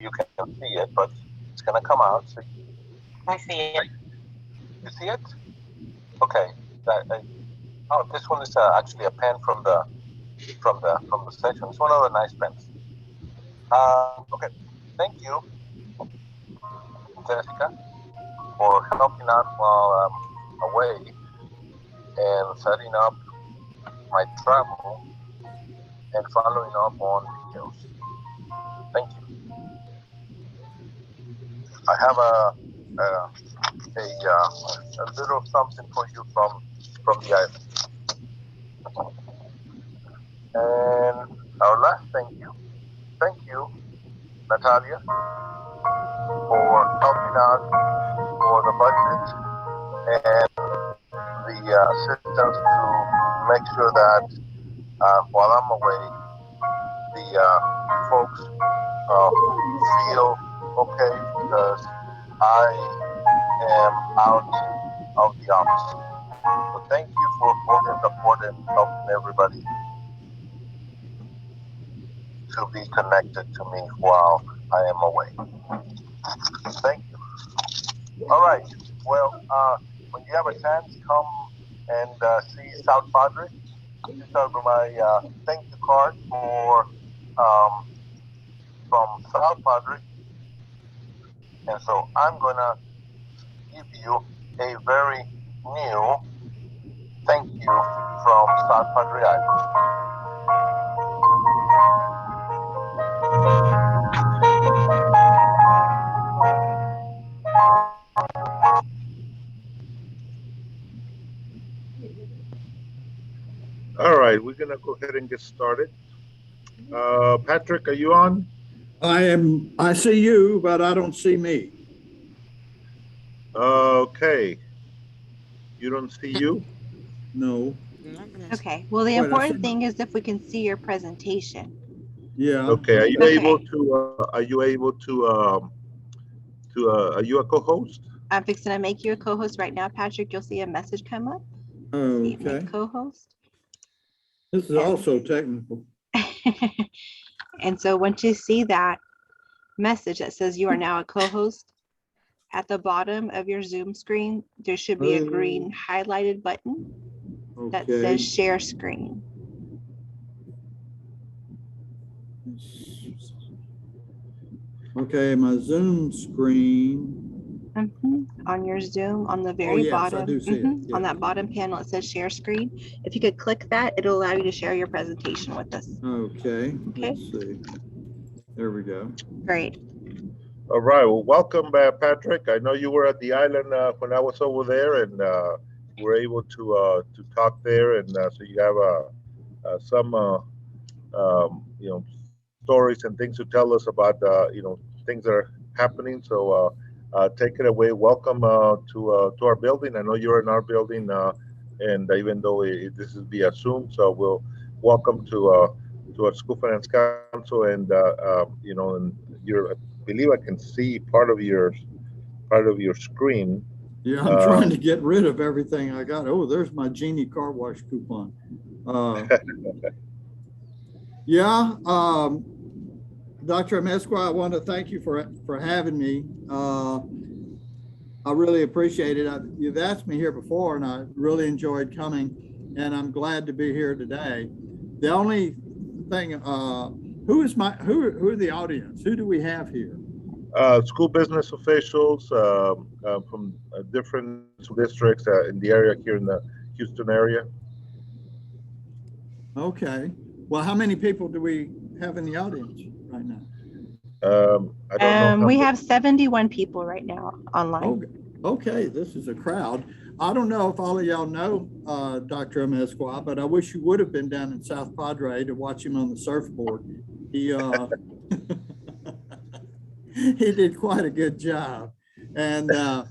you can see it, but it's going to come out. So I see it. you see it? Okay. Oh, this one is actually a pen from the session. It's one of the nice pens. Okay. Thank you, Jessica, for helping out while I'm away and setting up my travel and following up on videos. Thank you. I have a little something for you from the island. And our last thank you. Thank you, Natalia, for helping out for the budget and the assistance to make sure that while I'm away, the folks feel okay because I am out of the office. So thank you for all your support and helping everybody to be connected to me while I am away. Thank you. All right. Well, when you have a chance, come and see South Padre. These are my thank you card from South Padre. And so I'm going to give you a very new thank you from South Padre Island. All right, we're going to go ahead and get started. Patrick, are you on? I see you, but I don't see me. Okay. You don't see you? No. Okay. Well, the important thing is if we can see your presentation. Yeah. Okay. Are you able to? Are you a co-host? I'm fixing to make you a co-host right now, Patrick. You'll see a message come up. Okay. Co-host. This is also technical. And so once you see that message that says you are now a co-host, at the bottom of your Zoom screen, there should be a green highlighted button that says share screen. Okay, my Zoom screen. On your Zoom, on the very bottom, I do see it. Yeah. on that bottom panel, it says share screen. If you could click that, it'll allow you to share your presentation with us. Okay. Let's see. There we go. Great. All right. Well, welcome, Patrick. I know you were at the island when I was over there, and we're able to talk there, and so you have some stories and things to tell us about things that are happening. So take it away. Welcome to our building. I know you're in our building, and even though this is via Zoom, so we'll welcome to our School Finance Council, and and I believe I can see part of your screen. Yeah, I'm trying to get rid of everything I got. Oh, there's my Genie car wash coupon. Dr. Amezcua, I want to thank you for having me. I really appreciate it. You've asked me here before, and I really enjoyed coming, and I'm glad to be here today. The only thing, who are the audience? Who do we have here? School business officials from different districts in the area here in the Houston area. Okay. Well, how many people do we have in the audience right now? I don't know. We have 71 people right now online. Okay, this is a crowd. I don't know if all of y'all know Dr. Amezcua, but I wish you would have been down in South Padre to watch him on the surfboard. He he did quite a good job. And that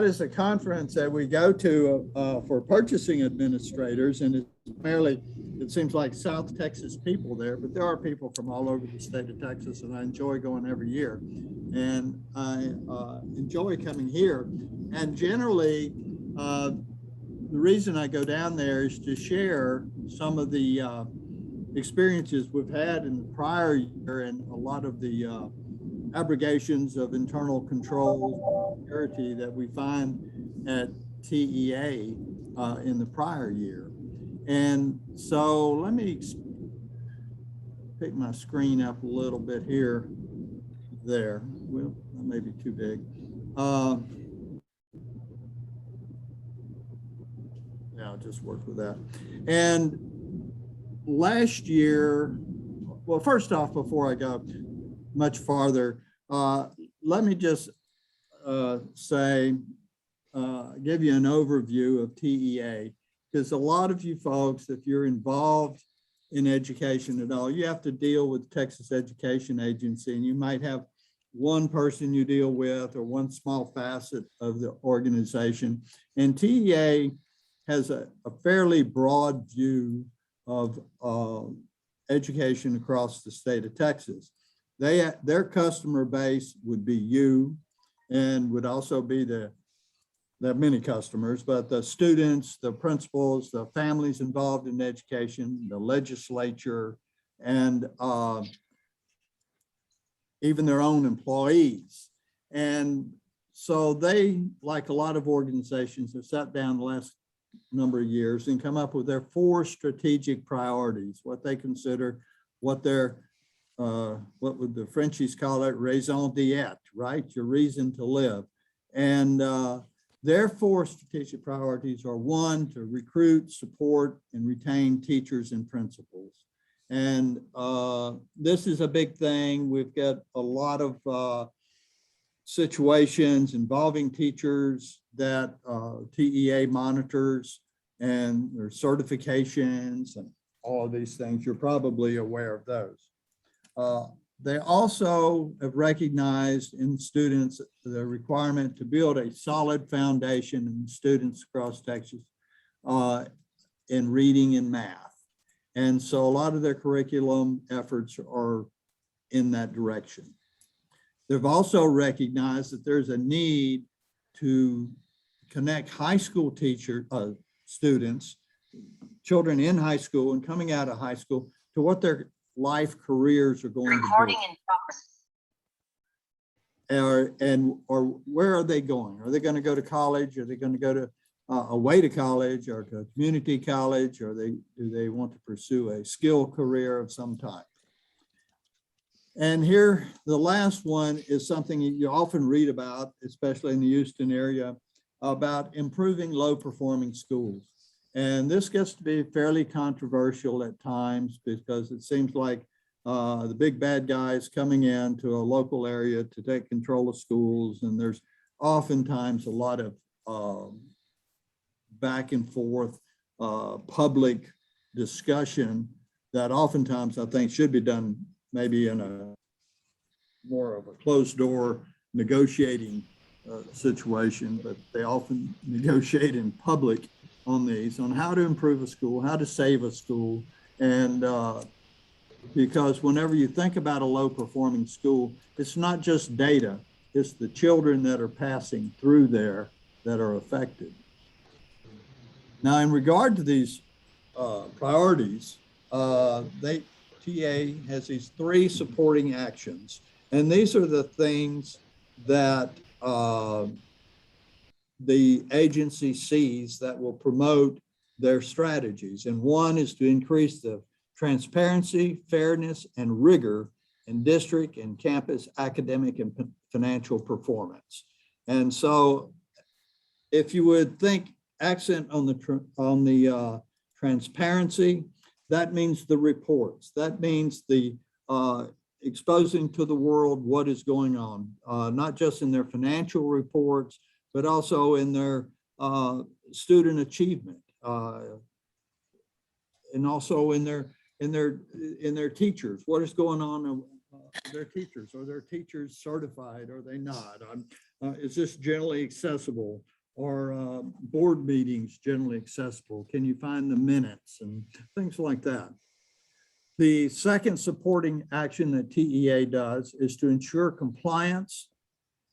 is a conference that we go to for purchasing administrators, and it's primarily, it seems like South Texas people there, but there are people from all over the state of Texas, and I enjoy going every year. And I enjoy coming here. And generally, the reason I go down there is to share some of the experiences we've had in the prior year and a lot of the abrogations of internal control security that we find at TEA in the prior year. And so let me pick my screen up a little bit here. There, well, that may be too big. Yeah, I'll just work with that. And last year, well, first off, before I go much farther, let me just say, give you an overview of TEA, because a lot of you folks, if you're involved in education at all, you have to deal with Texas Education Agency, and you might have one person you deal with or one small facet of the organization. And TEA has a fairly broad view of education across the state of Texas. Their customer base would be you, and would also be the many customers, but the students, the principals, the families involved in education, the legislature, and even their own employees. And so they, like a lot of organizations, have sat down the last number of years and come up with their 4 strategic priorities, what they consider, what their, what would the Frenchies call it, raison d'etre, right? Your reason to live. And their 4 strategic priorities are: 1, to recruit, support, and retain teachers and principals. And this is a big thing. We've got a lot of situations involving teachers that TEA monitors, and their certifications and all of these things. You're probably aware of those. They also have recognized in students the requirement to build a solid foundation in students across Texas in reading and math. And so a lot of their curriculum efforts are in that direction. They've also recognized that there's a need to connect high school students, children in high school and coming out of high school, to what their life careers are going to be. Or where are they going? Are they going to go to college? Are they going to go to away to college, or to community college? Or do they want to pursue a skill career of some type? And here, the last one is something you often read about, especially in the Houston area, about improving low-performing schools. And this gets to be fairly controversial at times, because it seems like the big bad guys coming into a local area to take control of schools. And there's oftentimes a lot of back and forth public discussion that oftentimes I think should be done maybe in a more of a closed door negotiating situation, but they often negotiate in public on these, on how to improve a school, how to save a school. And because whenever you think about a low performing school, it's not just data, it's the children that are passing through there that are affected. Now, in regard to these priorities, TA has these 3 supporting actions. And these are the things that the agency sees that will promote their strategies. And one is to increase the transparency, fairness, and rigor in district and campus academic and financial performance. And so if you would think accent on the transparency, that means the reports. That means the exposing to the world what is going on, not just in their financial reports, but also in their student achievement, and also in their teachers. What is going on with their teachers? Are their teachers certified? Are they not? Is this generally accessible? Or board meetings generally accessible? Can you find the minutes and things like that? The second supporting action that TEA does is to ensure compliance,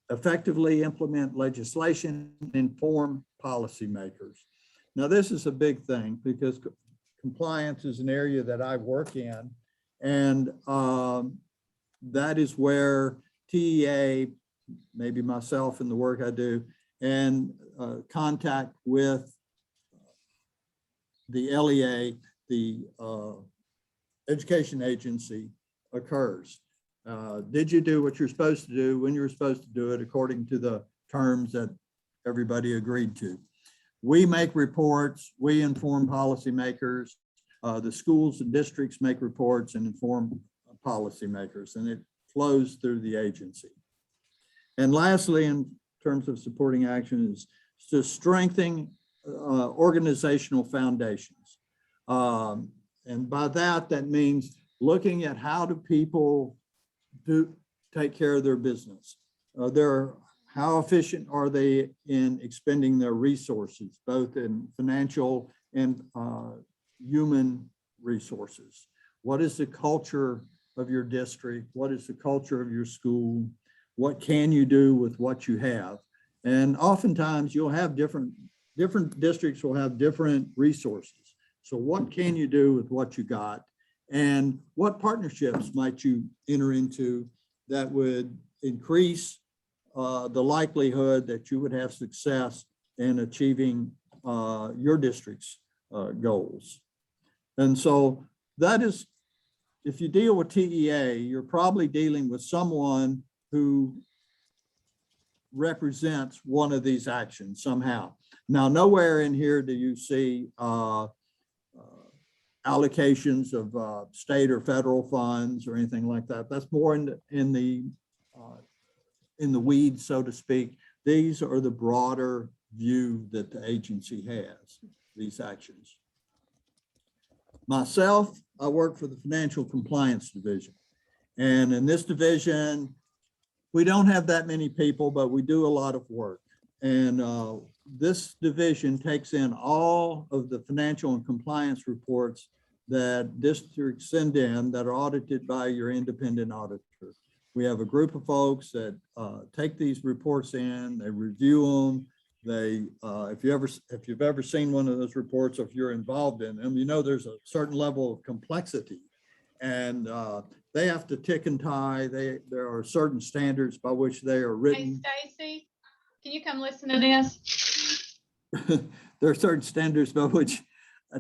effectively implement legislation, inform policymakers. Now, this is a big thing, because compliance is an area that I work in, and that is where TEA, maybe myself and the work I do, and contact with the LEA, the education agency, occurs. Did you do what you're supposed to do when you're supposed to do it according to the terms that everybody agreed to? We make reports, we inform policymakers, the schools and districts make reports and inform policymakers, and it flows through the agency. And lastly, in terms of supporting action, is to strengthen organizational foundations. And by that, that means looking at how do people take care of their business. How efficient are they in expending their resources, both in financial and human resources? What is the culture of your district? What is the culture of your school? What can you do with what you have? And oftentimes you'll have different districts will have different resources. So what can you do with what you got? And what partnerships might you enter into that would increase the likelihood that you would have success in achieving your district's goals? And so that is, if you deal with TEA, you're probably dealing with someone who represents one of these actions somehow. Now, nowhere in here do you see allocations of state or federal funds or anything like that. That's more in the weeds, so to speak. These are the broader view that the agency has, these actions. Myself, I work for the Financial Compliance Division. And in this division, we don't have that many people, but we do a lot of work. And this division takes in all of the financial and compliance reports that districts send in that are audited by your independent auditor. We have a group of folks that take these reports in, they review them. They, if you've ever seen one of those reports, or if you're involved in them, you know there's a certain level of complexity, and they have to tick and tie. There are certain standards by which they are written. Hey, Stacy, can you come listen to this? There are certain standards by which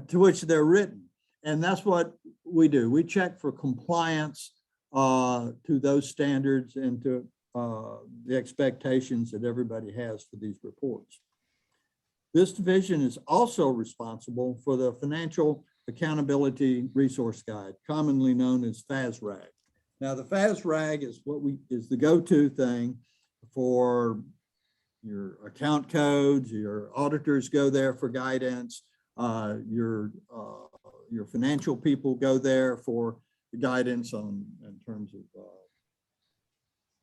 to which they're written, and that's what we do. We check for compliance to those standards and to the expectations that everybody has for these reports. This division is also responsible for the Financial Accountability Resource Guide, commonly known as FASRAG. Now, the FASRAG is the go-to thing for your account codes. Your auditors go there for guidance. Your financial people go there for guidance in terms of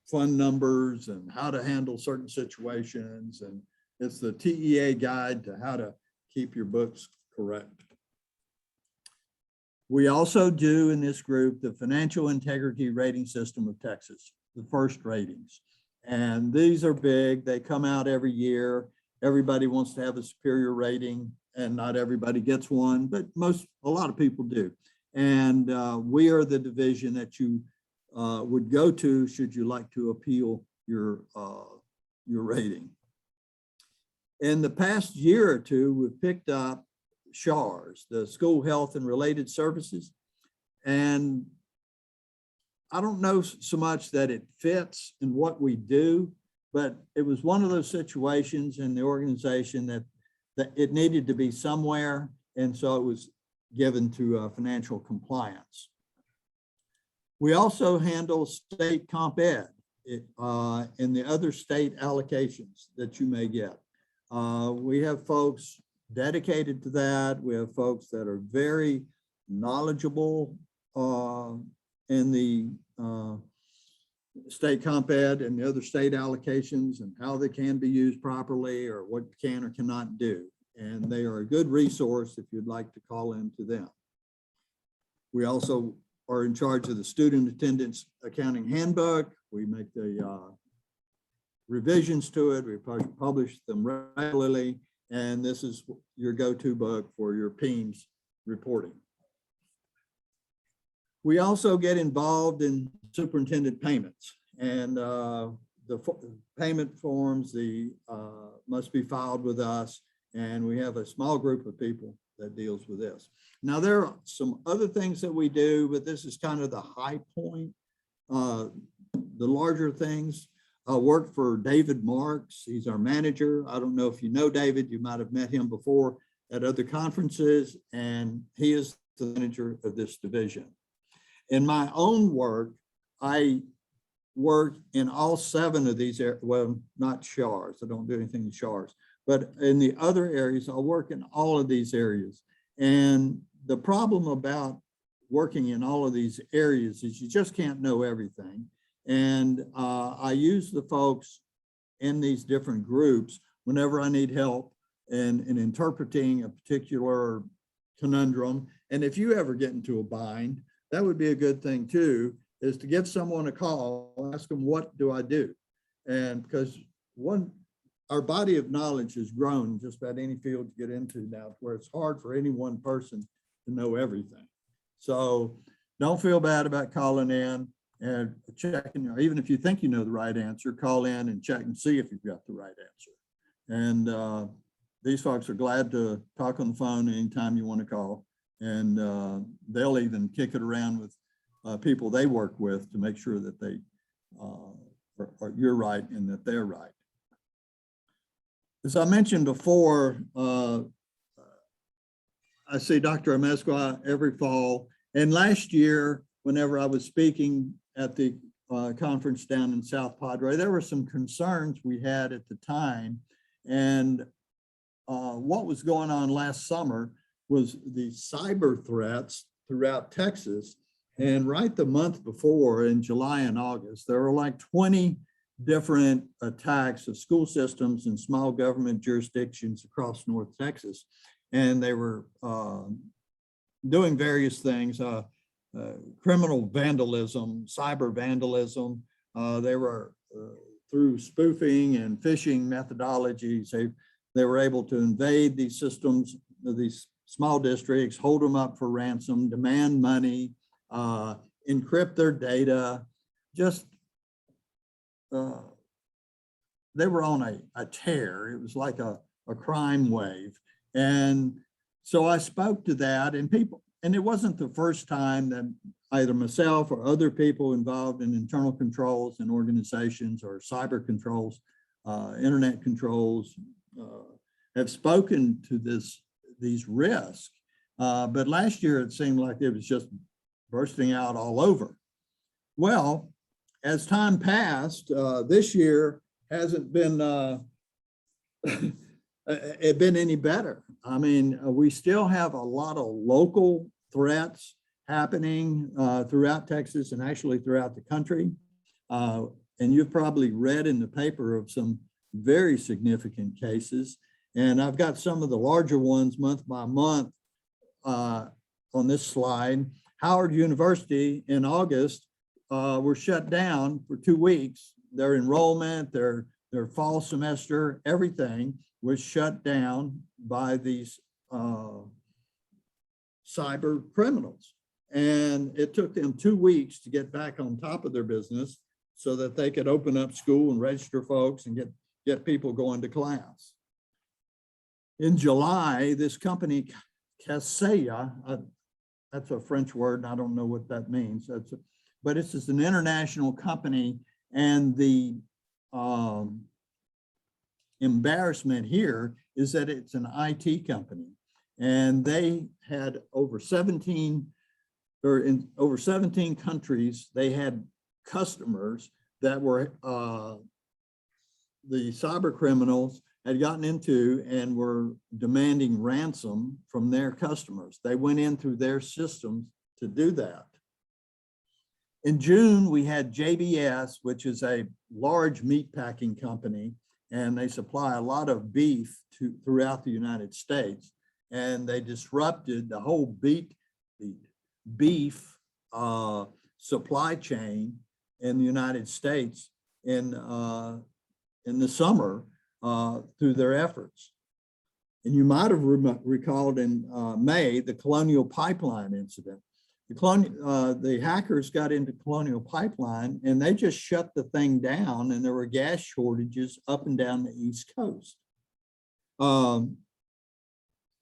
fund numbers and how to handle certain situations. And it's the TEA guide to how to keep your books correct. We also do in this group the Financial Integrity Rating System of Texas, the first ratings. And these are big. They come out every year. Everybody wants to have a superior rating, and not everybody gets one, but a lot of people do. And we are the division that you would go to should you like to appeal your rating. In the past year or two, we've picked up SHARS, the School Health and Related Services. And I don't know so much that it fits in what we do, but it was one of those situations in the organization that it needed to be somewhere. And so it was given to financial compliance. We also handle state comp ed and the other state allocations that you may get. We have folks dedicated to that. We have folks that are very knowledgeable in the state comp ed and the other state allocations and how they can be used properly or what you can or cannot do. And they are a good resource if you'd like to call into them. We also are in charge of the Student Attendance Accounting Handbook. We make the revisions to it. We publish them regularly. And this is your go-to book for your PEIMS reporting. We also get involved in superintendent payments, and payment forms must be filed with us, and we have a small group of people that deals with this. Now, there are some other things that we do, but this is kind of the high point. The larger things, I work for David Marks. He's our manager. I don't know if you know David, you might have met him before at other conferences, and he is the manager of this division. In my own work, I work in all 7 of these, well, not SHARs, I don't do anything in SHARs, but in the other areas, I work in all of these areas. And the problem about working in all of these areas is you just can't know everything. And I use the folks in these different groups whenever I need help in interpreting a particular conundrum. And if you ever get into a bind, that would be a good thing too, is to give someone a call, ask them, what do I do? And because our body of knowledge has grown just about any field you get into now, where it's hard for any one person to know everything. So don't feel bad about calling in and checking, or even if you think you know the right answer, call in and check and see if you've got the right answer. And these folks are glad to talk on the phone anytime you want to call. And they'll even kick it around with people they work with to make sure that you're right and that they're right. As I mentioned before, I see Dr. Amezcua every fall. And last year, whenever I was speaking at the conference down in South Padre, there were some concerns we had at the time. And what was going on last summer was the cyber threats throughout Texas. And right the month before, in July and August, there were like 20 different attacks of school systems and small government jurisdictions across North Texas. And they were doing various things, criminal vandalism, cyber vandalism. They were through spoofing and phishing methodologies. They were able to invade these systems, these small districts, hold them up for ransom, demand money, encrypt their data. Just they were on a tear. It was like a crime wave. And so I spoke to that, and it wasn't the first time that either myself or other people involved in internal controls in organizations or cyber controls, internet controls, have spoken to these risks. But last year it seemed like it was just bursting out all over. Well, as time passed, this year hasn't been any better. I mean, we still have a lot of local threats happening throughout Texas and actually throughout the country. And you've probably read in the paper of some very significant cases. And I've got some of the larger ones month by month on this slide. Howard University in August were shut down for 2 weeks. Their enrollment, their fall semester, everything was shut down by these cyber criminals. And it took them 2 weeks to get back on top of their business so that they could open up school and register folks and get people going to class. In July, this company, Kaseya, that's a French word, and I don't know what that means. But it's just an international company, and the embarrassment here is that it's an IT company, and they had over 17 countries. They had customers that were the cyber criminals had gotten into and were demanding ransom from their customers. They went in through their systems to do that. In June, we had JBS, which is a large meat packing company, and they supply a lot of beef throughout the United States. And they disrupted the whole beef supply chain in the United States in the summer through their efforts. And you might have recalled in May, the Colonial Pipeline incident. The hackers got into Colonial Pipeline and they just shut the thing down, and there were gas shortages up and down the East Coast.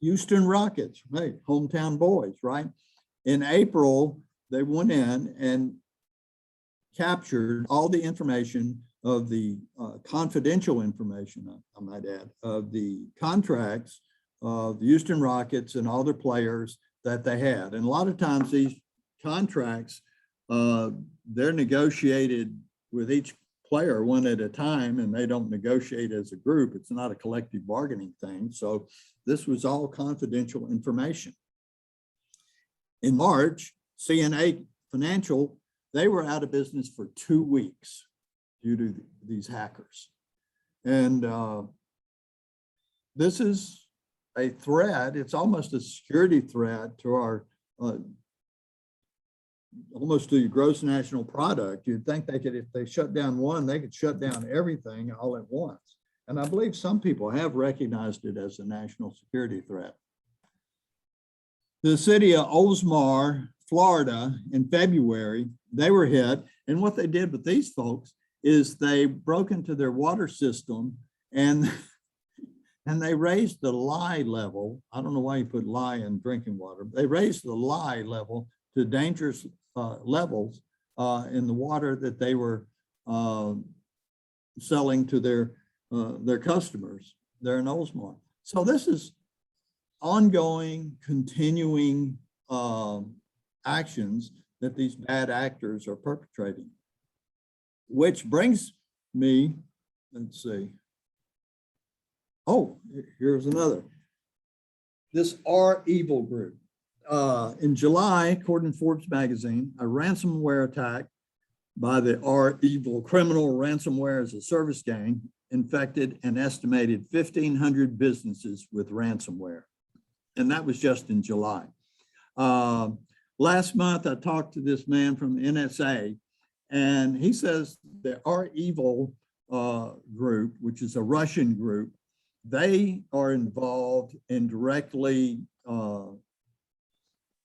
Houston Rockets, hey, hometown boys, right? In April, they went in and captured all the information of the confidential information, I might add, of the contracts of the Houston Rockets and all their players that they had. And a lot of times these contracts, they're negotiated with each player one at a time, and they don't negotiate as a group. It's not a collective bargaining thing. So this was all confidential information. In March, CNA Financial, they were out of business for 2 weeks due to these hackers. And this is a threat. It's almost a security threat to our, almost to your gross national product. You'd think they could, if they shut down one, they could shut down everything all at once. And I believe some people have recognized it as a national security threat. The city of Oldsmar, Florida, in February, they were hit. And what they did with these folks is they broke into their water system and they raised the lye level. I don't know why you put lye in drinking water. They raised the lye level to dangerous levels in the water that they were selling to their customers there in Oldsmar. So this is ongoing, continuing actions that these bad actors are perpetrating. Which brings me, let's see. Oh, here's another. This R Evil group. In July, according to Forbes magazine, a ransomware attack by the R Evil criminal ransomware as a service gang infected an estimated 1,500 businesses with ransomware. And that was just in July. Last month, I talked to this man from the NSA, and he says the R Evil group, which is a Russian group, they are involved in directly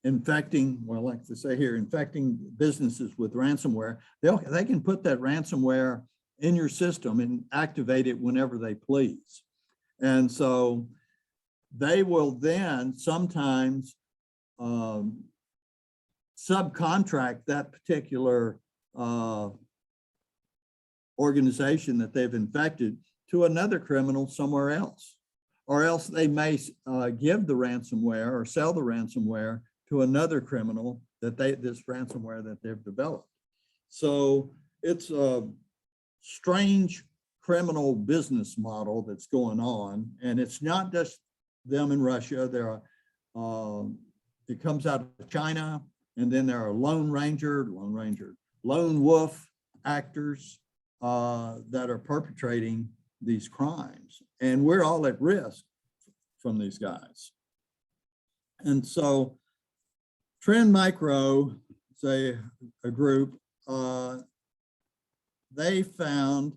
infecting, well, like they say here, infecting businesses with ransomware. They can put that ransomware in your system and activate it whenever they please. And so they will then sometimes subcontract that particular organization that they've infected to another criminal somewhere else. Or else they may give the ransomware or sell the ransomware to another criminal that this ransomware that they've developed. So it's a strange criminal business model that's going on, and it's not just them in Russia. There are it comes out of China, and then there are lone wolf actors that are perpetrating these crimes, and we're all at risk from these guys. And so Trend Micro, say a group, they found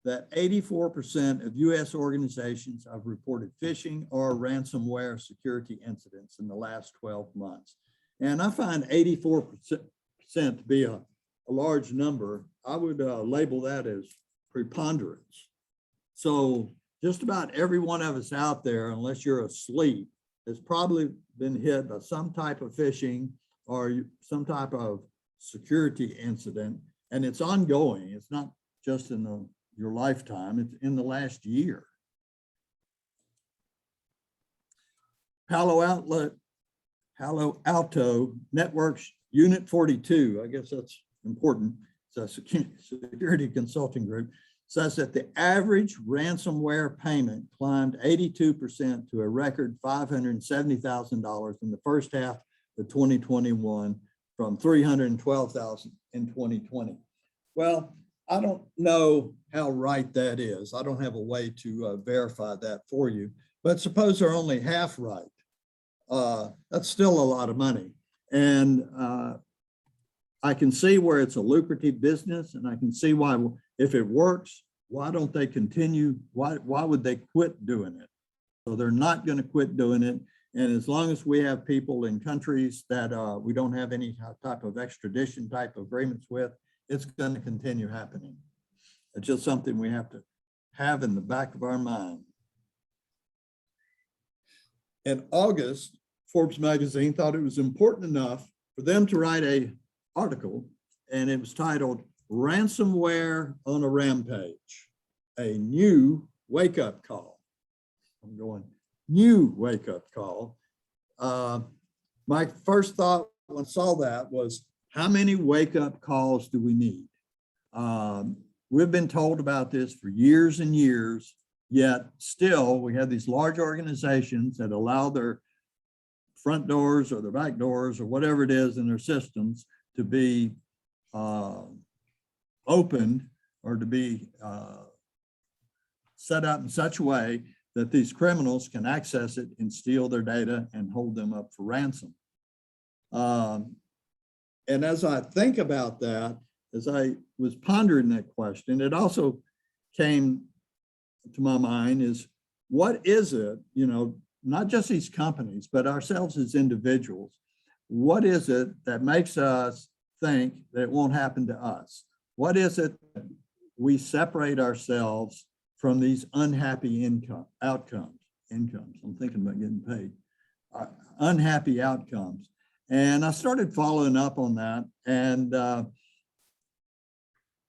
that 84% of US organizations have reported phishing or ransomware security incidents in the last 12 months. And I find 84% to be a large number. I would label that as preponderance. So just about every one of us out there, unless you're asleep, has probably been hit by some type of phishing or some type of security incident, and it's ongoing. It's not just in your lifetime, it's in the last year. Palo Alto Networks Unit 42, I guess that's important. It's a security consulting group, says that the average ransomware payment climbed 82% to a record $570,000 in the first half of 2021 from $312,000 in 2020. Well, I don't know how right that is. I don't have a way to verify that for you, but suppose they're only half right. That's still a lot of money. And I can see where it's a lucrative business, and I can see why, if it works, why don't they continue? Why would they quit doing it? So they're not going to quit doing it. And as long as we have people in countries that we don't have any type of extradition type agreements with, it's going to continue happening. It's just something we have to have in the back of our mind. In August, Forbes magazine thought it was important enough for them to write an article, and it was titled "Ransomware on a Rampage, a New Wake-Up Call." I'm going, new wake-up call. My first thought when I saw that was, how many wake-up calls do we need? We've been told about this for years and years, yet still we have these large organizations that allow their front doors or their back doors or whatever it is in their systems to be opened or to be set up in such a way that these criminals can access it and steal their data and hold them up for ransom. And as I think about that, as I was pondering that question, it also came to my mind is, what is it, not just these companies, but ourselves as individuals, what is it that makes us think that it won't happen to us? What is it that we separate ourselves from these unhappy outcomes? I'm thinking about getting paid. Unhappy outcomes. And I started following up on that. And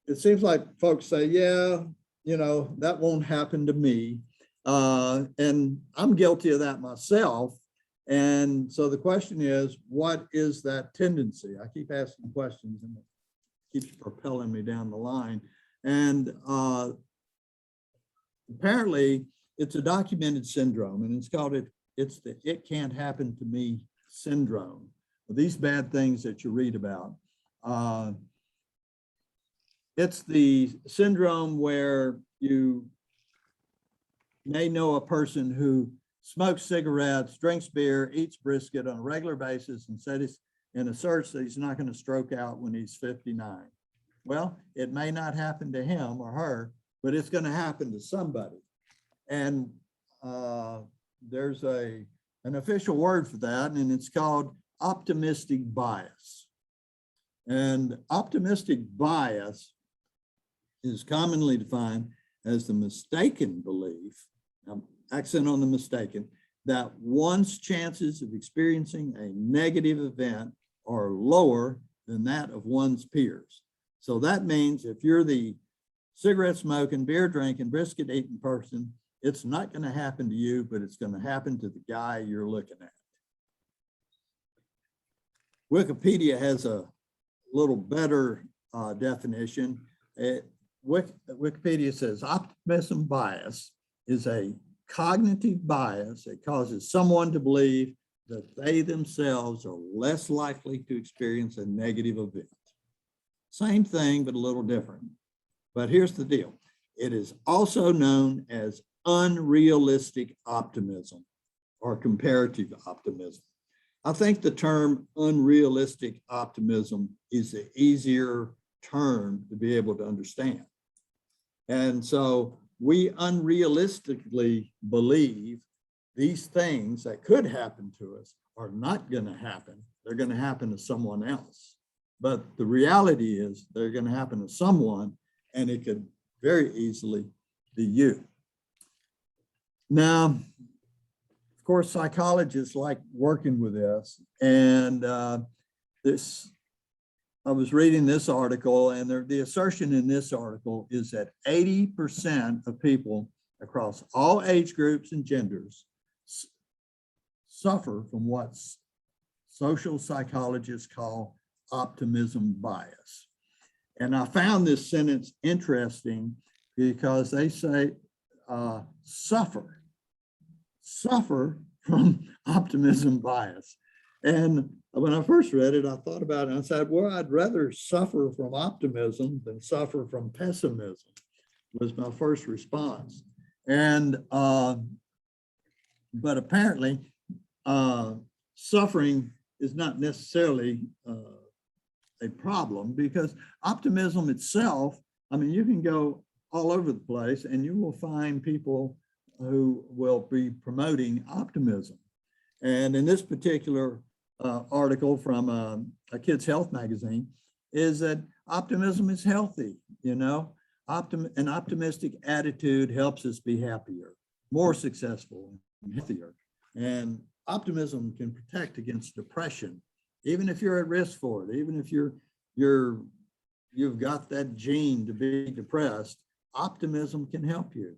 it seems like folks say, yeah, that won't happen to me. And I'm guilty of that myself. And so the question is, what is that tendency? I keep asking questions and it keeps propelling me down the line. And apparently it's a documented syndrome, and it's called it's the "it can't happen to me" syndrome. These bad things that you read about. It's the syndrome where you may know a person who smokes cigarettes, drinks beer, eats brisket on a regular basis, and says and asserts that he's not going to stroke out when he's 59. Well, it may not happen to him or her, but it's going to happen to somebody. And there's an official word for that, and it's called optimistic bias. And optimistic bias is commonly defined as the mistaken belief, accent on the mistaken, that one's chances of experiencing a negative event are lower than that of one's peers. So that means if you're the cigarette smoking, beer drinking, brisket eating person, it's not going to happen to you, but it's going to happen to the guy you're looking at. Wikipedia has a little better definition. Wikipedia says optimism bias is a cognitive bias that causes someone to believe that they themselves are less likely to experience a negative event. Same thing, but a little different. But here's the deal. It is also known as unrealistic optimism or comparative optimism. I think the term unrealistic optimism is the easier term to be able to understand. And so we unrealistically believe these things that could happen to us are not going to happen. They're going to happen to someone else. But the reality is they're going to happen to someone, and it could very easily be you. Now, of course, psychologists like working with this, and I was reading this article, and the assertion in this article is that 80% of people across all age groups and genders suffer from what social psychologists call optimism bias. And I found this sentence interesting because they say suffer from optimism bias. And when I first read it, I thought about it and I said, well, I'd rather suffer from optimism than suffer from pessimism, was my first response. And, but apparently suffering is not necessarily a problem, because optimism itself, I mean, you can go all over the place and you will find people who will be promoting optimism. And in this particular article from a Kids Health magazine is that optimism is healthy, you know. An optimistic attitude helps us be happier, more successful, and healthier. And optimism can protect against depression, even if you're at risk for it, even if you've got that gene to be depressed, optimism can help you.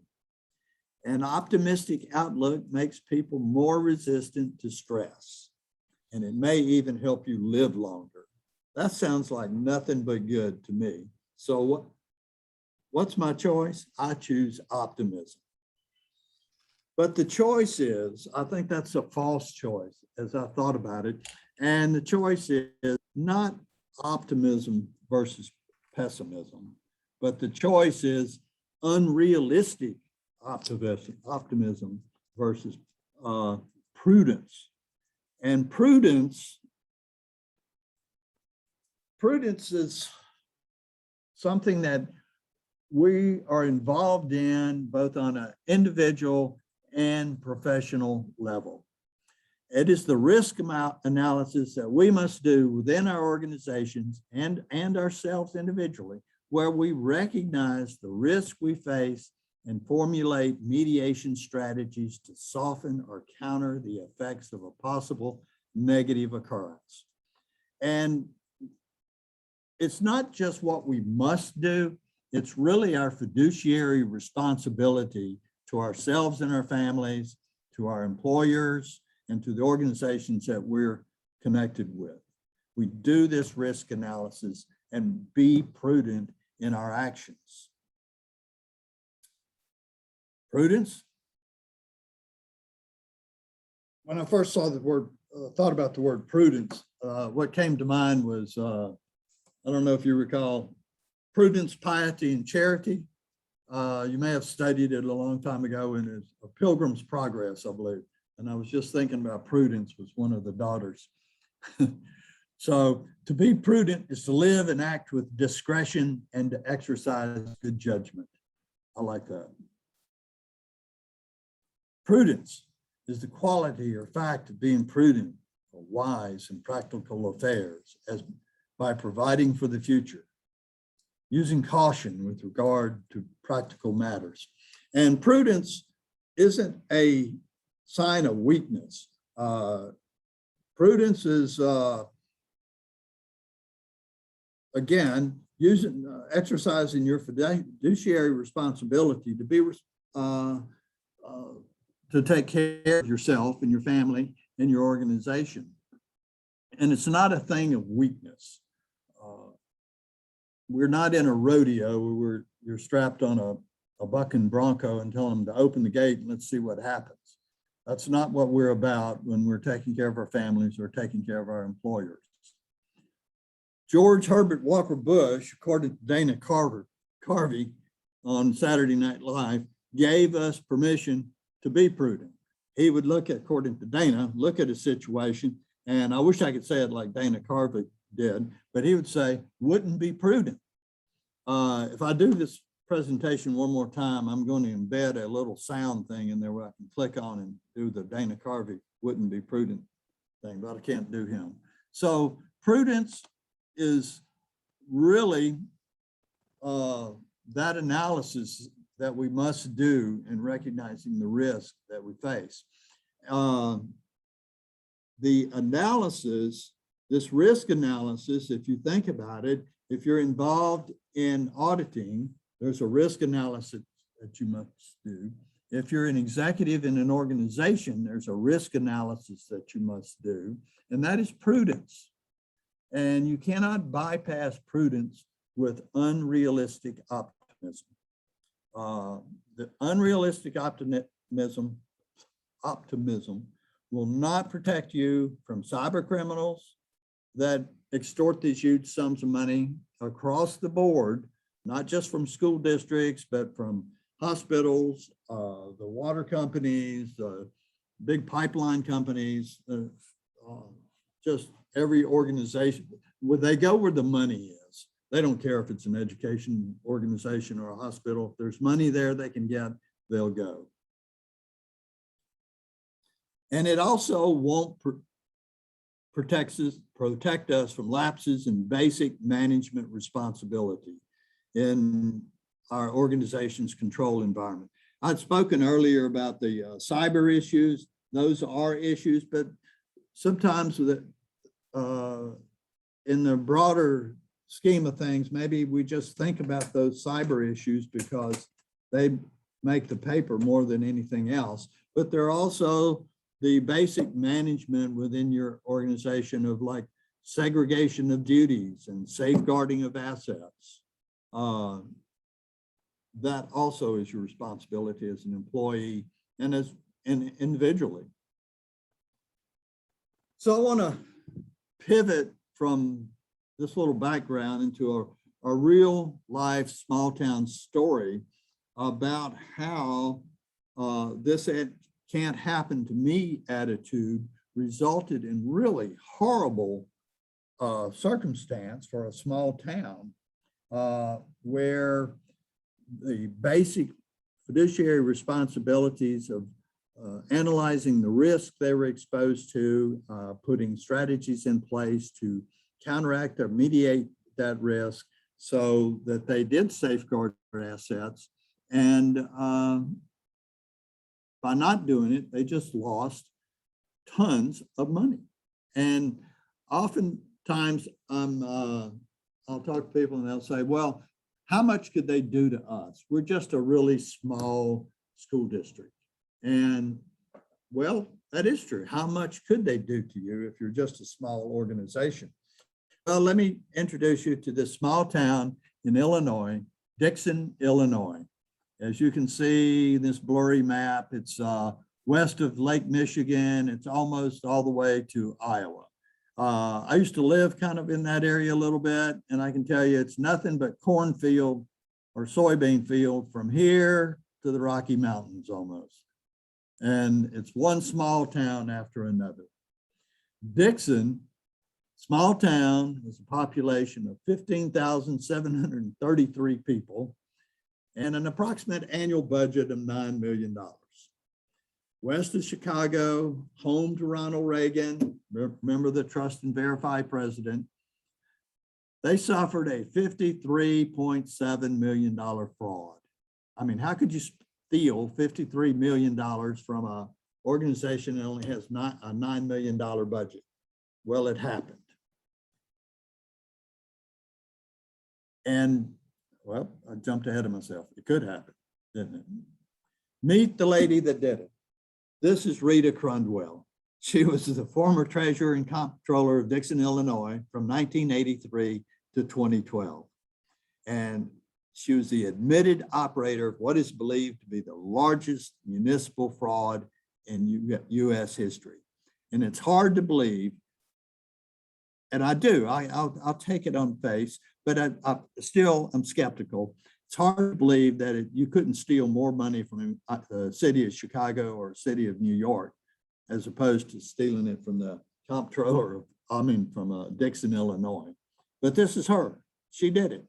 An optimistic outlook makes people more resistant to stress, and it may even help you live longer. That sounds like nothing but good to me. So what's my choice? I choose optimism. But the choice is, I think that's a false choice as I thought about it. And the choice is not optimism versus pessimism, but the choice is unrealistic optimism versus prudence. And prudence is something that we are involved in both on an individual and professional level. It is the risk analysis that we must do within our organizations and ourselves individually, where we recognize the risk we face and formulate mediation strategies to soften or counter the effects of a possible negative occurrence. And it's not just what we must do, it's really our fiduciary responsibility to ourselves and our families, to our employers, and to the organizations that we're connected with. We do this risk analysis and be prudent in our actions. Prudence. When I first saw the word, thought about the word prudence, what came to mind was, I don't know if you recall, Prudence, Piety, and Charity. You may have studied it a long time ago in A Pilgrim's Progress, I believe. And I was just thinking about Prudence was one of the daughters. So to be prudent is to live and act with discretion and to exercise good judgment. I like that. Prudence is the quality or fact of being prudent or wise in practical affairs as by providing for the future, using caution with regard to practical matters. And prudence isn't a sign of weakness. Prudence is, again, exercising your fiduciary responsibility to be to take care of yourself and your family and your organization. And it's not a thing of weakness. We're not in a rodeo where you're strapped on a bucking bronco and tell them to open the gate and let's see what happens. That's not what we're about when we're taking care of our families or taking care of our employers. George Herbert Walker Bush, according to Dana Carvey on Saturday Night Live, gave us permission to be prudent. He would look at, according to Dana, look at a situation, and I wish I could say it like Dana Carvey did, but he would say, wouldn't be prudent. If I do this presentation one more time, I'm going to embed a little sound thing in there where I can click on and do the Dana Carvey wouldn't be prudent thing, but I can't do him. So prudence is really that analysis that we must do in recognizing the risk that we face. The analysis, this risk analysis, if you think about it, if you're involved in auditing, there's a risk analysis that you must do. If you're an executive in an organization, there's a risk analysis that you must do, and that is prudence. And you cannot bypass prudence with unrealistic optimism. The unrealistic optimism will not protect you from cyber criminals that extort these huge sums of money across the board, not just from school districts, but from hospitals, the water companies, the big pipeline companies, just every organization. Where they go where the money is. They don't care if it's an education organization or a hospital. If there's money there they can get, they'll go. And it also won't protect us from lapses in basic management responsibility in our organization's control environment. I'd spoken earlier about the cyber issues. Those are issues, but sometimes in the broader scheme of things, maybe we just think about those cyber issues because they make the paper more than anything else. But there are also the basic management within your organization of like segregation of duties and safeguarding of assets. That also is your responsibility as an employee and as individually. So I want to pivot from this little background into a real life small town story about how this can't happen to me attitude resulted in really horrible circumstance for a small town where the basic fiduciary responsibilities of analyzing the risk they were exposed to, putting strategies in place to counteract or mediate that risk so that they did safeguard their assets. And by not doing it, they just lost tons of money. And oftentimes I'll talk to people and they'll say, well, how much could they do to us? We're just a really small school district. And well, that is true. How much could they do to you if you're just a small organization? Well, let me introduce you to this small town in Illinois, Dixon, Illinois. As you can see, this blurry map, it's west of Lake Michigan. It's almost all the way to Iowa. I used to live kind of in that area a little bit, and I can tell you it's nothing but cornfield or soybean field from here to the Rocky Mountains almost. And it's one small town after another. Dixon, small town, has a population of 15,733 people and an approximate annual budget of $9 million. West of Chicago, home to Ronald Reagan, remember the Trust and Verify president. They suffered a $53.7 million fraud. I mean, how could you steal $53 million from an organization that only has a $9 million budget? Well, it happened. And well, I jumped ahead of myself. It could happen, didn't it? Meet the lady that did it. This is Rita Crundwell. She was the former treasurer and comptroller of Dixon, Illinois from 1983 to 2012. And she was the admitted operator of what is believed to be the largest municipal fraud in US history. And it's hard to believe, and I do, I'll take it on face, but I'm skeptical. It's hard to believe that you couldn't steal more money from the city of Chicago or city of New York, as opposed to stealing it from the comptroller, from Dixon, Illinois. But this is her, she did it.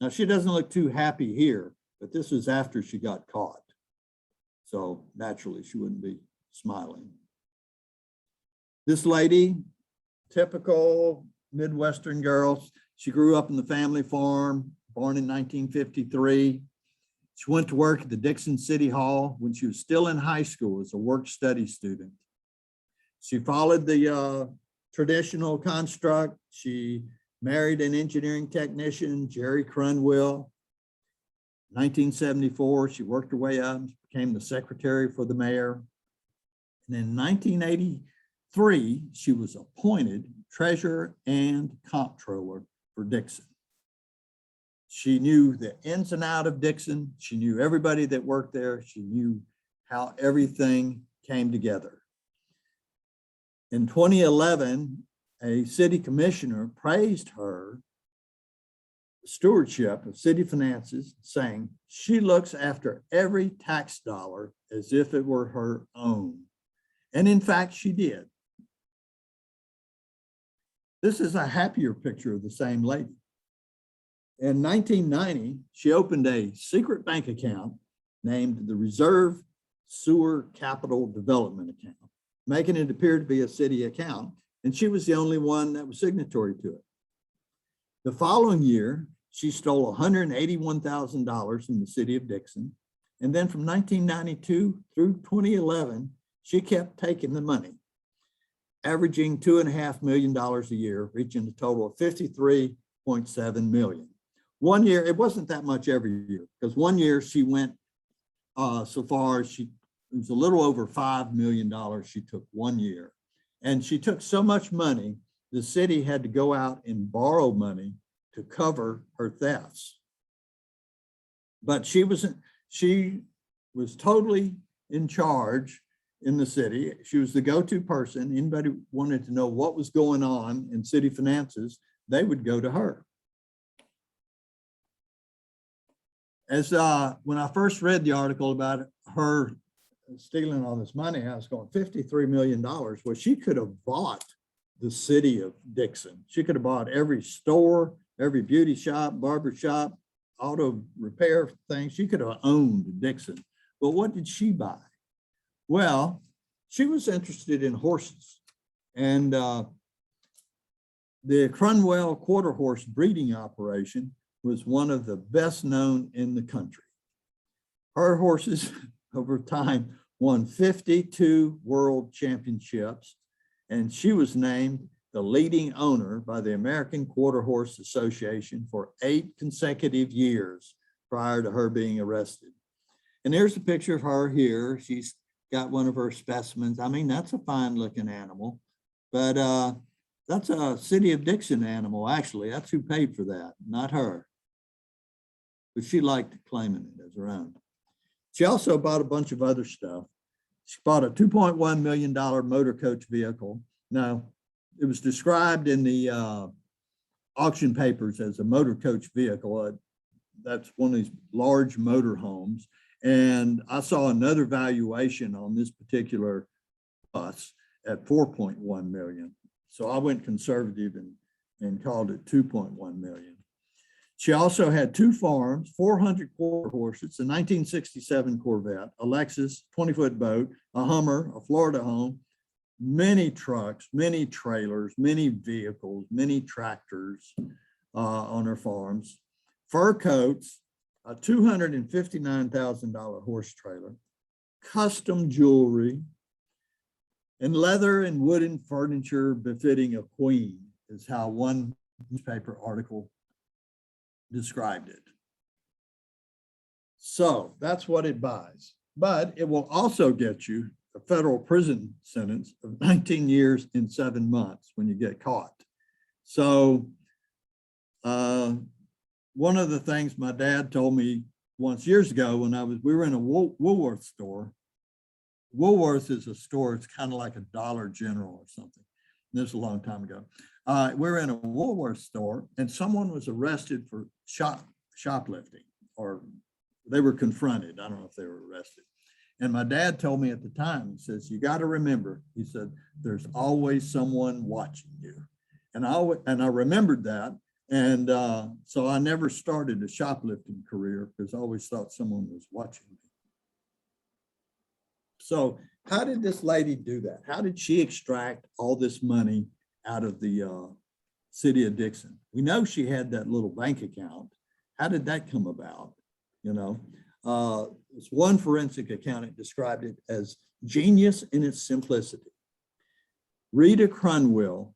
Now she doesn't look too happy here, but this was after she got caught. So naturally she wouldn't be smiling. This lady, typical Midwestern girl, she grew up in the family farm, born in 1953. She went to work at the Dixon City Hall when she was still in high school as a work-study student. She followed the traditional construct. She married an engineering technician, Jerry Crundwell. 1974, she worked her way up, became the secretary for the mayor. And in 1983, she was appointed treasurer and comptroller for Dixon. She knew the ins and outs of Dixon. She knew everybody that worked there. She knew how everything came together. In 2011, a city commissioner praised her stewardship of city finances, saying she looks after every tax dollar as if it were her own. And in fact, she did. This is a happier picture of the same lady. In 1990, she opened a secret bank account named the Reserve Sewer Capital Development Account. making it appear to be a city account, and she was the only one that was signatory to it. The following year, she stole $181,000 from the city of Dixon. And then from 1992 through 2011, she kept taking the money, averaging $2.5 million a year, reaching a total of $53.7 million. One year, it wasn't that much every year, because one year she went so far, it was a little over $5 million she took one year. And she took so much money, the city had to go out and borrow money to cover her thefts. But she was totally in charge in the city. She was the go-to person. Anybody wanted to know what was going on in city finances, they would go to her. As when I first read the article about her stealing all this money, I was going, $53 million. Well, she could have bought the city of Dixon. She could have bought every store, every beauty shop, barber shop, auto repair thing. She could have owned Dixon. But what did she buy? Well, she was interested in horses. And the Crundwell quarter horse breeding operation was one of the best known in the country. Her horses over time won 52 world championships, and she was named the leading owner by the American Quarter Horse Association for 8 consecutive years prior to her being arrested. And there's a picture of her here. She's got one of her specimens. I mean, that's a fine looking animal, but that's a City of Dixon animal, actually. That's who paid for that, not her. But she liked claiming it as her own. She also bought a bunch of other stuff. She bought a $2.1 million motor coach vehicle. Now, it was described in the auction papers as a motor coach vehicle. That's one of these large motor homes. And I saw another valuation on this particular bus at $4.1 million. So I went conservative and called it $2.1 million. She also had 2 farms, 400 quarter horses, a 1967 Corvette, a Lexus 20-foot boat, a Hummer, a Florida home, many trucks, many trailers, many vehicles, many tractors on her farms, fur coats, a $259,000 horse trailer, custom jewelry, and leather and wooden furniture befitting a queen is how one newspaper article described it. So that's what it buys, but it will also get you a federal prison sentence of 19 years and 7 months when you get caught. So one of the things my dad told me once years ago when we were in a Woolworth store. Woolworth is a store, it's kind of like a Dollar General or something. This is a long time ago. We were in a Woolworth store and someone was arrested for shoplifting, or they were confronted. I don't know if they were arrested. And my dad told me at the time, he says, you got to remember, he said, there's always someone watching you. And I remembered that. And so I never started a shoplifting career because I always thought someone was watching me. So how did this lady do that? How did she extract all this money out of the city of Dixon? We know she had that little bank account. How did that come about? You know, this one forensic accountant described it as genius in its simplicity. Rita Crundwell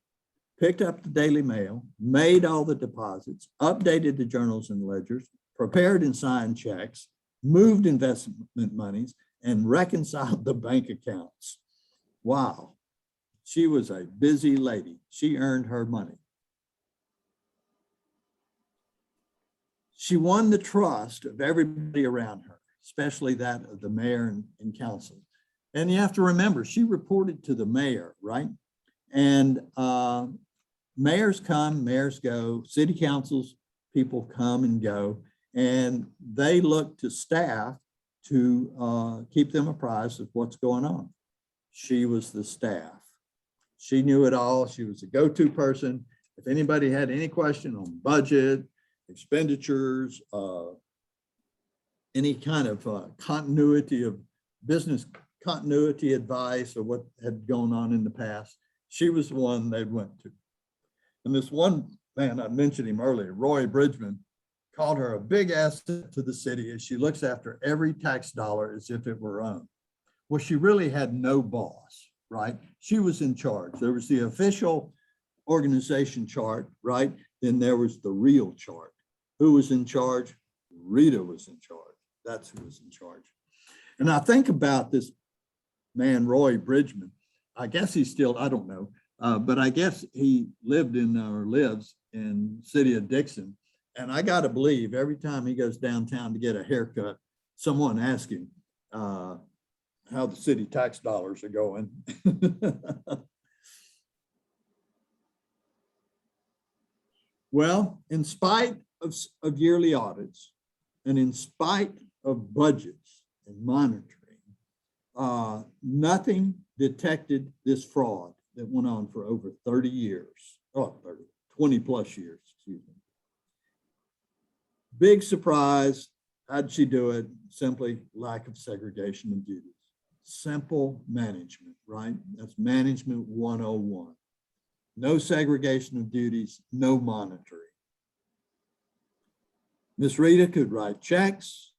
picked up the Daily Mail, made all the deposits, updated the journals and ledgers, prepared and signed checks, moved investment monies, and reconciled the bank accounts. Wow, she was a busy lady. She earned her money. She won the trust of everybody around her, especially that of the mayor and council. And you have to remember, she reported to the mayor, right? And mayors come, mayors go, city councils, people come and go, and they look to staff to keep them apprised of what's going on. She was the staff. She knew it all. She was a go-to person. If anybody had any question on budget, expenditures, any kind of continuity of business continuity advice or what had gone on in the past, she was the one they went to. And this one man, I mentioned him earlier, Roy Bridgman, called her a big asset to the city as she looks after every tax dollar as if it were her own. Well, she really had no boss, right? She was in charge. There was the official organization chart, right? Then there was the real chart. Who was in charge? Rita was in charge. That's who was in charge. And I think about this man, Roy Bridgman. I guess he's still, I don't know, but I guess he lived in or lives in the city of Dixon. And I got to believe every time he goes downtown to get a haircut, someone asks him how the city tax dollars are going. Well, in spite of yearly audits and in spite of budgets and monitoring, nothing detected this fraud that went on for over 30 years, 20 plus years, excuse me. Big surprise. How'd she do it? Simply lack of segregation of duties. Simple management, right? That's management 101. No segregation of duties, no monitoring. Miss Rita could write checks,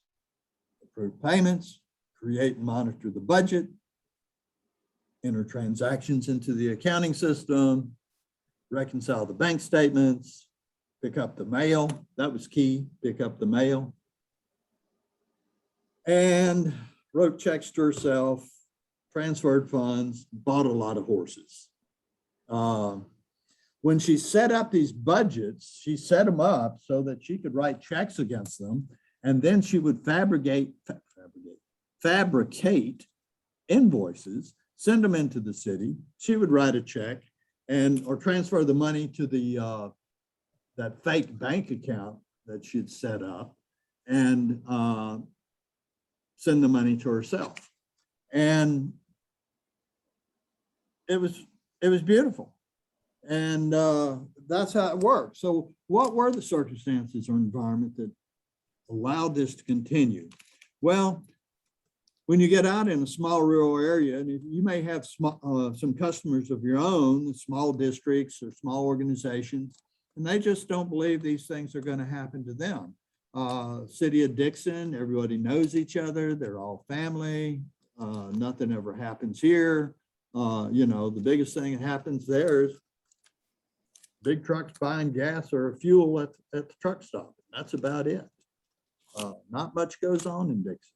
approve payments, create and monitor the budget, enter transactions into the accounting system, reconcile the bank statements, pick up the mail. That was key, pick up the mail. And wrote checks to herself, transferred funds, bought a lot of horses. When she set up these budgets, she set them up so that she could write checks against them. And then she would fabricate invoices, send them into the city. She would write a check or transfer the money to the that fake bank account that she'd set up and send the money to herself. And it was beautiful. And that's how it worked. So what were the circumstances or environment that allowed this to continue? Well, when you get out in a small rural area, and you may have some customers of your own, small districts or small organizations, and they just don't believe these things are going to happen to them. City of Dixon, everybody knows each other. They're all family. Nothing ever happens here. The biggest thing that happens there is big trucks buying gas or fuel at the truck stop. That's about it. Not much goes on in Dixon.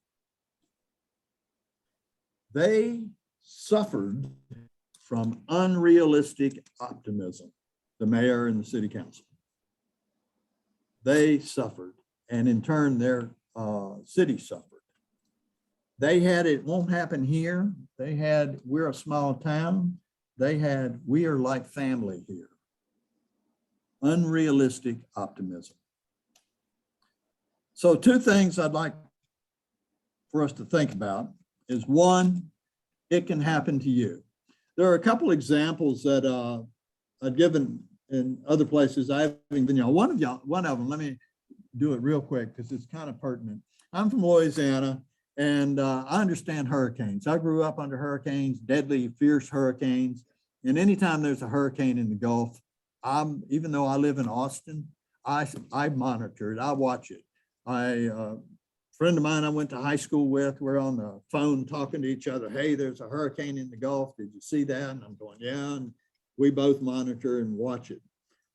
They suffered from unrealistic optimism, the mayor and the city council. They suffered, and in turn, their city suffered. They had, it won't happen here. They had, we're a small town. They had, we are like family here. Unrealistic optimism. So two things I'd like for us to think about is one, it can happen to you. There are a couple examples that I've given in other places. I haven't been, one of them, let me do it real quick because it's kind of pertinent. I'm from Louisiana and I understand hurricanes. I grew up under hurricanes, deadly, fierce hurricanes. And anytime there's a hurricane in the Gulf, even though I live in Austin, I monitor it, I watch it. Friend of mine I went to high school with, we're on the phone talking to each other. Hey, there's a hurricane in the Gulf. Did you see that? And I'm going, yeah. And we both monitor and watch it.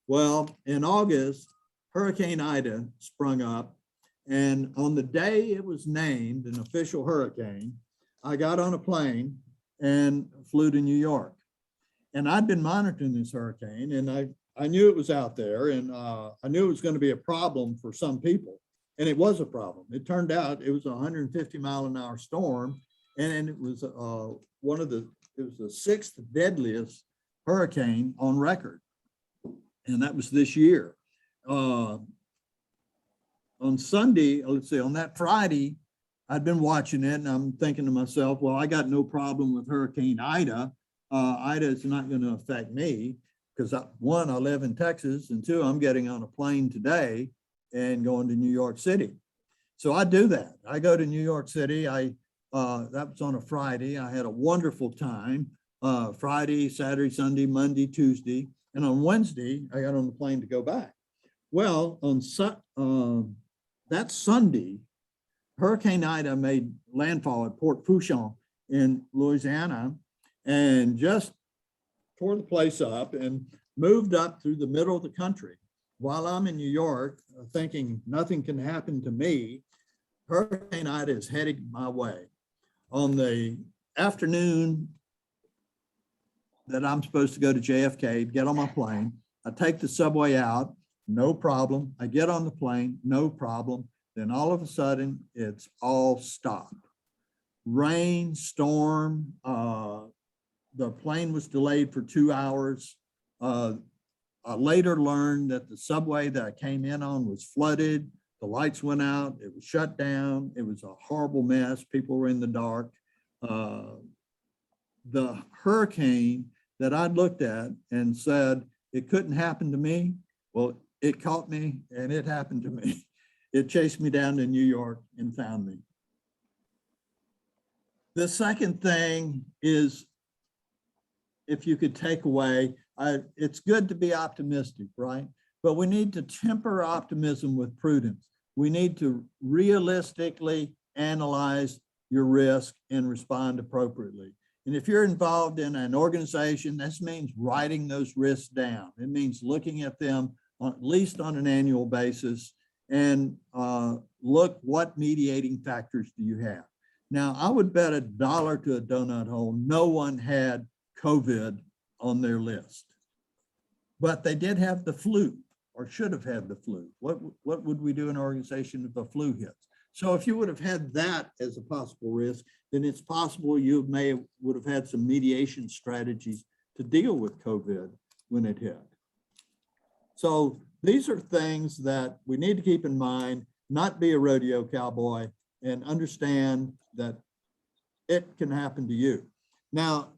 Well, in August, Hurricane Ida sprung up. And on the day it was named an official hurricane, I got on a plane and flew to New York. And I'd been monitoring this hurricane and I knew it was out there and I knew it was going to be a problem for some people. And it was a problem. It turned out it was a 150-mile-an-hour storm, and it was it was the 6th deadliest hurricane on record, and that was this year. On Sunday, let's see, on that Friday, I'd been watching it, and I'm thinking to myself, well, I got no problem with Hurricane Ida. Ida is not going to affect me because one, I live in Texas, and two, I'm getting on a plane today and going to New York City. So I do that. I go to New York City. I that was on a Friday. I had a wonderful time. Friday, Saturday, Sunday, Monday, Tuesday. And on Wednesday, I got on the plane to go back. Well, on that Sunday, Hurricane Ida made landfall at Port Fourchon in Louisiana and just tore the place up and moved up through the middle of the country. While I'm in New York, thinking nothing can happen to me, Hurricane Ida is heading my way. On the afternoon that I'm supposed to go to JFK, get on my plane, I take the subway out, no problem. I get on the plane, no problem. Then all of a sudden, it's all stopped. Rain, storm, the plane was delayed for 2 hours. I later learned that the subway that I came in on was flooded. The lights went out, it was shut down. It was a horrible mess. People were in the dark. The hurricane that I looked at and said, it couldn't happen to me. Well, it caught me and it happened to me. It chased me down to New York and found me. The second thing is, if you could take away, it's good to be optimistic, right? But we need to temper optimism with prudence. We need to realistically analyze your risk and respond appropriately. And if you're involved in an organization, this means writing those risks down. It means looking at them at least on an annual basis and look, what mediating factors do you have? Now, I would bet $1 to a donut hole, no one had COVID on their list, but they did have the flu or should have had the flu. What would we do in an organization if the flu hits? So if you would have had that as a possible risk, then it's possible you would have had some mediation strategies to deal with COVID when it hit. So these are things that we need to keep in mind, not be a rodeo cowboy, and understand that it can happen to you. Now,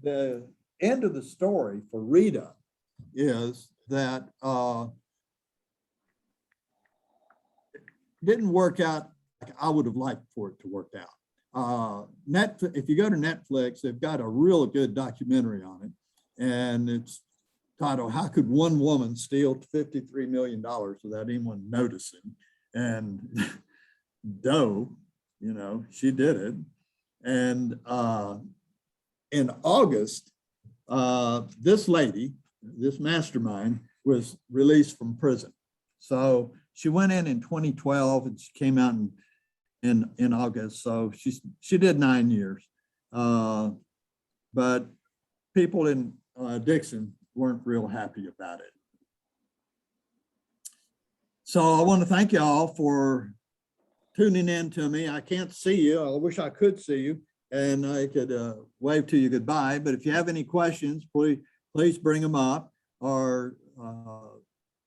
the end of the story for Rita is that it didn't work out like I would have liked for it to work out. If you go to Netflix, they've got a real good documentary on it, and it's titled, "How Could One Woman Steal $53 Million Without Anyone Noticing?" And Doe, she did it. And in August, this lady, this mastermind, was released from prison. So she went in 2012 and she came out in August. So she did 9 years. But people in Dixon weren't real happy about it. So I want to thank y'all for tuning in to me. I can't see you. I wish I could see you and I could wave to you goodbye. But if you have any questions, please bring them up or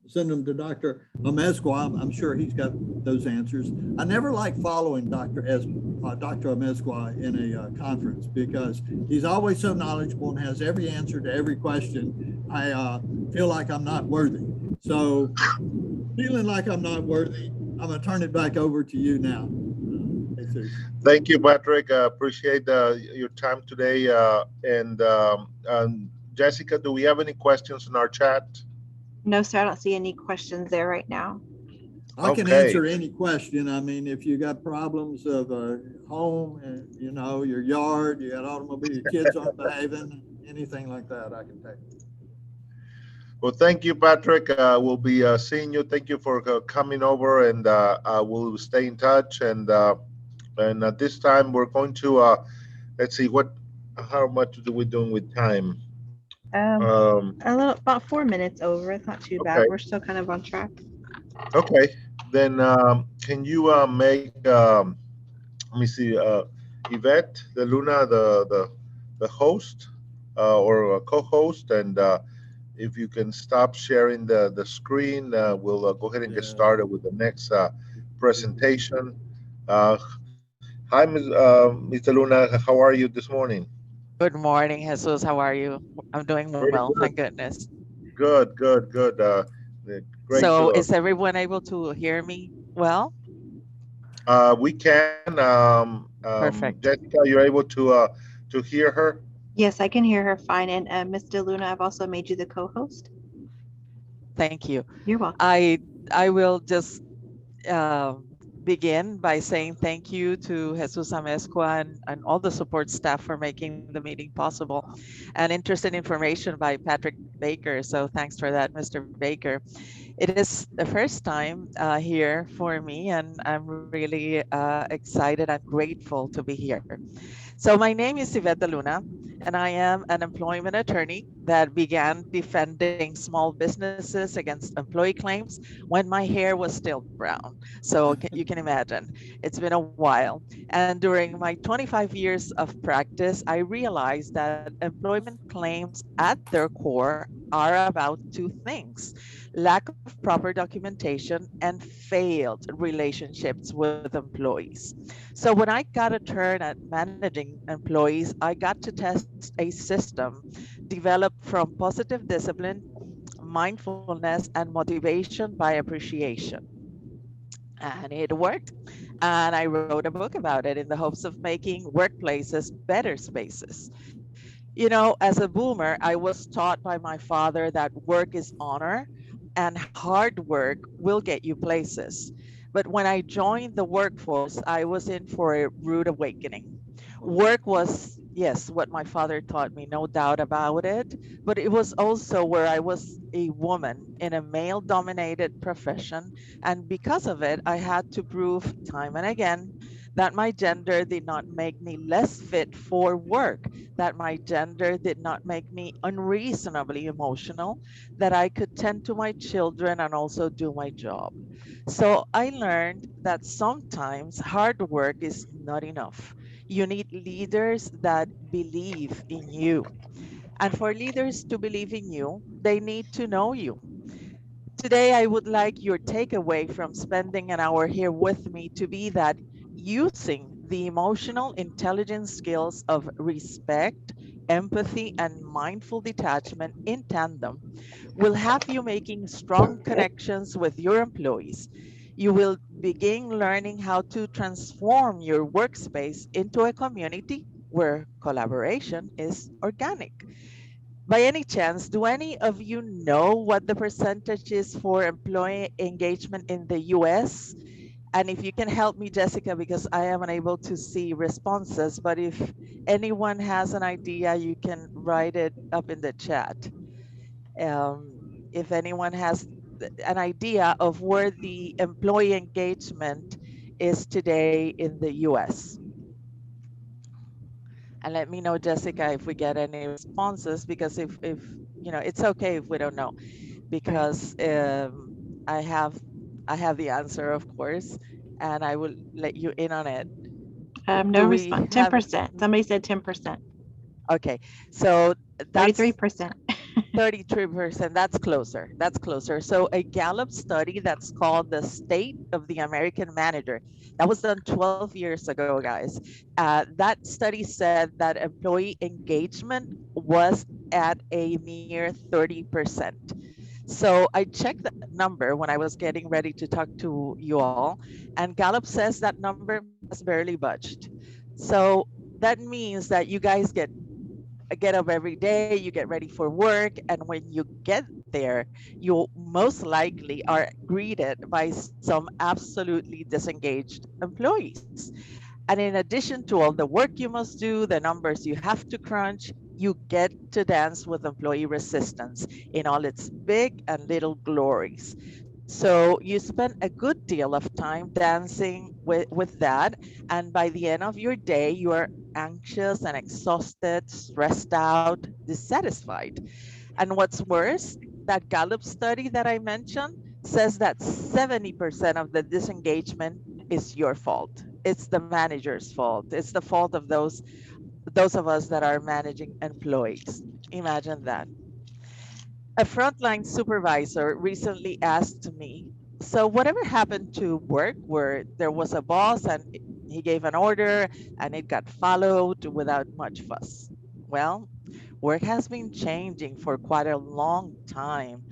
send them to Dr. Amezcua. I'm sure he's got those answers. I never like following Dr. Amezcua in a conference because he's always so knowledgeable and has every answer to every question. I feel like I'm not worthy. So feeling like I'm not worthy, I'm gonna turn it back over to you now. Thank you, Patrick. Appreciate your time today. And Jessica, do we have any questions in our chat? No, sir, I don't see any questions there right now. I can answer any question. I mean, if you got problems of a home and your yard, you got automobile, your kids aren't behaving, anything like that, I can take. Well, thank you, Patrick. We'll be seeing you. Thank you for coming over, and we'll stay in touch. And at this time, we're going to let's see how much are we doing with time? A little, about 4 minutes over. It's not too bad. We're still kind of on track. Okay, then can you make let me see, Yvette De Luna the host or a co-host, and if you can stop sharing the screen, we'll go ahead and get started with the next presentation. Hi, Ms. De Luna, how are you this morning? Good morning, Jesus. How are you? I'm doing well, thank goodness. Good. Great. So is everyone able to hear me well? We can. Perfect. Jessica, you're able to hear her? Yes, I can hear her fine. And Ms. DeLuna, I've also made you the co-host. Thank you. You're welcome. I will just begin by saying thank you to Jesus Amezcua and all the support staff for making the meeting possible, and interesting information by Patrick Baker. So thanks for that, Mr. Baker. It is the first time here for me, and I'm really excited and grateful to be here. So my name is Yvette Luna, and I am an employment attorney that began defending small businesses against employee claims when my hair was still brown. So you can imagine, it's been a while. And during my 25 years of practice, I realized that employment claims at their core are about two things: lack of proper documentation and failed relationships with employees. So when I got a turn at managing employees, I got to test a system developed from positive discipline, mindfulness, and motivation by appreciation. And it worked. And I wrote a book about it in the hopes of making workplaces better spaces. You know, as a boomer, I was taught by my father that work is honor and hard work will get you places. But when I joined the workforce, I was in for a rude awakening. Work was, yes, what my father taught me, no doubt about it, but it was also where I was a woman in a male dominated profession. And because of it, I had to prove time and again that my gender did not make me less fit for work, that my gender did not make me unreasonably emotional, that I could tend to my children and also do my job. So I learned that sometimes hard work is not enough. You need leaders that believe in you. And for leaders to believe in you, they need to know you. Today, I would like your takeaway from spending an hour here with me to be that using the emotional intelligence skills of respect, empathy, and mindful detachment in tandem will have you making strong connections with your employees. You will begin learning how to transform your workspace into a community where collaboration is organic. By any chance, do any of you know what the percentage is for employee engagement in the US? And if you can help me, Jessica, because I am unable to see responses, but if anyone has an idea, you can write it up in the chat. If anyone has an idea of where the employee engagement is today in the US. And let me know, Jessica, if we get any responses, because if you know, it's okay if we don't know, because I have I have the answer, of course, and I will let you in on it. No Do we response. have 10%. Somebody said 10%. okay? So that's 33%. 33%. That's closer. That's closer. So a Gallup study that's called the State of the American Manager, that was done 12 years ago, guys. That study said that employee engagement was at a mere 30%. So I checked that number when I was getting ready to talk to you all, and Gallup says that number has barely budged. So that means that you guys get up every day, you get ready for work, and when you get there, you most likely are greeted by some absolutely disengaged employees. And in addition to all the work you must do, the numbers you have to crunch, you get to dance with employee resistance in all its big and little glories. So you spend a good deal of time dancing with that. And by the end of your day, you are anxious and exhausted, stressed out, dissatisfied. And what's worse, that Gallup study that I mentioned says that 70% of the disengagement is your fault. It's the manager's fault. It's the fault of those of us that are managing employees. Imagine that. A frontline supervisor recently asked me, so whatever happened to work where there was a boss and he gave an order and it got followed without much fuss? Well, work has been changing for quite a long time.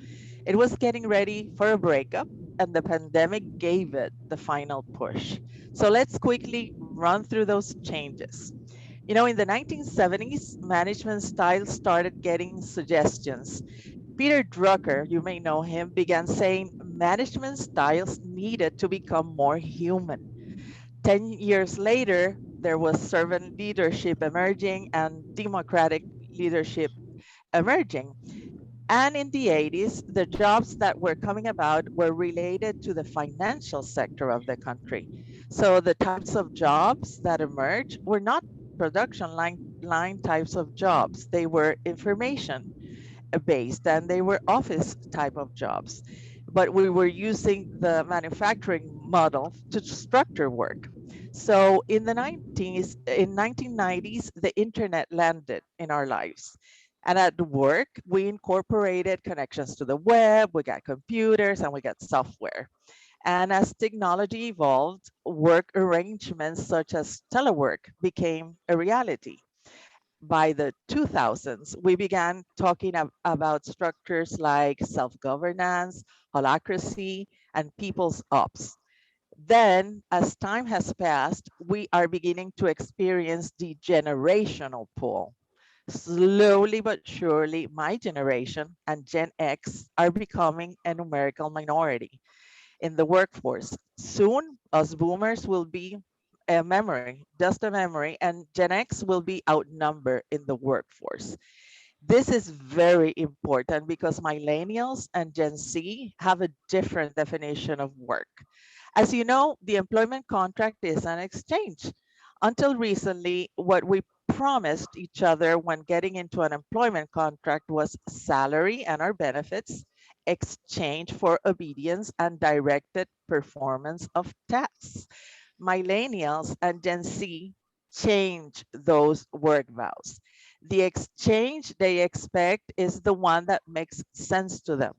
It was getting ready for a breakup, and the pandemic gave it the final push. So let's quickly run through those changes. You know, in the 1970s, management styles started getting suggestions. Peter Drucker, you may know him, began saying management styles needed to become more human. 10 years later, there was servant leadership emerging and democratic leadership emerging. And in the 80s, the jobs that were coming about were related to the financial sector of the country. So the types of jobs that emerged were not production line types of jobs. They were information based and they were office type of jobs. But we were using the manufacturing model to structure work. So in 1990s, the internet landed in our lives. And at work, we incorporated connections to the web, we got computers, and we got software. And as technology evolved, work arrangements such as telework became a reality. By the 2000s, we began talking about structures like self-governance, holacracy, and people's ops. Then, as time has passed, we are beginning to experience the generational pull. Slowly but surely, my generation and Gen X are becoming a numerical minority in the workforce. Soon, us boomers will be a memory, just a memory, and Gen X will be outnumbered in the workforce. This is very important because millennials and Gen Z have a different definition of work. As you know, the employment contract is an exchange. Until recently, what we promised each other when getting into an employment contract was salary and our benefits, exchange for obedience and directed performance of tasks. Millennials and Gen Z change those work vows. The exchange they expect is the one that makes sense to them.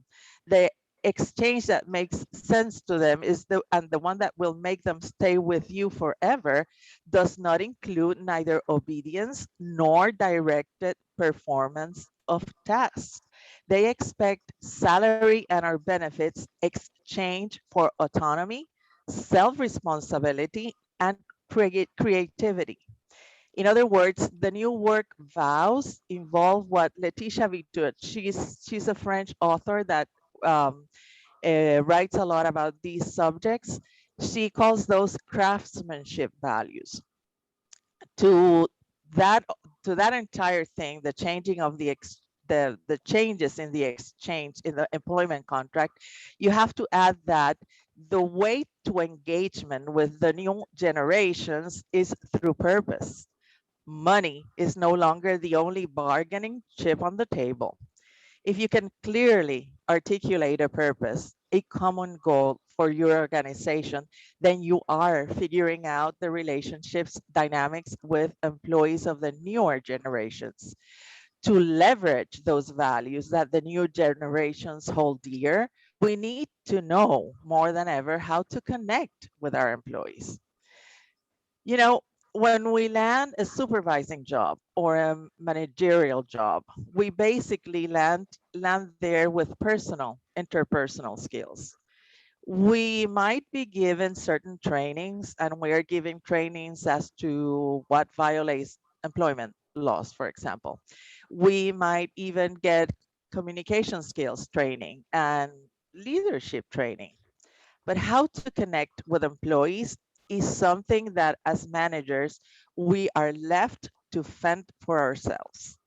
The exchange that makes sense to them is the one that will make them stay with you forever does not include neither obedience nor directed performance of tasks. They expect salary and our benefits exchange for autonomy, self-responsibility, and creativity. In other words, the new work vows involve what Letitia Vitut, she's a French author that um, writes a lot about these subjects. She calls those craftsmanship values. To that to that entire thing, the changing of the changes in the exchange in the employment contract, you have to add that the way to engagement with the new generations is through purpose. Money is no longer the only bargaining chip on the table. If you can clearly articulate a purpose, a common goal for your organization, then you are figuring out the relationships dynamics with employees of the newer generations. To leverage those values that the new generations hold dear, we need to know more than ever how to connect with our employees. You know, when we land a supervising job or a managerial job, we basically land there with interpersonal skills. We might be given certain trainings, and we are giving trainings as to what violates employment laws, for example. We might even get communication skills training and leadership training. But how to connect with employees is something that as managers, we are left to fend for ourselves.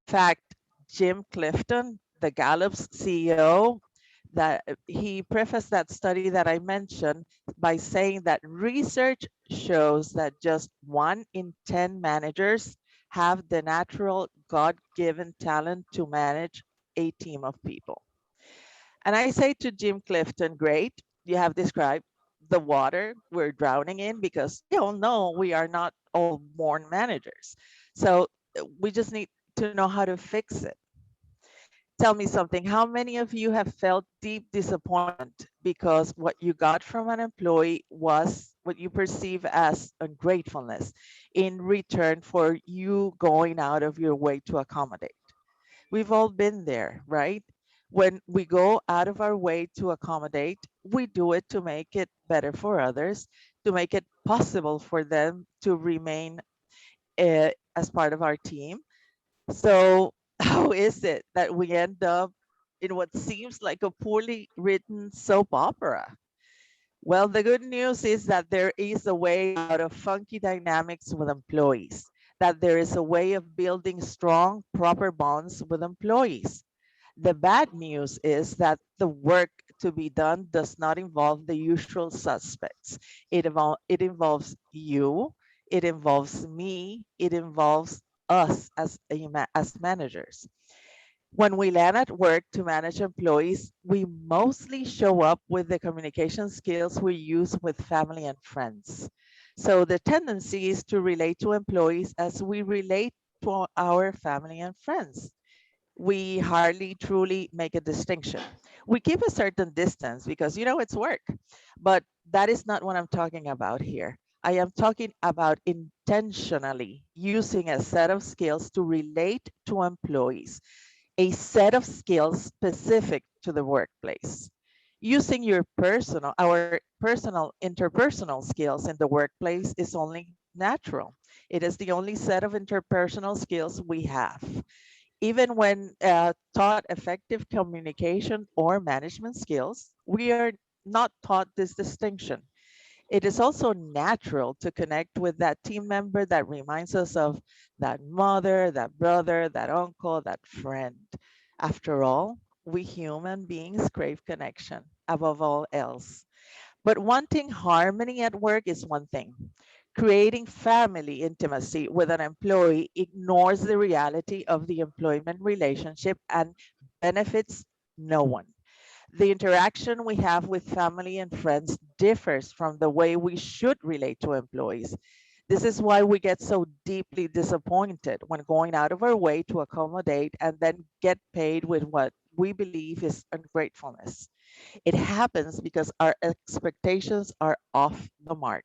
In fact, Jim Clifton, the Gallup's CEO, that he prefaced that study that I mentioned by saying that research shows that just 1 in 10 managers have the natural God-given talent to manage a team of people. And I say to Jim Clifton, great, you have described the water we're drowning in because we all know we are not all born managers. So we just need to know how to fix it. Tell me something. How many of you have felt deep disappointment because what you got from an employee was what you perceive as ungratefulness in return for you going out of your way to accommodate? We've all been there, right? When we go out of our way to accommodate, we do it to make it better for others, to make it possible for them to remain as part of our team. So how is it that we end up in what seems like a poorly written soap opera? Well, the good news is that there is a way out of funky dynamics with employees, that there is a way of building strong, proper bonds with employees. The bad news is that the work to be done does not involve the usual suspects. It involves you, it involves me, it involves us as managers. When we land at work to manage employees, we mostly show up with the communication skills we use with family and friends. So the tendency is to relate to employees as we relate to our family and friends. We hardly truly make a distinction. We keep a certain distance because, it's work, but that is not what I'm talking about here. I am talking about intentionally using a set of skills to relate to employees, a set of skills specific to the workplace. Using our personal interpersonal skills in the workplace is only natural. It is the only set of interpersonal skills we have. Even when taught effective communication or management skills, we are not taught this distinction. It is also natural to connect with that team member that reminds us of that mother, that brother, that uncle, that friend. After all, we human beings crave connection above all else. But wanting harmony at work is one thing. Creating family intimacy with an employee ignores the reality of the employment relationship and benefits no one. The interaction we have with family and friends differs from the way we should relate to employees. This is why we get so deeply disappointed when going out of our way to accommodate and then get paid with what we believe is ungratefulness. It happens because our expectations are off the mark,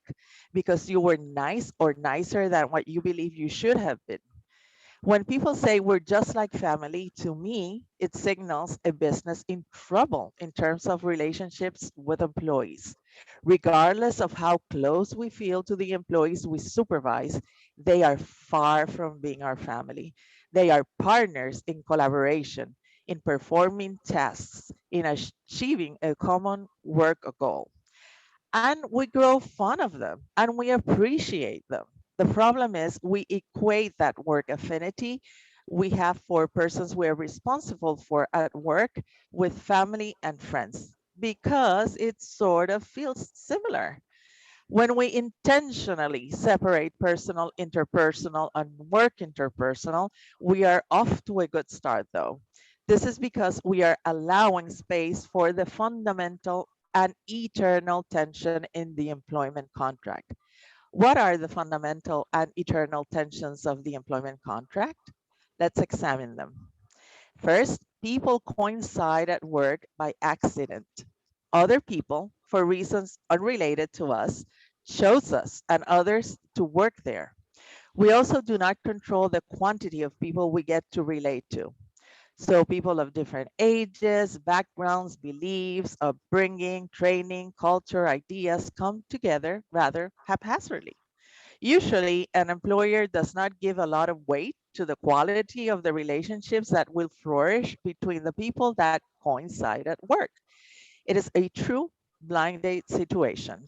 because you were nice or nicer than what you believe you should have been. When people say we're just like family, to me, it signals a business in trouble in terms of relationships with employees. Regardless of how close we feel to the employees we supervise, they are far from being our family. They are partners in collaboration, in performing tasks, in achieving a common work goal. And we grow fond of them and we appreciate them. The problem is we equate that work affinity we have for persons we are responsible for at work with family and friends because it sort of feels similar. When we intentionally separate personal interpersonal and work interpersonal, we are off to a good start though. This is because we are allowing space for the fundamental and eternal tension in the employment contract. What are the fundamental and eternal tensions of the employment contract? Let's examine them. First, people coincide at work by accident. Other people, for reasons unrelated to us, chose us and others to work there. We also do not control the quantity of people we get to relate to. So people of different ages, backgrounds, beliefs, upbringing, training, culture, ideas come together rather haphazardly. Usually, an employer does not give a lot of weight to the quality of the relationships that will flourish between the people that coincide at work. It is a true blind date situation.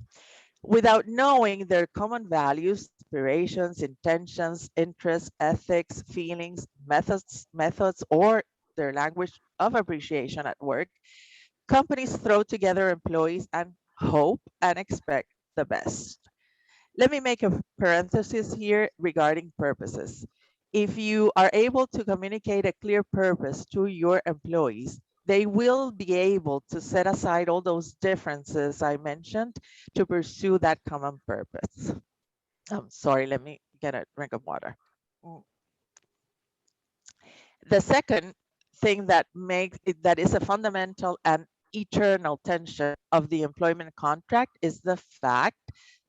Without knowing their common values, aspirations, intentions, interests, ethics, feelings, methods, or their language of appreciation at work, companies throw together employees and hope and expect the best. Let me make a parenthesis here regarding purposes. If you are able to communicate a clear purpose to your employees, they will be able to set aside all those differences I mentioned to pursue that common purpose. I'm sorry, let me get a drink of water. Mm. The second thing that is a fundamental and eternal tension of the employment contract is the fact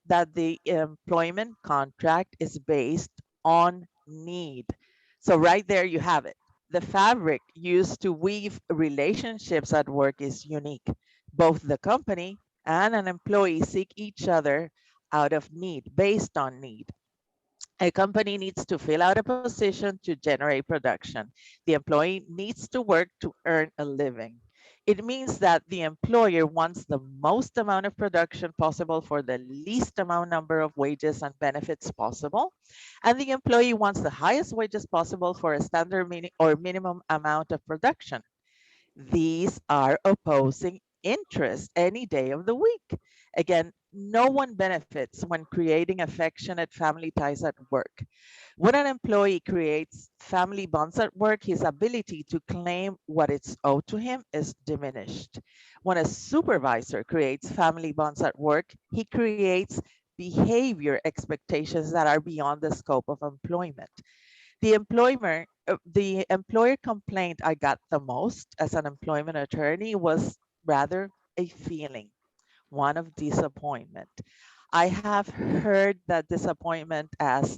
that the employment contract is based on need. So right there you have it. The fabric used to weave relationships at work is unique. Both the company and an employee seek each other out of need, based on need. A company needs to fill out a position to generate production. The employee needs to work to earn a living. It means that the employer wants the most amount of production possible for the least amount number of wages and benefits possible. And the employee wants the highest wages possible for a standard or minimum amount of production. These are opposing interests any day of the week. Again, no one benefits when creating affectionate family ties at work. When an employee creates family bonds at work, his ability to claim what is owed to him is diminished. When a supervisor creates family bonds at work, he creates behavior expectations that are beyond the scope of employment. The employer complaint I got the most as an employment attorney was rather a feeling, one of disappointment. I have heard that disappointment as,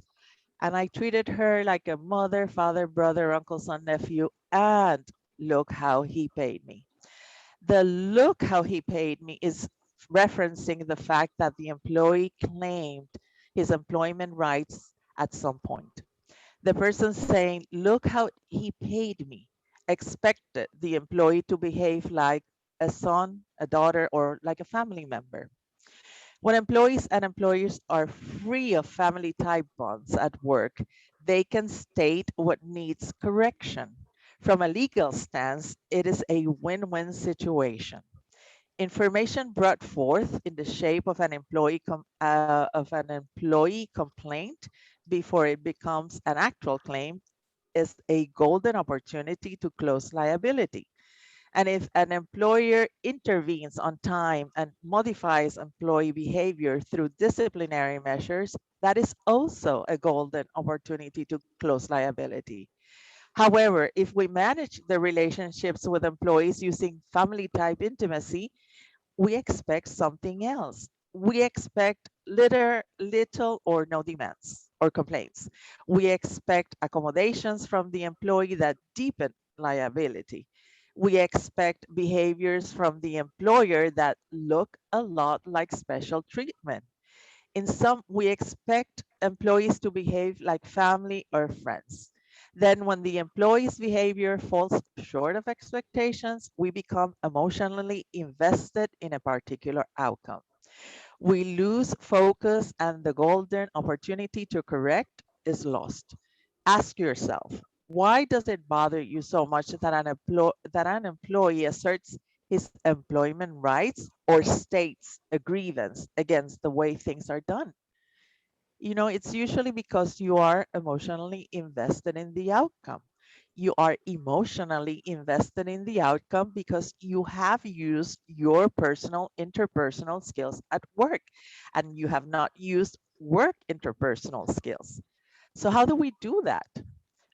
and I treated her like a mother, father, brother, uncle, son, nephew, and look how he paid me. The look how he paid me is referencing the fact that the employee claimed his employment rights at some point. The person saying, look how he paid me, expected the employee to behave like a son, a daughter, or like a family member. When employees and employers are free of family type bonds at work, they can state what needs correction. From a legal stance, it is a win-win situation. Information brought forth in the shape of an employee complaint before it becomes an actual claim is a golden opportunity to close liability. And if an employer intervenes on time and modifies employee behavior through disciplinary measures, that is also a golden opportunity to close liability. However, if we manage the relationships with employees using family type intimacy, we expect something else. We expect little or no demands or complaints. We expect accommodations from the employee that deepen liability. We expect behaviors from the employer that look a lot like special treatment. In some, we expect employees to behave like family or friends. Then when the employee's behavior falls short of expectations, we become emotionally invested in a particular outcome. We lose focus and the golden opportunity to correct is lost. Ask yourself, why does it bother you so much that an employee asserts his employment rights or states a grievance against the way things are done? It's usually because you are emotionally invested in the outcome. You are emotionally invested in the outcome because you have used your personal interpersonal skills at work and you have not used work interpersonal skills. So how do we do that?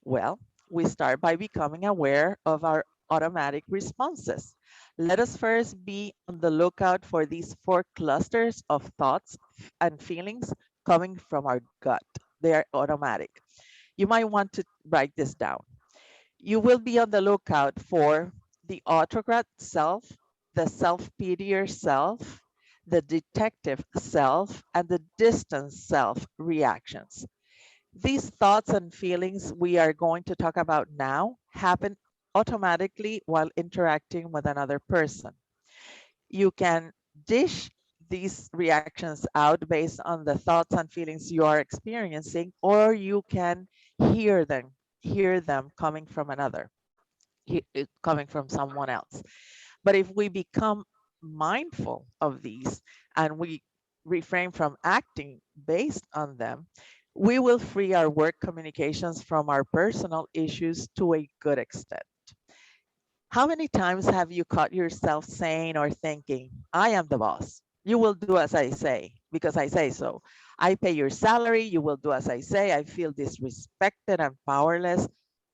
Well, we start by becoming aware of our automatic responses. Let us first be on the lookout for these four clusters of thoughts and feelings coming from our gut. They are automatic. You might want to write this down. You will be on the lookout for the autocrat self, the self-pitier self, the detective self, and the distant self reactions. These thoughts and feelings we are going to talk about now happen automatically while interacting with another person. You can dish these reactions out based on the thoughts and feelings you are experiencing, or you can hear them coming from coming from someone else. But if we become mindful of these and we refrain from acting based on them, we will free our work communications from our personal issues to a good extent. How many times have you caught yourself saying or thinking, I am the boss. You will do as I say because I say so. I pay your salary. You will do as I say. I feel disrespected and powerless.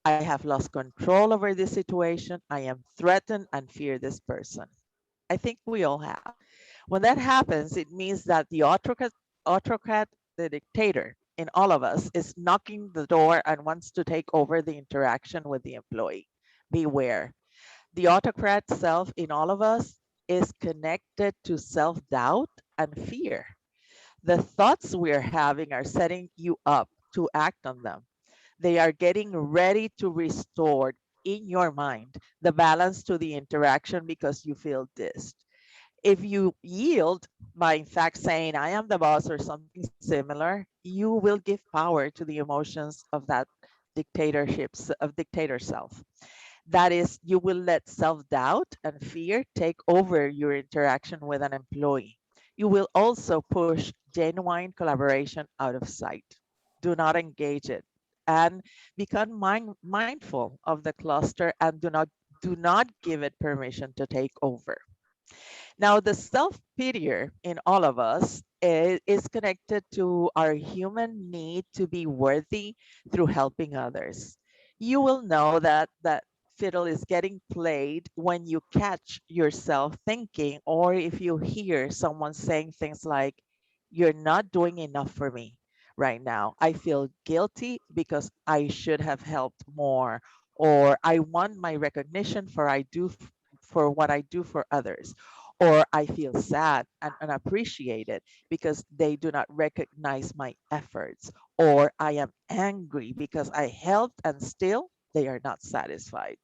I have lost control over this situation. I am threatened and fear this person. I think we all have. When that happens, it means that the autocrat, the dictator in all of us, is knocking the door and wants to take over the interaction with the employee. Beware. The autocrat self in all of us is connected to self-doubt and fear. The thoughts we're having are setting you up to act on them. They are getting ready to restore in your mind the balance to the interaction because you feel dissed. If you yield by in fact saying I am the boss or something similar, you will give power to the emotions of that dictator self. That is, you will let self-doubt and fear take over your interaction with an employee. You will also push genuine collaboration out of sight. Do not engage it and become mindful of the cluster and do not give it permission to take over. Now, the self-pitier in all of us is connected to our human need to be worthy through helping others. You will know that that fiddle is getting played when you catch yourself thinking, or if you hear someone saying things like, "You're not doing enough for me right now. I feel guilty because I should have helped more," or "I want my recognition for what I do for others," or "I feel sad and unappreciated because they do not recognize my efforts," or "I am angry because I helped and still they are not satisfied."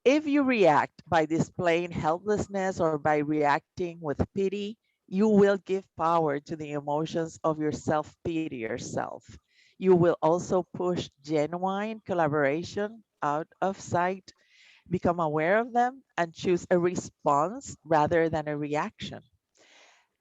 If you react by displaying helplessness or by reacting with pity, you will give power to the emotions of your self-pity yourself. You will also push genuine collaboration out of sight, become aware of them, and choose a response rather than a reaction.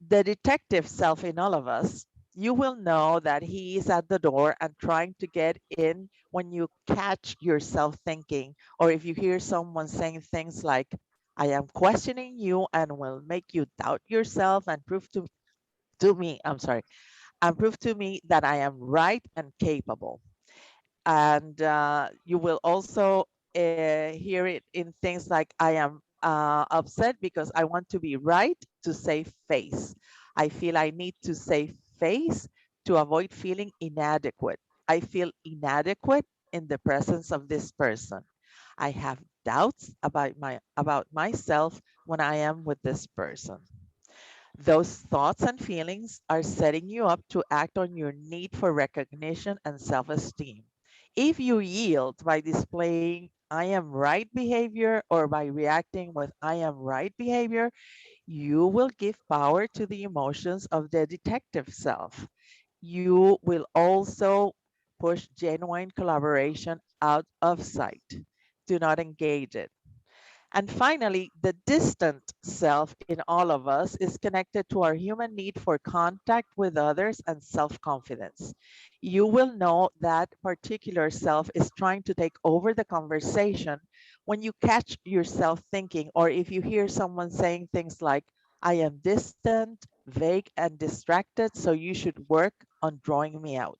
The detective self in all of us, you will know that he is at the door and trying to get in when you catch yourself thinking, or if you hear someone saying things like, "I am questioning you and will make you doubt yourself and to me, I'm sorry, and prove to me that I am right and capable." And you will also hear it in things like, "I am upset because I want to be right to save face. I feel I need to save face to avoid feeling inadequate. I feel inadequate in the presence of this person. I have doubts about myself when I am with this person." Those thoughts and feelings are setting you up to act on your need for recognition and self-esteem. If you yield by displaying "I am right" behavior or by reacting with "I am right" behavior, you will give power to the emotions of the detective self. You will also push genuine collaboration out of sight. Do not engage it. And finally, the distant self in all of us is connected to our human need for contact with others and self-confidence. You will know that particular self is trying to take over the conversation when you catch yourself thinking, or if you hear someone saying things like, "I am distant, vague, and distracted, so you should work on drawing me out."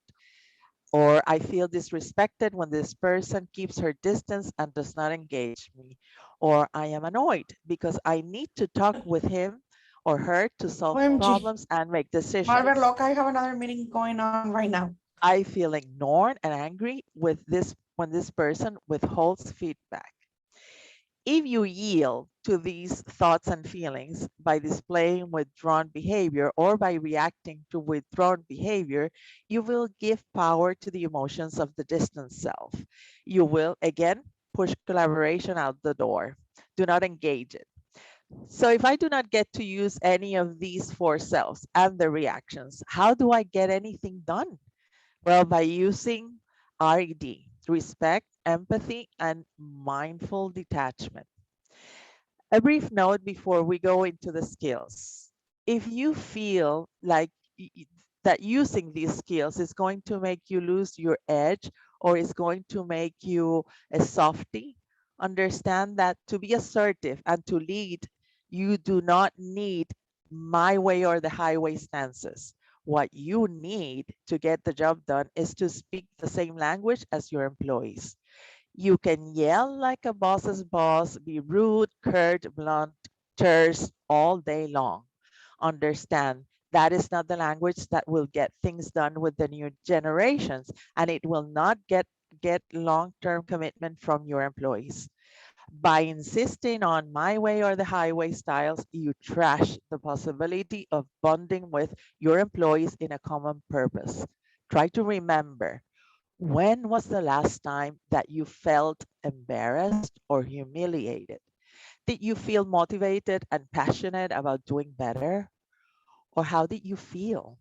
Or, "I feel disrespected when this person keeps her distance and does not engage me." Or, "I am annoyed because I need to talk with him or her to solve OMG. problems and make Marvel, decisions. look, I have another meeting going on right now. I feel ignored and angry with this when this person withholds feedback." If you yield to these thoughts and feelings by displaying withdrawn behavior or by reacting to withdrawn behavior, you will give power to the emotions of the distant self. You will, again, push collaboration out the door. Do not engage it. So if I do not get to use any of these four selves and the reactions, how do I get anything done? Well, by using RED, respect, empathy, and mindful detachment. A brief note before we go into the skills. If you feel like that using these skills is going to make you lose your edge or is going to make you a softie, understand that to be assertive and to lead, you do not need my way or the highway stances. What you need to get the job done is to speak the same language as your employees. You can yell like a boss's boss, be rude, curt, blunt, terse all day long. Understand that is not the language that will get things done with the new generations, and it will not get long-term commitment from your employees. By insisting on my way or the highway styles, you trash the possibility of bonding with your employees in a common purpose. Try to remember, when was the last time that you felt embarrassed or humiliated? Did you feel motivated and passionate about doing better? Or how did you feel?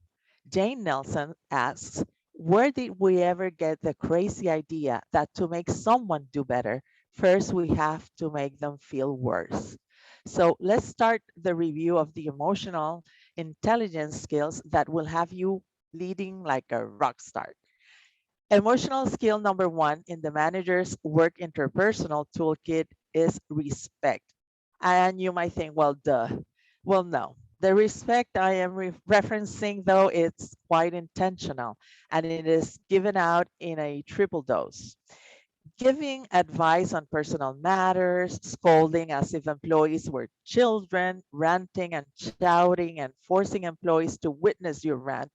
Jane Nelson asks, where did we ever get the crazy idea that to make someone do better, first we have to make them feel worse? So let's start the review of the emotional intelligence skills that will have you leading like a rock star. Emotional skill number one in the manager's work interpersonal toolkit is respect. And you might think, well, duh. Well, no. The respect I am referencing, though, it's quite intentional and it is given out in a triple dose. Giving advice on personal matters, scolding as if employees were children, ranting and shouting and forcing employees to witness your rant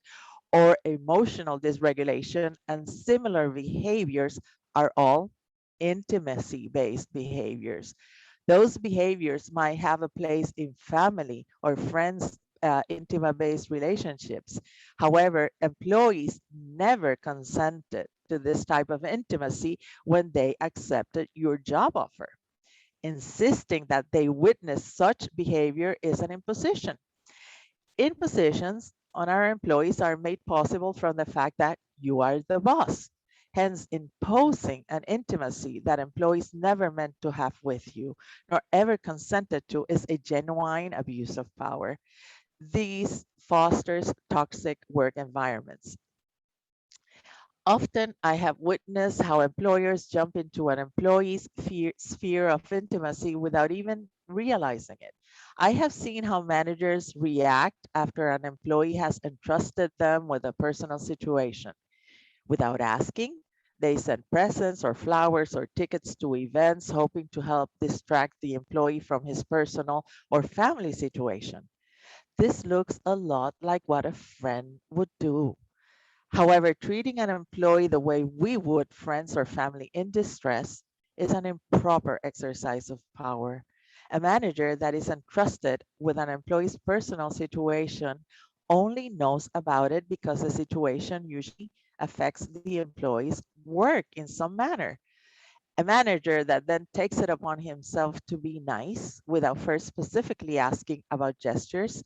or emotional dysregulation and similar behaviors are all intimacy-based behaviors. Those behaviors might have a place in family or friends, intimate-based relationships. However, employees never consented to this type of intimacy when they accepted your job offer. Insisting that they witness such behavior is an imposition. Impositions on our employees are made possible from the fact that you are the boss. Hence, imposing an intimacy that employees never meant to have with you, nor ever consented to, is a genuine abuse of power. These fosters toxic work environments. Often, I have witnessed how employers jump into an employee's sphere of intimacy without even realizing it. I have seen how managers react after an employee has entrusted them with a personal situation. Without asking, they send presents or flowers or tickets to events, hoping to help distract the employee from his personal or family situation. This looks a lot like what a friend would do. However, treating an employee the way we would friends or family in distress is an improper exercise of power. A manager that is entrusted with an employee's personal situation only knows about it because the situation usually affects the employee's work in some manner. A manager that then takes it upon himself to be nice without first specifically asking about gestures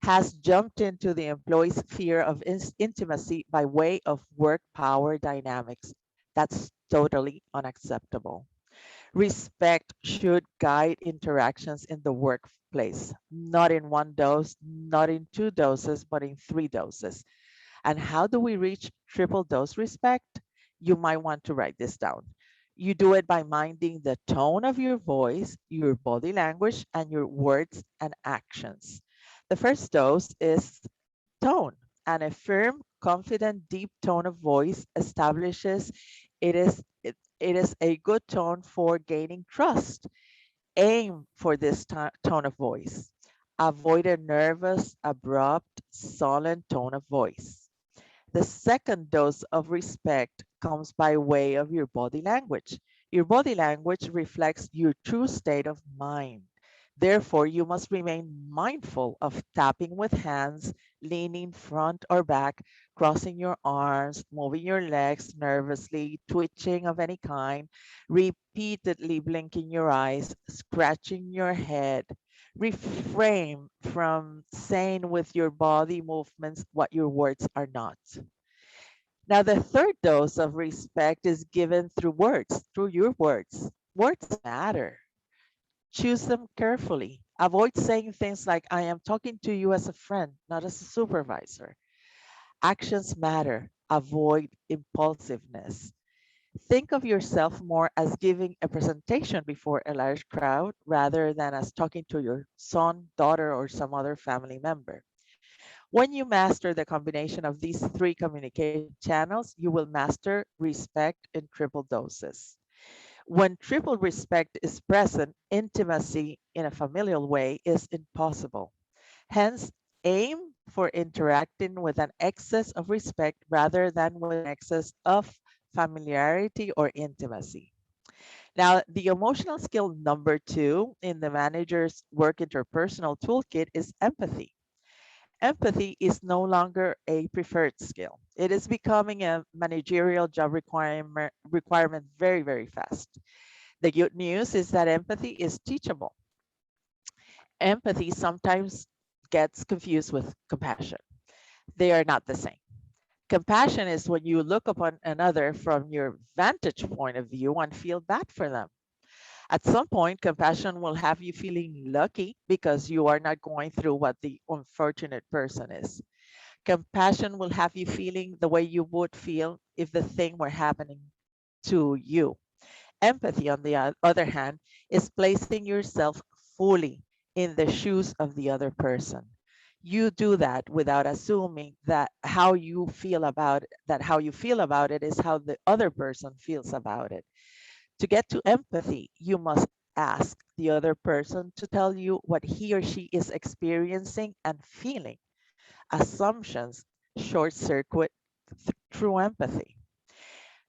has jumped into the employee's fear of intimacy by way of work power dynamics. That's totally unacceptable. Respect should guide interactions in the workplace, not in one dose, not in two doses, but in three doses. And how do we reach triple dose respect? You might want to write this down. You do it by minding the tone of your voice, your body language, and your words and actions. The first dose is tone, and a firm, confident, deep tone of voice establishes it is a good tone for gaining trust. Aim for this tone of voice. Avoid a nervous, abrupt, sullen tone of voice. The second dose of respect comes by way of your body language. Your body language reflects your true state of mind. Therefore, you must remain mindful of tapping with hands, leaning front or back, crossing your arms, moving your legs nervously, twitching of any kind, repeatedly blinking your eyes, scratching your head. Refrain from saying with your body movements what your words are not. Now, the third dose of respect is given through words, through your words. Words matter. Choose them carefully. Avoid saying things like, I am talking to you as a friend, not as a supervisor. Actions matter. Avoid impulsiveness. Think of yourself more as giving a presentation before a large crowd rather than as talking to your son, daughter, or some other family member. When you master the combination of these three communication channels, you will master respect in triple doses. When triple respect is present, intimacy in a familial way is impossible. Hence, aim for interacting with an excess of respect rather than with an excess of familiarity or intimacy. Now, the emotional skill number 2 in the manager's work interpersonal toolkit is empathy. Empathy is no longer a preferred skill. It is becoming a managerial job requirement very, very fast. The good news is that empathy is teachable. Empathy sometimes gets confused with compassion. They are not the same. Compassion is when you look upon another from your vantage point of view and feel bad for them. At some point, compassion will have you feeling lucky because you are not going through what the unfortunate person is. Compassion will have you feeling the way you would feel if the thing were happening to you. Empathy, on the other hand, is placing yourself fully in the shoes of the other person. You do that without assuming that how you feel about it is how the other person feels about it. To get to empathy, you must ask the other person to tell you what he or she is experiencing and feeling. Assumptions short circuit through empathy.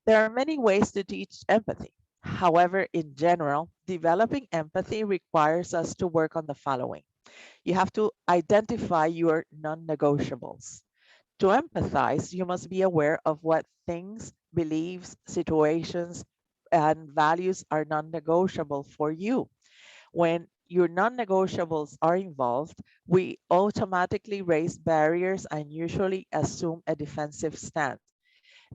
There are many ways to teach empathy. However, in general, developing empathy requires us to work on the following. You have to identify your non-negotiables. To empathize, you must be aware of what things, beliefs, situations, and values are non-negotiable for you. When your non-negotiables are involved, we automatically raise barriers and usually assume a defensive stance.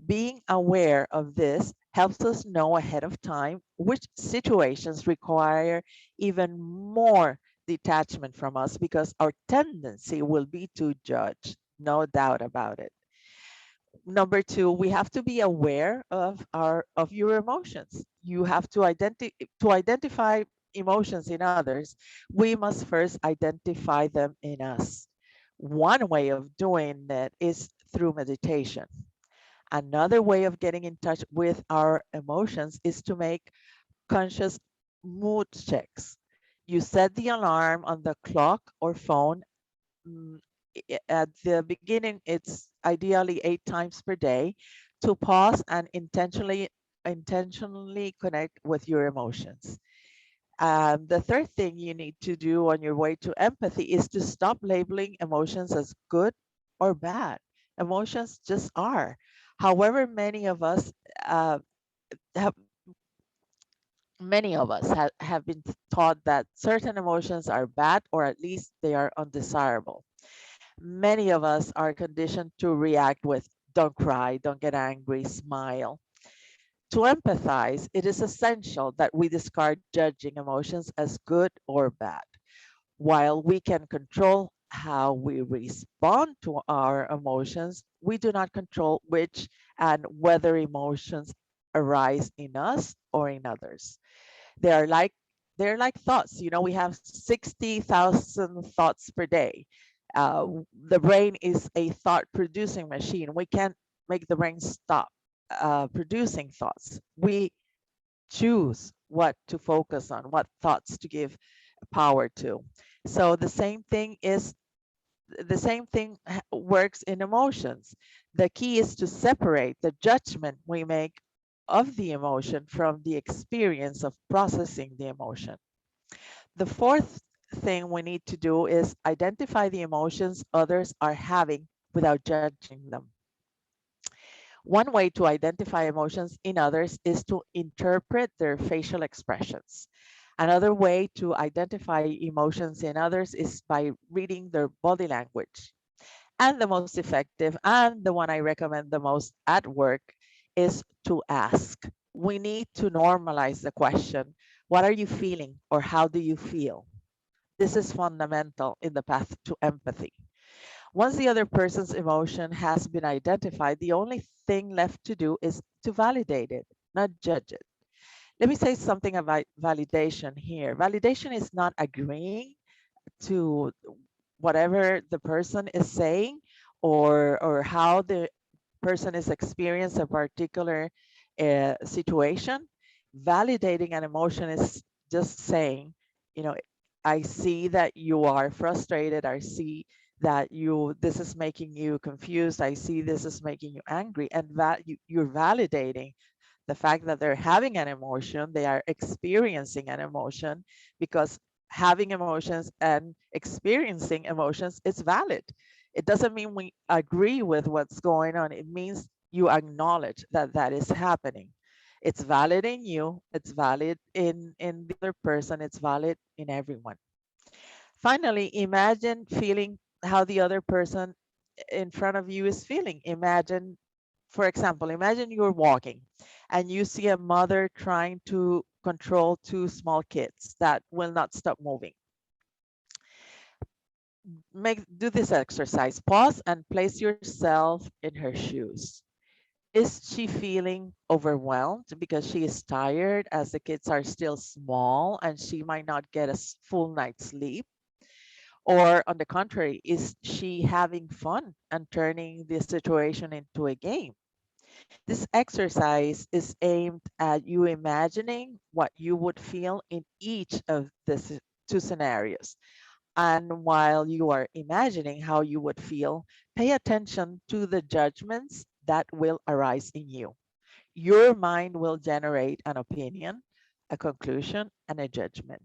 Being aware of this helps us know ahead of time which situations require even more detachment from us because our tendency will be to judge, no doubt about it. Number 2, we have to be aware of your emotions. You have to identify emotions in others. We must first identify them in us. One way of doing that is through meditation. Another way of getting in touch with our emotions is to make conscious mood checks. You set the alarm on the clock or phone. mm, at the beginning, it's ideally 8 times per day to pause and intentionally connect with your emotions. The third thing you need to do on your way to empathy is to stop labeling emotions as good or bad. Emotions just are. However, uh, have have been taught that certain emotions are bad or at least they are undesirable. Many of us are conditioned to react with don't cry, don't get angry, smile. To empathize, it is essential that we discard judging emotions as good or bad. While we can control how we respond to our emotions, we do not control which and whether emotions arise in us or in others. They are like they're like thoughts. You know, we have 60,000 thoughts per day. The brain is a thought producing machine. We can't make the brain stop producing thoughts. We choose what to focus on, what thoughts to give power to. So the same thing works in emotions. The key is to separate the judgment we make of the emotion from the experience of processing the emotion. The fourth thing we need to do is identify the emotions others are having without judging them. One way to identify emotions in others is to interpret their facial expressions. Another way to identify emotions in others is by reading their body language. And the most effective and the one I recommend the most at work is to ask. We need to normalize the question, what are you feeling or how do you feel? This is fundamental in the path to empathy. Once the other person's emotion has been identified, the only thing left to do is to validate it, not judge it. Let me say something about validation here. Validation is not agreeing to whatever the person is saying or how the person is experiencing a particular situation. Validating an emotion is just saying, you know, I see that you are frustrated. I see that this is making you confused. I see this is making you angry, and that you're validating The fact that they're having an emotion, they are experiencing an emotion, because having emotions and experiencing emotions is valid. It doesn't mean we agree with what's going on. It means you acknowledge that that is happening. It's valid in you, it's valid in the other person, it's valid in everyone. Finally, imagine feeling how the other person in front of you is feeling. Imagine, for example, imagine you're walking and you see a mother trying to control two small kids that will not stop moving. Do this exercise. Pause and place yourself in her shoes. Is she feeling overwhelmed because she is tired as the kids are still small and she might not get a full night's sleep? Or on the contrary, is she having fun and turning the situation into a game? This exercise is aimed at you imagining what you would feel in each of the two scenarios. And while you are imagining how you would feel, pay attention to the judgments that will arise in you. Your mind will generate an opinion, a conclusion, and a judgment.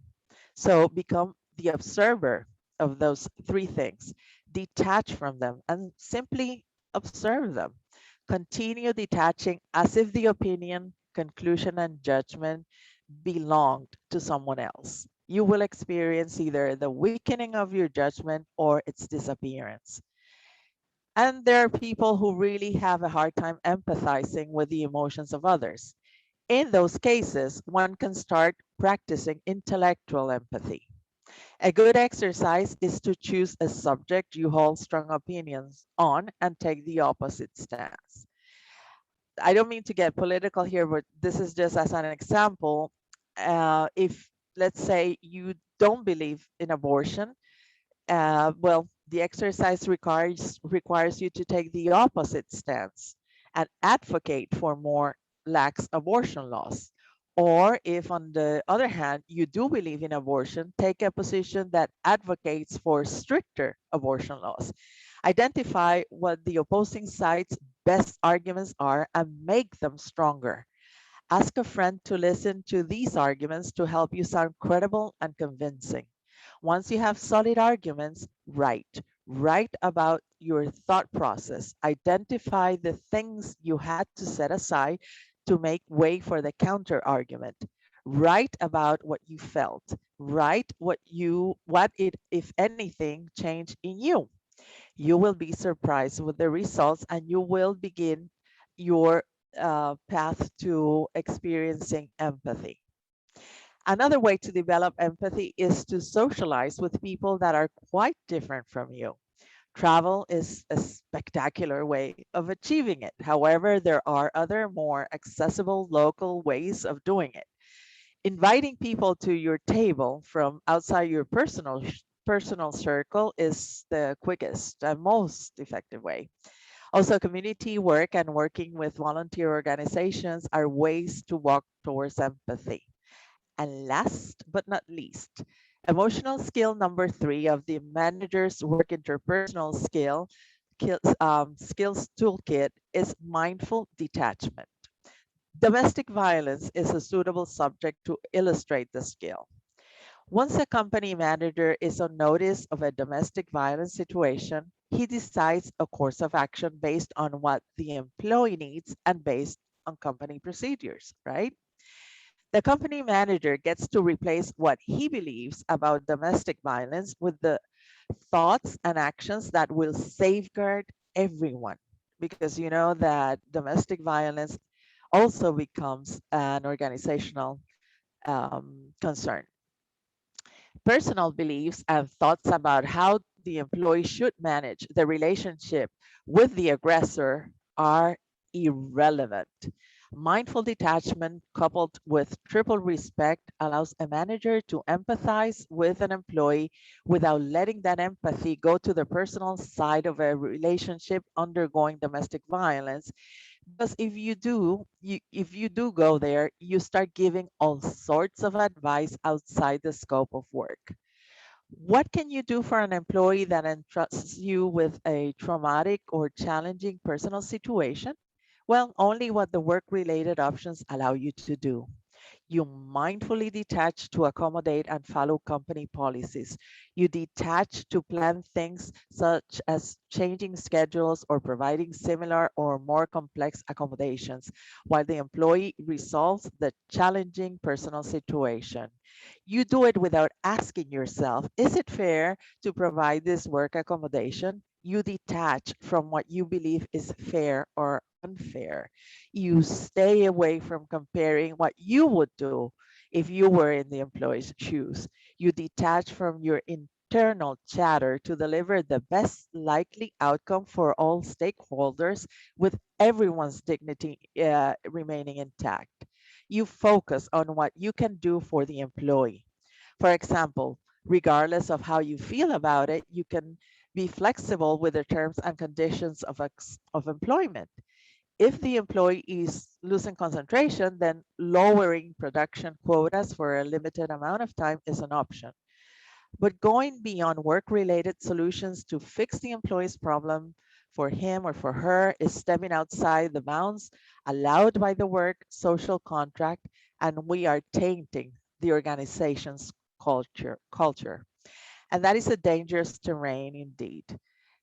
So become the observer of those three things. Detach from them and simply observe them. Continue detaching as if the opinion, conclusion, and judgment belonged to someone else. You will experience either the weakening of your judgment or its disappearance. And there are people who really have a hard time empathizing with the emotions of others. In those cases, one can start practicing intellectual empathy. A good exercise is to choose a subject you hold strong opinions on and take the opposite stance. I don't mean to get political here, but this is just as an example. If, let's say, you don't believe in abortion, well, the exercise requires you to take the opposite stance and advocate for more lax abortion laws. Or if, on the other hand, you do believe in abortion, take a position that advocates for stricter abortion laws. Identify what the opposing side's best arguments are and make them stronger. Ask a friend to listen to these arguments to help you sound credible and convincing. Once you have solid arguments, write. Write about your thought process. Identify the things you had to set aside to make way for the counter argument. Write about what you felt. Write what it, if anything, changed in you. You will be surprised with the results and you will begin your path to experiencing empathy. Another way to develop empathy is to socialize with people that are quite different from you. Travel is a spectacular way of achieving it. However, there are other more accessible local ways of doing it. Inviting people to your table from outside your personal circle is the quickest and most effective way. Also, community work and working with volunteer organizations are ways to walk towards empathy. And last but not least, emotional skill number 3 of the manager's work interpersonal skills toolkit is mindful detachment. Domestic violence is a suitable subject to illustrate the skill. Once a company manager is on notice of a domestic violence situation, he decides a course of action based on what the employee needs and based on company procedures, right? The company manager gets to replace what he believes about domestic violence with the thoughts and actions that will safeguard everyone. Because you know that domestic violence also becomes an organizational concern. Personal beliefs and thoughts about how the employee should manage the relationship with the aggressor are irrelevant. Mindful detachment coupled with triple respect allows a manager to empathize with an employee without letting that empathy go to the personal side of a relationship undergoing domestic violence. Because if you do go there, you start giving all sorts of advice outside the scope of work. What can you do for an employee that entrusts you with a traumatic or challenging personal situation? Well, only what the work-related options allow you to do. You mindfully detach to accommodate and follow company policies. You detach to plan things such as changing schedules or providing similar or more complex accommodations, while the employee resolves the challenging personal situation. You do it without asking yourself, is it fair to provide this work accommodation? You detach from what you believe is fair or unfair. You stay away from comparing what you would do if you were in the employee's shoes. You detach from your internal chatter to deliver the best likely outcome for all stakeholders with everyone's dignity remaining intact. You focus on what you can do for the employee. For example, regardless of how you feel about it, you can be flexible with the terms and conditions of employment. If the employee is losing concentration, then lowering production quotas for a limited amount of time is an option. But going beyond work-related solutions to fix the employee's problem for him or for her is stepping outside the bounds allowed by the work social contract, and we are tainting the organization's culture. And that is a dangerous terrain indeed.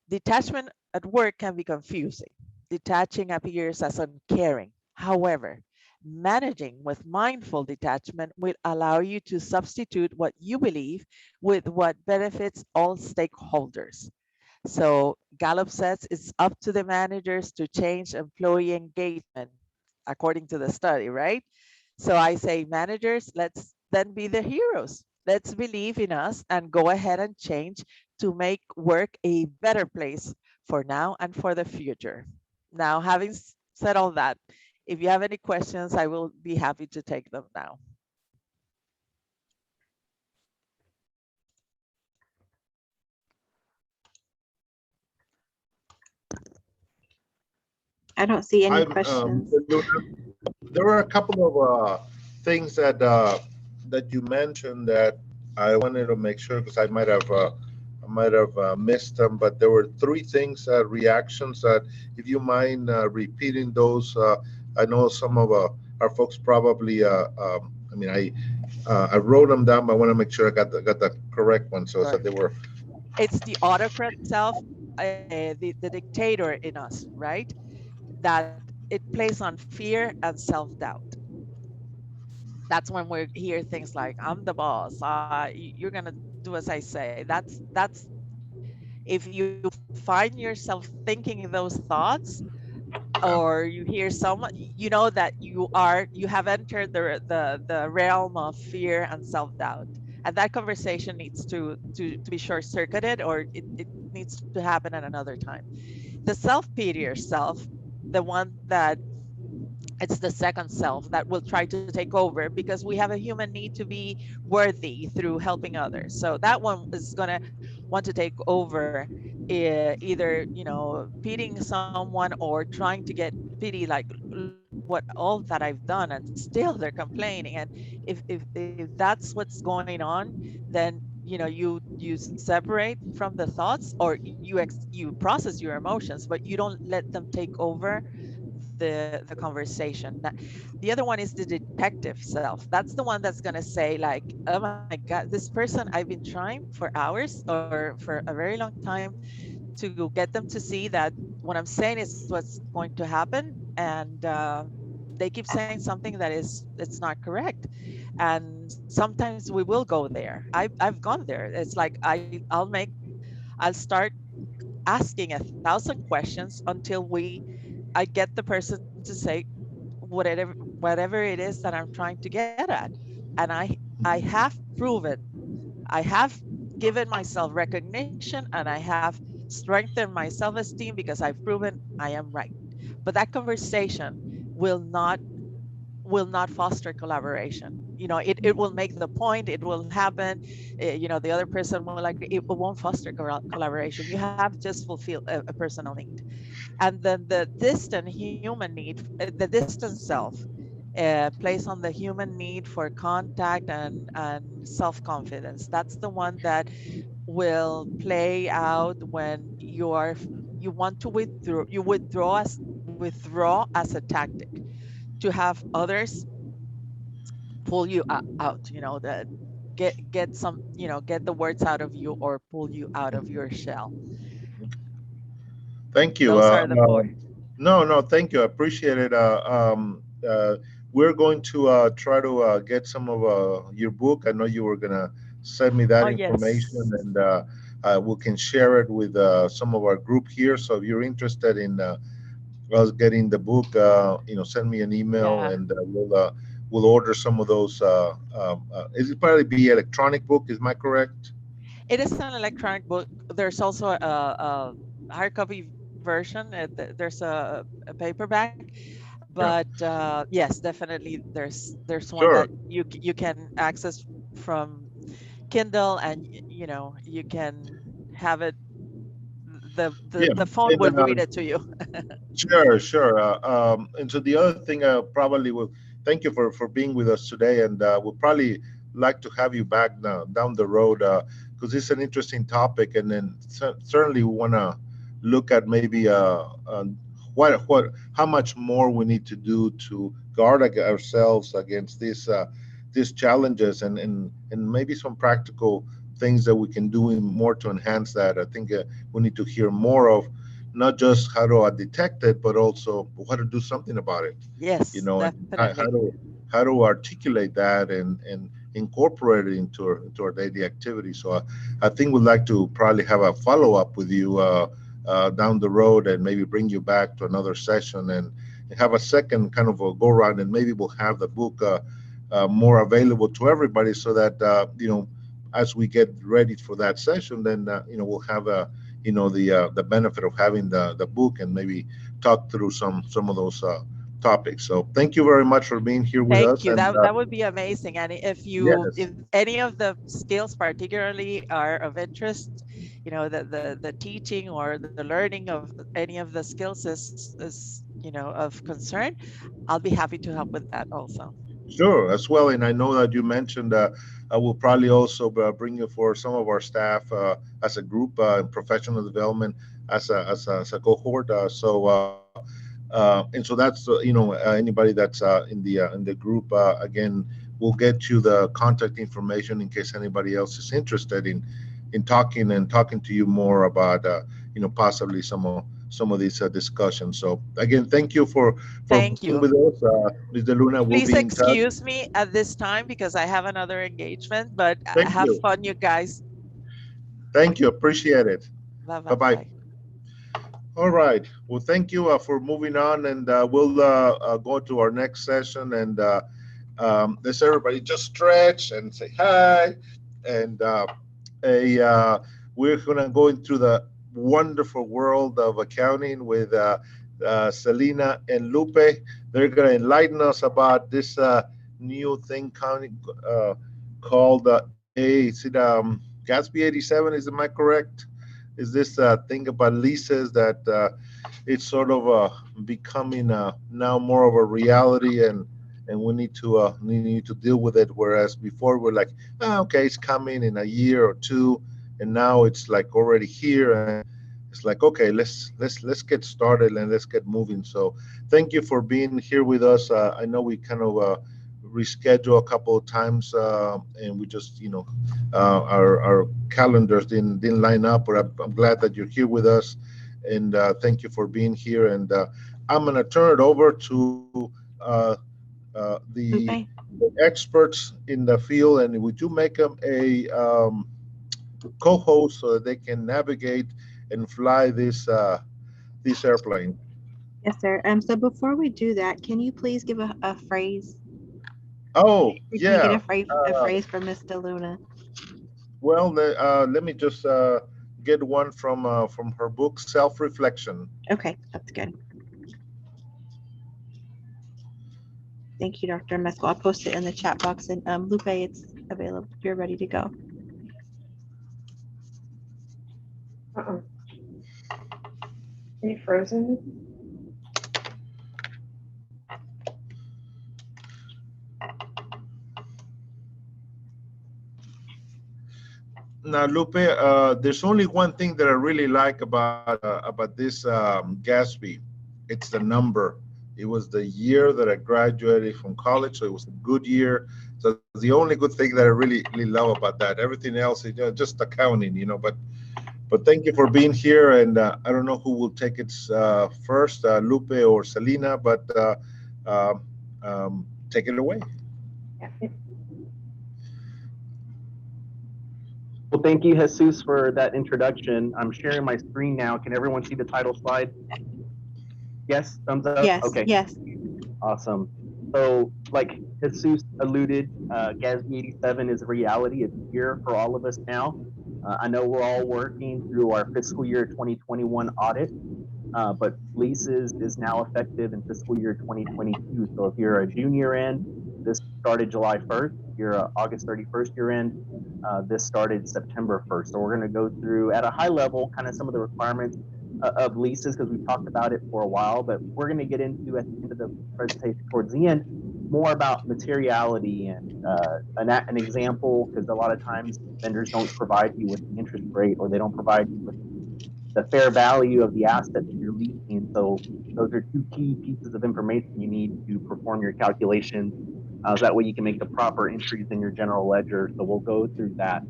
Detachment at work can be confusing. Detaching appears as uncaring. However, managing with mindful detachment will allow you to substitute what you believe with what benefits all stakeholders. So Gallup says it's up to the managers to change employee engagement, according to the study, right? So I say, managers, let's then be the heroes. Let's believe in us and go ahead and change to make work a better place for now and for the future. Now, having said all that, if you have any questions, I will be happy to take them now. I don't see any I'm questions. there were a couple of things that you mentioned that I wanted to make sure because I might have missed them, but there were three things, reactions that if you mind repeating those. I know some of our folks probably. I mean, I wrote them down, but I want to make sure I got the correct one. So Sure. they were. It's the autocrat self, the dictator in us, right? That it plays on fear and self-doubt. That's when we hear things like, I'm the boss, you're going to do as I say. That's if you find yourself thinking those thoughts, or you hear someone, you know that you have entered the realm of fear and self-doubt, and that conversation needs to be short circuited, or it needs to happen at another time. The self-pity yourself, the one that it's the second self that will try to take over, because we have a human need to be worthy through helping others. So that one is going to want to take over, either pitying someone or trying to get pity, like, look what all that I've done, and still they're complaining. And if that's what's going on, then you separate from the thoughts, or you process your emotions, but you don't let them take over the conversation. The other one is the detective self. That's the one that's going to say, like, oh my God, this person, I've been trying for hours or for a very long time to get them to see that what I'm saying is what's going to happen, and they keep saying something that is it's not correct. And sometimes we will go there. I've gone there. It's like I'll start asking 1,000 questions until I get the person to say whatever it is that I'm trying to get at. And I have proven, I have given myself recognition, and I have strengthened my self-esteem because I've proven I am right. But that conversation will not will not foster collaboration. It will make the point, it will happen, the other person will agree, it won't foster collaboration. You have just fulfilled a personal need. And then the distant human need, the distant self, plays on the human need for contact and self-confidence. That's the one that will play out when you want to withdraw, you withdraw as with withdraw as a tactic to have others pull you out, that get some, get the words out of you or pull you out of your shell. Thank you. Those are the four. No, thank you. I appreciate it. We're going to try to get some of your book. I know you were gonna send me that Oh, information, yes. and we can share it with some of our group here. So if you're interested in us getting the book, send me an email, Yeah. and we'll order some of those. Is it probably be electronic book? Is my correct? It is an electronic book. There's also a hard copy version. There's a paperback, Yeah. but yes, definitely there's one Sure. that you can access from Kindle, and you can have it. Yeah. The phone And will read it to you. sure, sure. And so the other thing, probably will thank you for being with us today, and we'll probably like to have you back now, down the road, because it's an interesting topic, and then certainly we want to look at maybe how much more we need to do to guard ourselves against these challenges, and maybe some practical things that we can do in more to enhance that. I think we need to hear more of not just how to detect it, but also how to do something about it. Yes, And definitely. how to articulate that and incorporate it into our daily activity. So I think we'd like to probably have a follow up with you down the road, and maybe bring you back to another session, and have a second kind of a go around, and maybe we'll have the book more available to everybody, so that as we get ready for that session, then we'll have the benefit of having the book, and maybe talk through some of those topics. So thank you very much for being here with Thank us. you. And That would be amazing. And yes, if any of the skills particularly are of interest, the teaching or the learning of any of the skills is of concern, I'll be happy to help with that also. sure, as well. And I know that you mentioned I will probably also bring you for some of our staff as a group in professional development, as a cohort. And so that's anybody that's in the group, again, we'll get you the contact information in case anybody else is interested in talking to you more about possibly some of these discussions. So again, thank you for Thank being you. with us, Mr. Luna. We'll Please be in touch. excuse me at this time because I have another engagement, but Thank have you. fun, you guys. Thank you. Appreciate it. Bye Bye bye. bye. All right. Well, thank you for moving on, and we'll go to our next session. And let's everybody just stretch and say hi. And we're gonna go into the wonderful world of accounting with Selena and Lupe. They're gonna enlighten us about this new thing called is it Gatsby 87? Is am I correct? Is this thing about leases that it's sort of becoming now more of a reality, and we need to deal with it, whereas before we're like, okay, it's coming in a year or two, and now it's like already here, and it's like, okay, let's get started and let's get moving. So thank you for being here with us. I know we kind of reschedule a couple of times, and we just our calendars didn't line up, but I'm glad that you're here with us, and thank you for being here. And I'm going to turn it over to the Lupe? experts in the field, and would you make them a co-host so that they can navigate and fly this airplane? Yes, sir. So before we do that, can you please give a phrase? Oh, Can we get yeah. a phrase from Mr. Luna? Well, let me just get one from her book, Self-Reflection. Okay, that's good. Thank you, Dr. Mesco. I'll post it in the chat box, and Lupe, it's available. You're ready to go. Uh-uh. Are you frozen? Now, Lupe, there's only one thing that I really like about this Gatsby. it's the number. It was the year that I graduated from college, so it was a good year. So the only good thing that I really, really love about that. Everything else is just accounting, But thank you for being here, and I don't know who will take it first, Lupe or Selena, but take it away. Well, thank you, Jesus, for that introduction. I'm sharing my screen now. Can everyone see the title slide? Yes, thumbs up? Yes, Okay, yes. awesome. So like Jesus alluded, Gatsby 87 is a reality. It's here for all of us now. I know we're all working through our fiscal year 2021 audit, but Leases is now effective in fiscal year 2022. So if you're a June year end, this started July 1st. If you're a August 31st year end, this started September 1st. So we're going to go through at a high level kind of some of the requirements of Leases, because we've talked about it for a while, but we're going to get into at the end of the presentation towards the end more about materiality and an example, because a lot of times vendors don't provide you with the interest rate, or they don't provide you with the fair value of the asset that you're leasing. So those are two key pieces of information you need to perform your calculations. That way you can make the proper entries in your general ledger. So we'll go through that.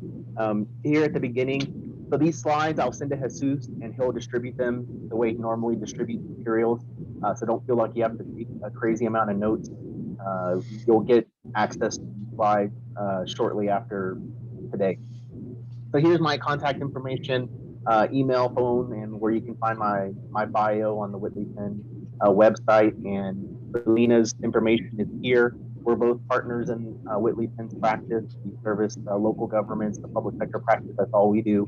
Here at the beginning, so these slides I'll send to Jesus, and he'll distribute them the way he normally distributes materials. So don't feel like you have to take a crazy amount of notes. You'll get access to the slides shortly after today. So here's my contact information, email, phone, and where you can find my bio on the Whitley Penn website. And Selena's information is here. We're both partners in Whitley Penn's practice. We service local governments, the public sector practice. That's all we do.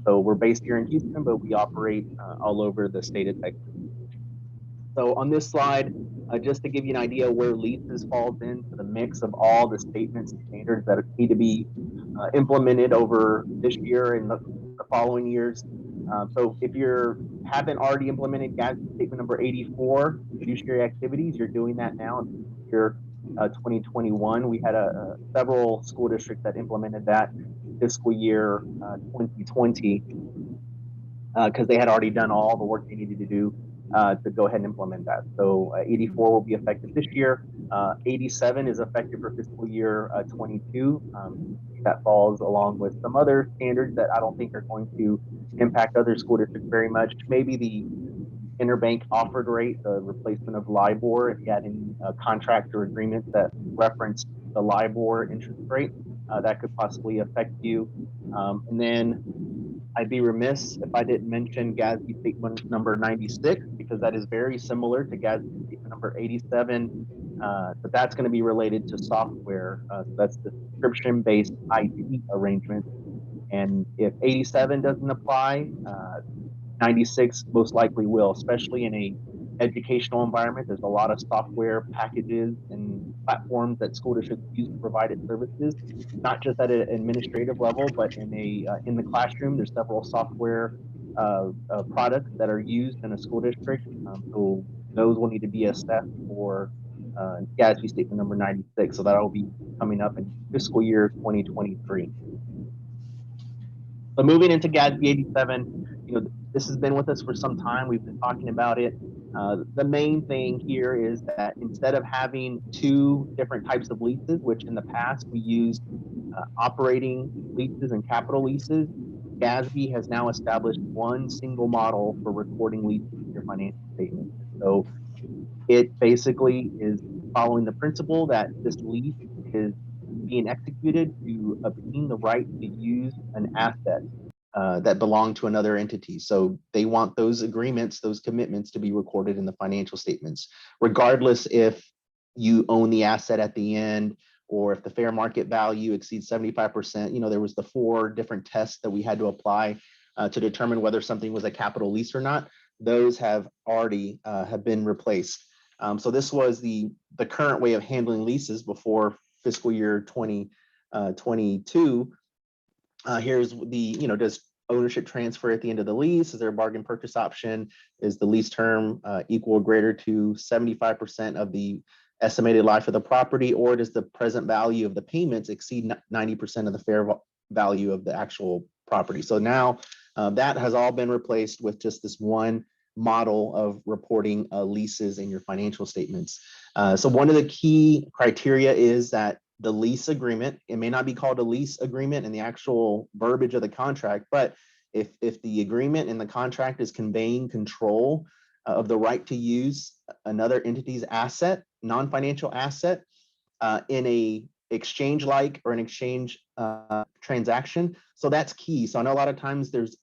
So we're based here in Houston, but we operate all over the state of Texas. So on this slide, just to give you an idea where Leases falls into the mix of all the statements and standards that need to be implemented over this year and the following years. So if you haven't already implemented Gatsby statement number 84, fiduciary activities, you're doing that now in year 2021. We had several school districts that implemented that fiscal year 2020 because they had already done all the work they needed to do to go ahead and implement that. So 84 will be effective this year. 87 is effective for fiscal year 22. That falls along with some other standards that I don't think are going to impact other school districts very much. Maybe the interbank offered rate, the replacement of LIBOR, if you had any contract or agreements that reference the LIBOR interest rate, that could possibly affect you. And then I'd be remiss if I didn't mention Gatsby statement number 96, because that is very similar to Gatsby statement number 87, but that's going to be related to software. So that's the subscription-based IT arrangement. And if 87 doesn't apply, 96 most likely will, especially in a educational environment. There's a lot of software packages and platforms that school districts use to provide its services, not just at an administrative level, but in the classroom. There's several software products that are used in a school district. So those will need to be assessed for Gatsby statement number 96. So that will be coming up in fiscal year 2023. So moving into Gatsby 87, this has been with us for some time. We've been talking about it. The main thing here is that instead of having two different types of leases, which in the past we used operating leases and capital leases, Gatsby has now established one single model for recording leases in your financial statement. So it basically is following the principle that this lease is being executed to obtain the right to use an asset that belong to another entity. So they want those agreements, those commitments to be recorded in the financial statements, regardless if you own the asset at the end or if the fair market value exceeds 75%. There was the 4 different tests that we had to apply to determine whether something was a capital lease or not. Those have already have been replaced. So this was the current way of handling leases before fiscal year 2022. Here's the, does ownership transfer at the end of the lease? Is there a bargain purchase option? Is the lease term equal or greater to 75% of the estimated life of the property? Or does the present value of the payments exceed 90% of the fair value of the actual property? So now that has all been replaced with just this one model of reporting leases in your financial statements. So one of the key criteria is that the lease agreement, it may not be called a lease agreement in the actual verbiage of the contract, but if the agreement in the contract is conveying control of the right to use another entity's asset, non-financial asset, in a exchange-like or an exchange transaction. So that's key. So I know a lot of times there's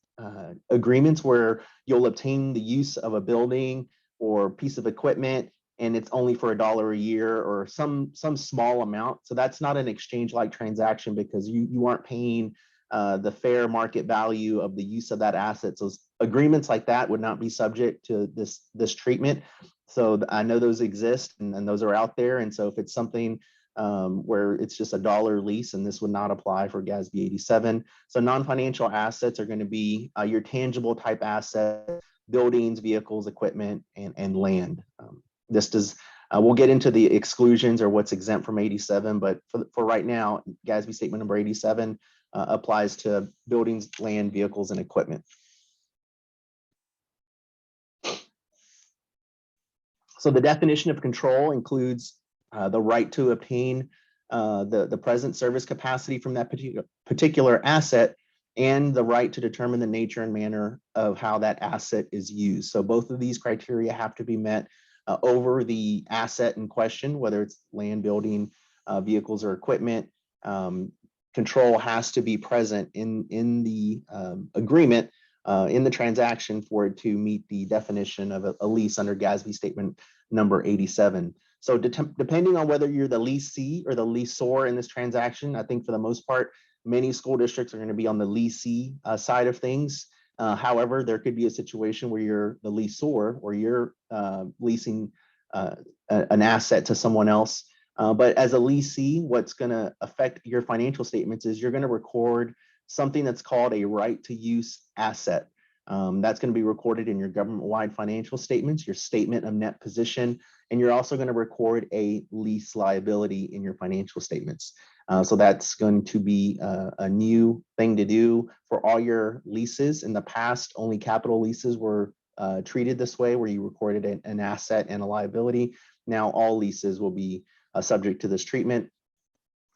agreements where you'll obtain the use of a building or piece of equipment, and it's only for $1 a year or some small amount. So that's not an exchange-like transaction because you aren't paying the fair market value of the use of that asset. So agreements like that would not be subject to this treatment. So I know those exist and those are out there. And so if it's something where it's just $1 lease, and this would not apply for Gatsby 87. So non-financial assets are going to be your tangible type assets, buildings, vehicles, equipment, and land. This does, we'll get into the exclusions or what's exempt from 87, but for right now, Gatsby statement number 87 applies to buildings, land, vehicles, and equipment. So the definition of control includes the right to obtain the present service capacity from that particular asset and the right to determine the nature and manner of how that asset is used. So both of these criteria have to be met over the asset in question, whether it's land, building, vehicles, or equipment. Control has to be present in the agreement, in the transaction, for it to meet the definition of a lease under Gatsby statement number 87. So depending on whether you're the leasee or the leaseor in this transaction, I think for the most part, many school districts are going to be on the leasee side of things. However, there could be a situation where you're the leaseor or you're leasing an asset to someone else. But as a leasee, what's going to affect your financial statements is you're going to record something that's called a right to use asset. That's going to be recorded in your government-wide financial statements, your statement of net position, and you're also going to record a lease liability in your financial statements. So that's going to be a new thing to do for all your leases. In the past, only capital leases were treated this way, where you recorded an asset and a liability. Now all leases will be subject to this treatment.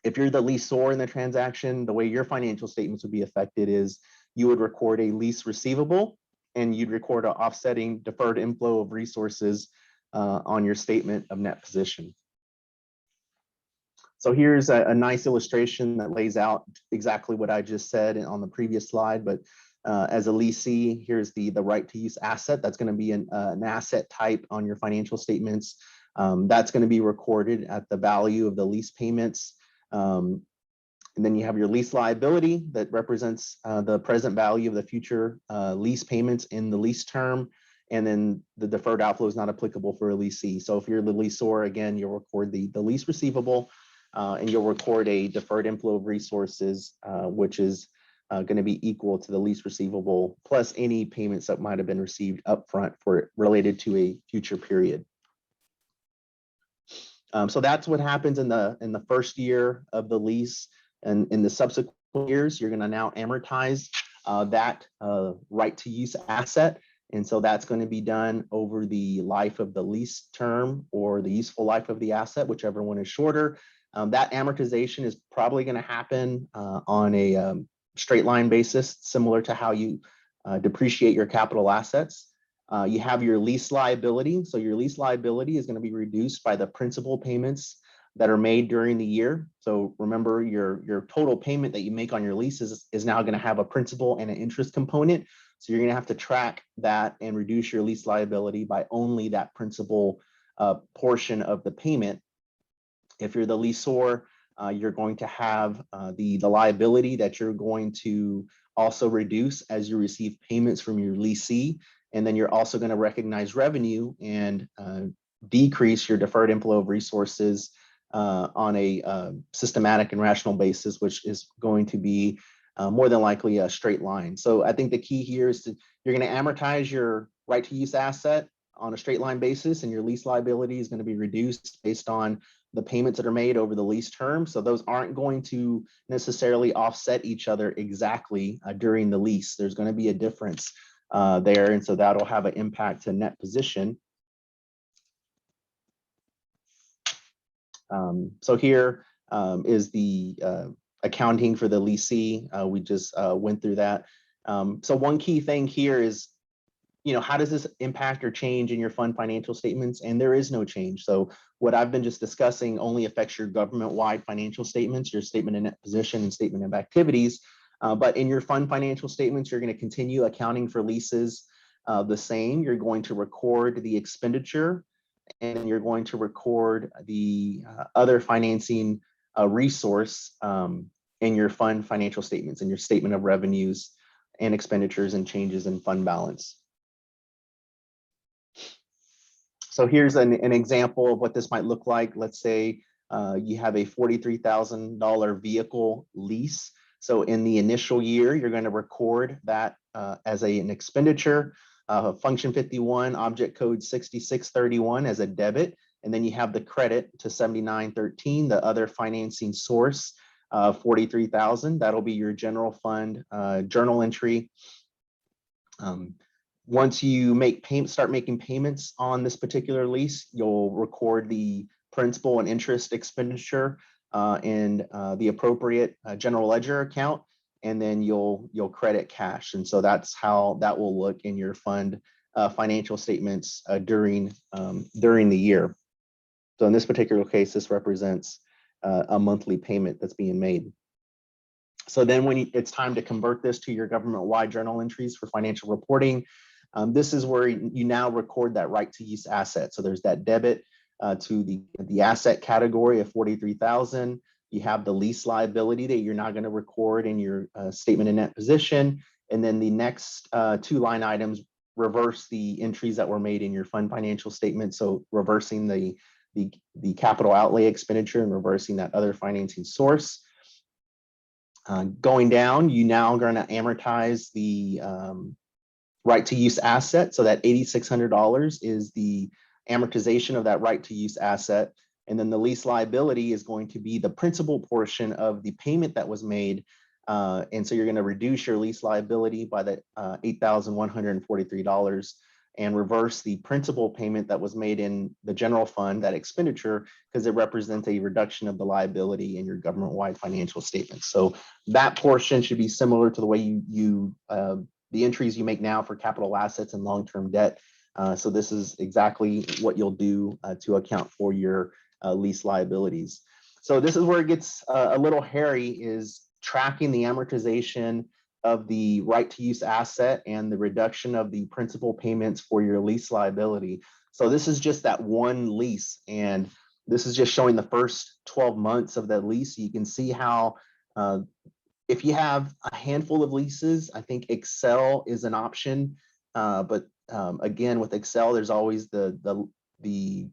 If you're the leaseor in the transaction, the way your financial statements would be affected is you would record a lease receivable and you'd record an offsetting deferred inflow of resources on your statement of net position. So here's a nice illustration that lays out exactly what I just said on the previous slide, but as a leasee, here's the right to use asset. That's going to be an asset type on your financial statements. That's going to be recorded at the value of the lease payments. And then you have your lease liability that represents the present value of the future lease payments in the lease term. And then the deferred outflow is not applicable for a leasee. So if you're the leaseor, again, you'll record the lease receivable and you'll record a deferred inflow of resources, which is going to be equal to the lease receivable plus any payments that might have been received upfront for related to a future period. So that's what happens in the first year of the lease. And in the subsequent years, you're going to now amortize that right to use asset. And so that's going to be done over the life of the lease term or the useful life of the asset, whichever one is shorter. That amortization is probably going to happen on a straight line basis, similar to how you depreciate your capital assets. You have your lease liability. So your lease liability is going to be reduced by the principal payments that are made during the year. So remember, your total payment that you make on your leases is now going to have a principal and an interest component. So you're going to have to track that and reduce your lease liability by only that principal portion of the payment. If you're the leaseor, you're going to have the liability that you're going to also reduce as you receive payments from your leasee. And then you're also going to recognize revenue and decrease your deferred inflow of resources on a systematic and rational basis, which is going to be more than likely a straight line. So I think the key here is you're going to amortize your right to use asset on a straight line basis, and your lease liability is going to be reduced based on the payments that are made over the lease term. So those aren't going to necessarily offset each other exactly during the lease. There's going to be a difference there. And so that'll have an impact to net position. So here is the accounting for the leasee. We just went through that. So one key thing here is, how does this impact or change in your fund financial statements? And there is no change. So what I've been just discussing only affects your government-wide financial statements, your statement of net position and statement of activities. But in your fund financial statements, you're going to continue accounting for leases the same. You're going to record the expenditure, and then you're going to record the other financing resource in your fund financial statements, in your statement of revenues and expenditures and changes in fund balance. So here's an example of what this might look like. Let's say you have a $43,000 vehicle lease. So in the initial year, you're going to record that as an expenditure, function 51, object code 6631 as a debit. And then you have the credit to 7913, the other financing source, 43,000. That'll be your general fund journal entry. Once you start making payments on this particular lease, you'll record the principal and interest expenditure in the appropriate general ledger account, and then you'll credit cash. And so that's how that will look in your fund financial statements during the year. So in this particular case, this represents a monthly payment that's being made. So then when it's time to convert this to your government-wide journal entries for financial reporting, this is where you now record that right to use asset. So there's that debit to the asset category of 43,000. You have the lease liability that you're not going to record in your statement of net position. And then the next two line items reverse the entries that were made in your fund financial statement. So reversing the capital outlay expenditure and reversing that other financing source. Going down, you now are going to amortize the right to use asset. So that $8,600 is the amortization of that right to use asset. And then the lease liability is going to be the principal portion of the payment that was made. And so you're going to reduce your lease liability by the $8,143 and reverse the principal payment that was made in the general fund, that expenditure, because it represents a reduction of the liability in your government-wide financial statements. So that portion should be similar to the way the entries you make now for capital assets and long-term debt. So this is exactly what you'll do to account for your lease liabilities. So this is where it gets a little hairy, is tracking the amortization of the right to use asset and the reduction of the principal payments for your lease liability. So this is just that one lease, and this is just showing the first 12 months of that lease. You can see how if you have a handful of leases, I think Excel is an option. But again, with Excel, there's always the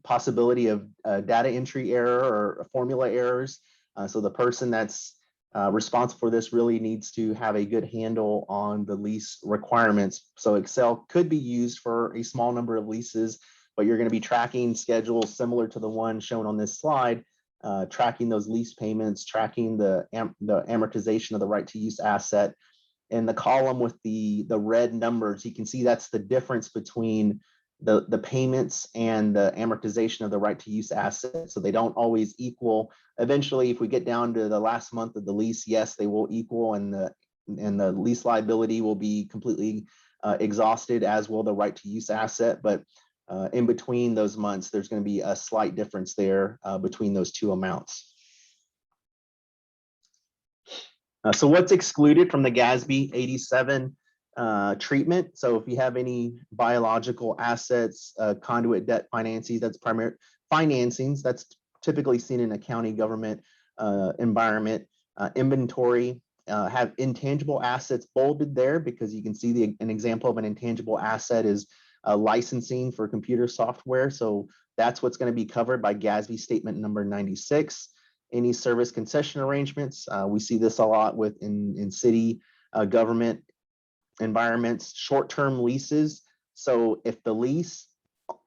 possibility of data entry error or formula errors. So the person that's responsible for this really needs to have a good handle on the lease requirements. So Excel could be used for a small number of leases, but you're going to be tracking schedules similar to the one shown on this slide, tracking those lease payments, tracking the amortization of the right to use asset. In the column with the red numbers, you can see that's the difference between the payments and the amortization of the right to use asset. So they don't always equal. Eventually, if we get down to the last month of the lease, yes, they will equal, and the lease liability will be completely exhausted, as will the right to use asset. But in between those months, there's going to be a slight difference there between those two amounts. So what's excluded from the Gatsby 87 treatment? So if you have any biological assets, conduit debt financings, that's primary financings, that's typically seen in a county government environment. Inventory, have intangible assets bolded there because you can see an example of an intangible asset is licensing for computer software. So that's what's going to be covered by Gatsby statement number 96. Any service concession arrangements, we see this a lot in city government environments. Short-term leases. So if the lease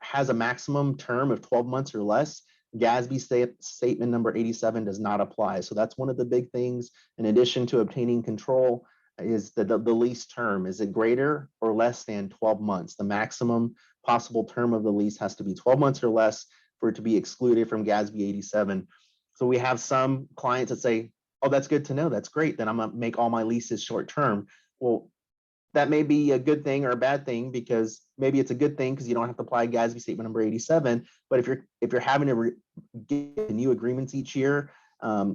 has a maximum term of 12 months or less, Gatsby statement number 87 does not apply. So that's one of the big things. In addition to obtaining control is the lease term. Is it greater or less than 12 months? The maximum possible term of the lease has to be 12 months or less for it to be excluded from Gatsby 87. So we have some clients that say, oh, that's good to know. That's great. Then I'm gonna make all my leases short term. Well, that may be a good thing or a bad thing, because maybe it's a good thing because you don't have to apply Gatsby statement number 87. But if you're having to get new agreements each year,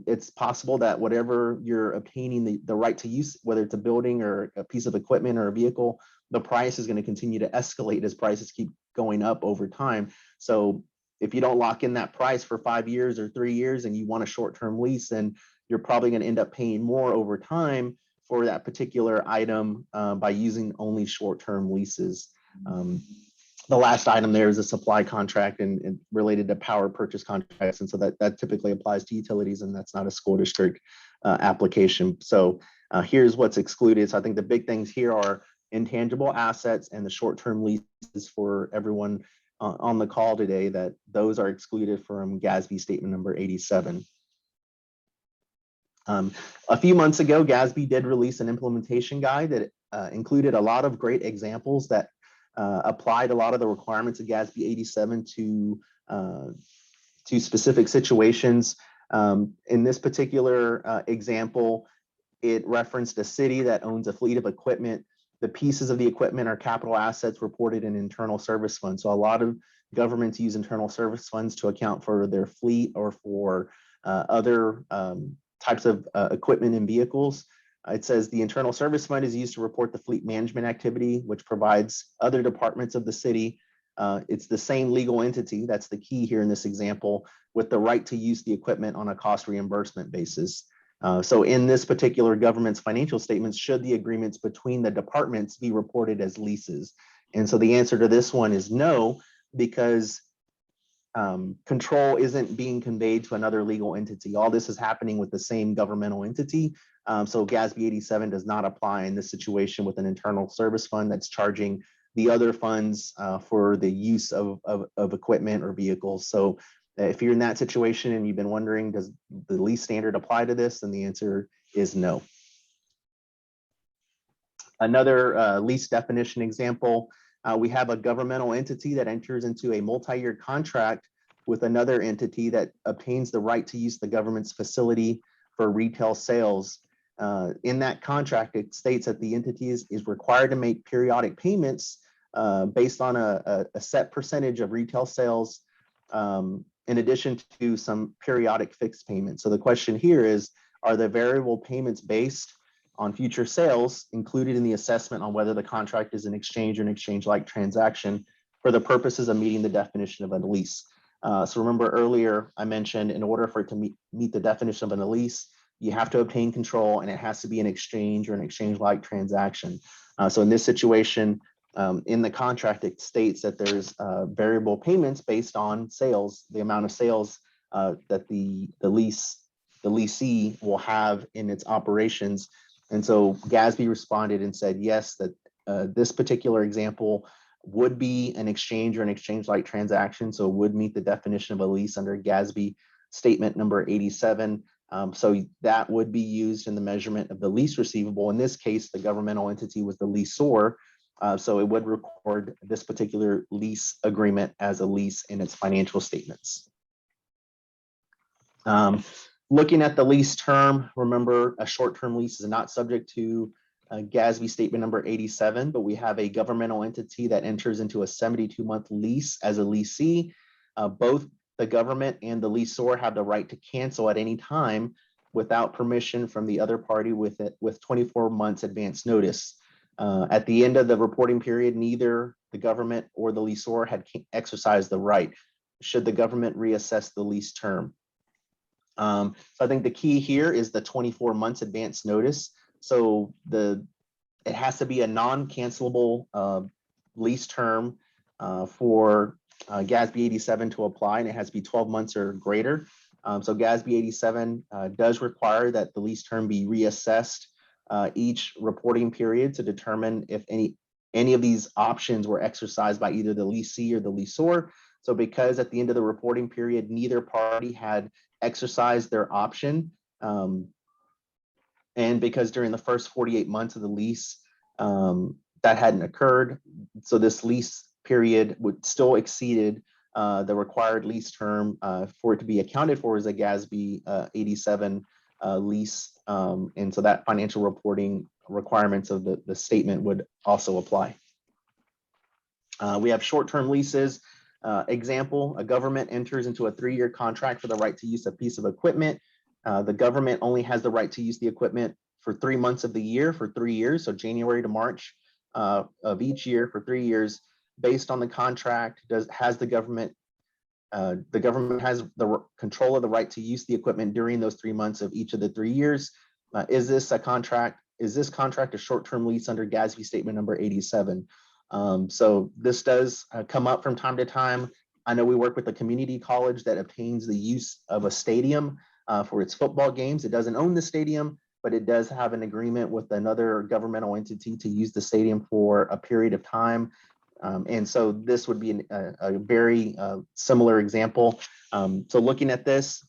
it's possible that whatever you're obtaining the right to use, whether it's a building or a piece of equipment or a vehicle, the price is going to continue to escalate as prices keep going up over time. So if you don't lock in that price for 5 years or 3 years and you want a short-term lease, then you're probably going to end up paying more over time for that particular item by using only short-term leases. The last item there is a supply contract and related to power purchase contracts. And so that typically applies to utilities, and that's not a school district application. So here's what's excluded. So I think the big things here are intangible assets and the short-term leases for everyone on the call today, that those are excluded from Gatsby statement number 87. A few months ago, Gatsby did release an implementation guide that included a lot of great examples that applied a lot of the requirements of Gatsby 87 to specific situations. In this particular example, it referenced a city that owns a fleet of equipment. The pieces of the equipment are capital assets reported in internal service funds. So a lot of governments use internal service funds to account for their fleet or for other types of equipment and vehicles. It says the internal service fund is used to report the fleet management activity, which provides other departments of the city. It's the same legal entity, that's the key here in this example, with the right to use the equipment on a cost reimbursement basis. So in this particular government's financial statements, should the agreements between the departments be reported as leases? And so the answer to this one is no, because control isn't being conveyed to another legal entity. All this is happening with the same governmental entity. So Gatsby 87 does not apply in this situation with an internal service fund that's charging the other funds for the use of equipment or vehicles. So if you're in that situation and you've been wondering, does the lease standard apply to this? Then the answer is no. Another lease definition example, we have a governmental entity that enters into a multi-year contract with another entity that obtains the right to use the government's facility for retail sales. In that contract, it states that the entity is required to make periodic payments based on a set percentage of retail sales, in addition to some periodic fixed payments. So the question here is, are the variable payments based on future sales included in the assessment on whether the contract is an exchange or an exchange-like transaction for the purposes of meeting the definition of a lease? So remember earlier, I mentioned in order for it to meet the definition of a lease, you have to obtain control and it has to be an exchange or an exchange-like transaction. So in this situation, in the contract, it states that there's variable payments based on sales, the amount of sales that the leasee will have in its operations. And so Gatsby responded and said, yes, that this particular example would be an exchange or an exchange-like transaction, so it would meet the definition of a lease under Gatsby statement number 87. So that would be used in the measurement of the lease receivable. In this case, the governmental entity was the lessor, so it would record this particular lease agreement as a lease in its financial statements. Looking at the lease term, remember a short-term lease is not subject to Gatsby statement number 87, but we have a governmental entity that enters into a 72-month lease as a leasee. Both the government and the lessor have the right to cancel at any time without permission from the other party with 24 months advance notice. At the end of the reporting period, neither the government or the lessor had exercised the right. Should the government reassess the lease term? So I think the key here is the 24 months advance notice. So it has to be a non-cancelable lease term for Gatsby 87 to apply, and it has to be 12 months or greater. So Gatsby 87 does require that the lease term be reassessed each reporting period to determine if any of these options were exercised by either the lessee or the lessor. So because at the end of the reporting period, neither party had exercised their option, And because during the first 48 months of the lease, that hadn't occurred, so this lease period would still exceeded the required lease term for it to be accounted for as a Gatsby 87 lease. And so that financial reporting requirements of the statement would also apply. We have short-term leases. Example, a government enters into a 3-year contract for the right to use a piece of equipment. The government only has the right to use the equipment for 3 months of the year for 3 years, so January to March of each year for 3 years. Based on the contract, has the government has the control of the right to use the equipment during those 3 months of each of the 3 years. Is this a contract? Is this contract a short-term lease under Gatsby statement number 87? So this does come up from time to time. I know we work with a community college that obtains the use of a stadium for its football games. It doesn't own the stadium, but it does have an agreement with another governmental entity to use the stadium for a period of time. And so this would be a very similar example. So looking at this,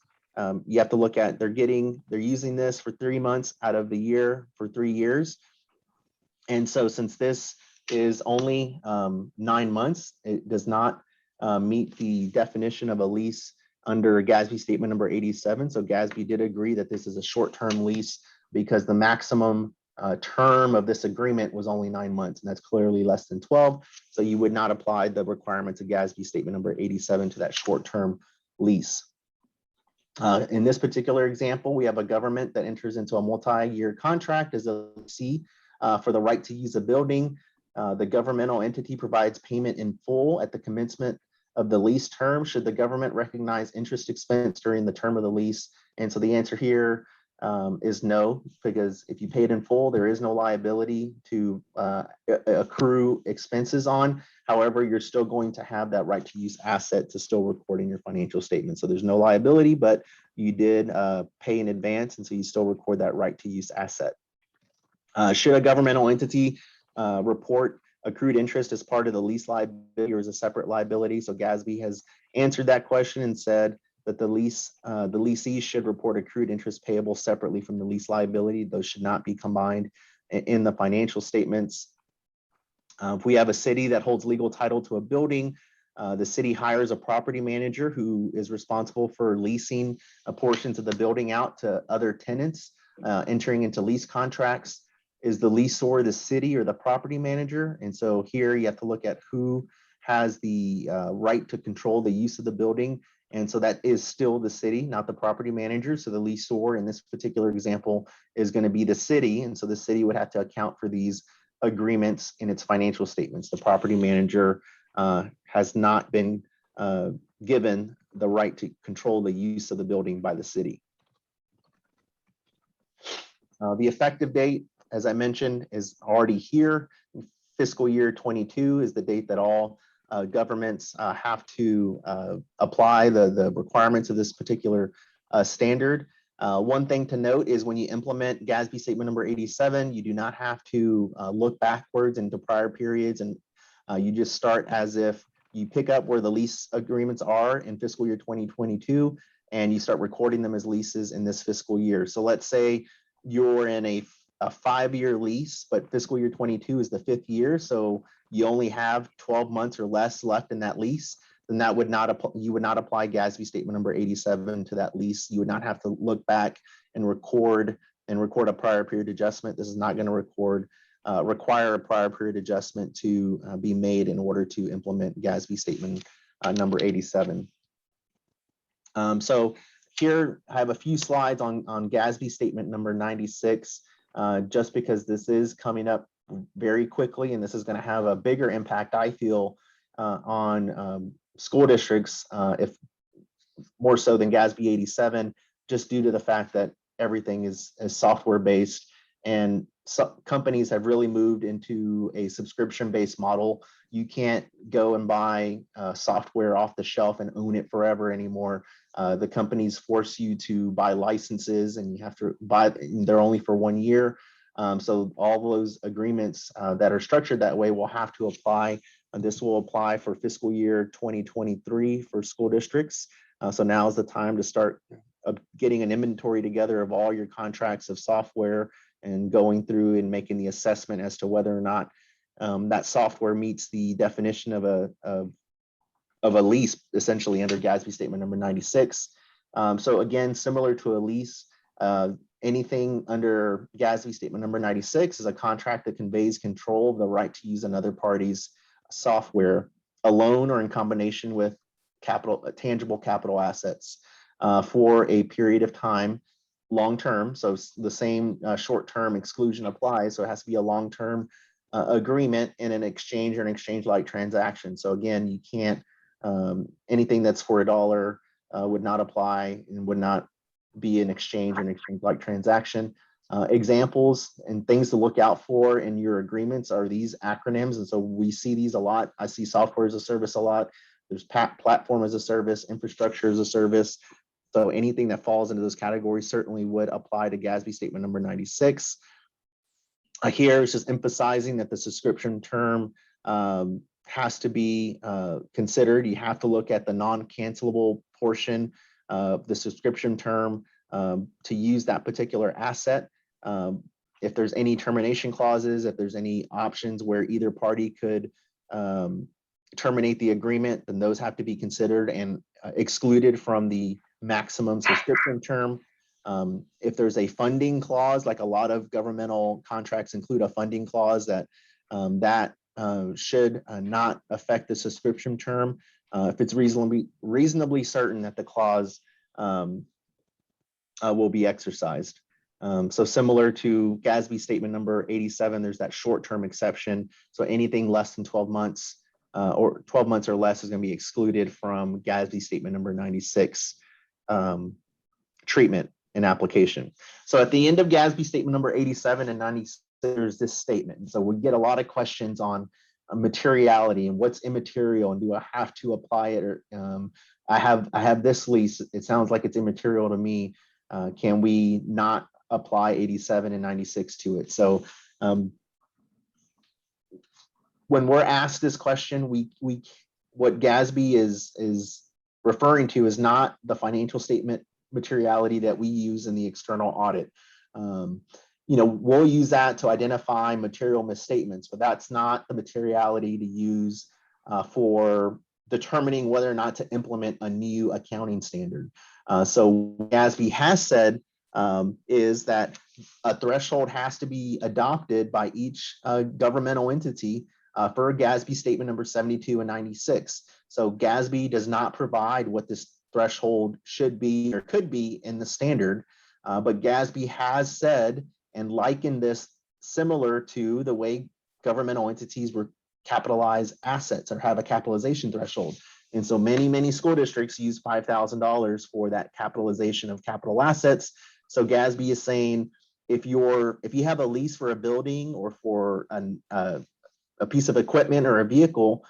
you have to look at they're using this for 3 months out of the year for 3 years. And so since this is only 9 months, it does not meet the definition of a lease under Gatsby statement number 87. So Gatsby did agree that this is a short-term lease because the maximum term of this agreement was only 9 months, and that's clearly less than 12. So you would not apply the requirements of Gatsby statement number 87 to that short-term lease. In this particular example, we have a government that enters into a multi-year contract as a lessee for the right to use a building. The governmental entity provides payment in full at the commencement of the lease term. Should the government recognize interest expense during the term of the lease? And so the answer here is no, because if you pay it in full, there is no liability to accrue expenses on. However, you're still going to have that right to use asset to still record in your financial statement. So there's no liability, but you did pay in advance, and so you still record that right to use asset. Should a governmental entity report accrued interest as part of the lease liability or as a separate liability? So Gatsby has answered that question and said that the lessee should report accrued interest payable separately from the lease liability. Those should not be combined in the financial statements. If we have a city that holds legal title to a building, the city hires a property manager who is responsible for leasing portions of the building out to other tenants, entering into lease contracts. Is the leaseor the city or the property manager? And so here you have to look at who has the right to control the use of the building. And so that is still the city, not the property manager. So the leaseor in this particular example is going to be the city. And so the city would have to account for these agreements in its financial statements. The property manager has not been given the right to control the use of the building by the city. The effective date, as I mentioned, is already here. Fiscal year 22 is the date that all governments have to apply the requirements of this particular standard. One thing to note is when you implement Gatsby statement number 87, you do not have to look backwards into prior periods, and you just start as if you pick up where the lease agreements are in fiscal year 2022, and you start recording them as leases in this fiscal year. So let's say you're in a 5-year lease, but fiscal year 22 is the 5th year. So you only have 12 months or less left in that lease. Then that would not you would not apply Gatsby statement number 87 to that lease. You would not have to look back and record a prior period adjustment. This is not going to require a prior period adjustment to be made in order to implement Gatsby statement number 87. So here I have a few slides on Gatsby statement number 96. Just because this is coming up very quickly, and this is going to have a bigger impact, I feel, on school districts, if more so than Gatsby 87, just due to the fact that everything is software based, and companies have really moved into a subscription-based model. You can't go and buy software off the shelf and own it forever anymore. The companies force you to buy licenses, and you have to buy, they're only for 1 year. So all those agreements that are structured that way will have to apply. And this will apply for fiscal year 2023 for school districts. So now is the time to start getting an inventory together of all your contracts of software and going through and making the assessment as to whether or not that software meets the definition of a lease, essentially under Gatsby statement number 96. So again, similar to a lease, anything under Gatsby statement number 96 is a contract that conveys control of the right to use another party's software alone or in combination with tangible capital assets for a period of time, long-term. So the same short-term exclusion applies. So it has to be a long-term agreement in an exchange or an exchange-like transaction. So again, you can't, anything that's for $1 would not apply and would not be an exchange or an exchange-like transaction. Examples and things to look out for in your agreements are these acronyms. And so we see these a lot. I see software as a service a lot. There's platform as a service, infrastructure as a service. So anything that falls into those categories certainly would apply to Gatsby statement number 96. Here it's just emphasizing that the subscription term has to be considered. You have to look at the non-cancelable portion of the subscription term to use that particular asset. If there's any termination clauses, if there's any options where either party could terminate the agreement, then those have to be considered and excluded from the maximum subscription term. If there's a funding clause, like a lot of governmental contracts include a funding clause that should not affect the subscription term if it's reasonably certain that the clause will be exercised. So similar to Gatsby statement number 87, there's that short-term exception. So anything less than 12 months or 12 months or less is going to be excluded from Gatsby statement number 96 treatment and application. So at the end of Gatsby statement number 87 and 96, there's this statement. And so we get a lot of questions on materiality and what's immaterial and do I have to apply it, or I have this lease, it sounds like it's immaterial to me. Can we not apply 87 and 96 to it? So when we're asked this question, what Gatsby is referring to is not the financial statement materiality that we use in the external audit. We'll use that to identify material misstatements, but that's not the materiality to use for determining whether or not to implement a new accounting standard. So Gatsby has said is that a threshold has to be adopted by each governmental entity for Gatsby statement number 72 and 96. So Gatsby does not provide what this threshold should be or could be in the standard, but Gatsby has said and likened this similar to the way governmental entities were capitalize assets or have a capitalization threshold. And so many school districts use $5,000 for that capitalization of capital assets. So Gatsby is saying if you have a lease for a building or for a piece of equipment or a vehicle,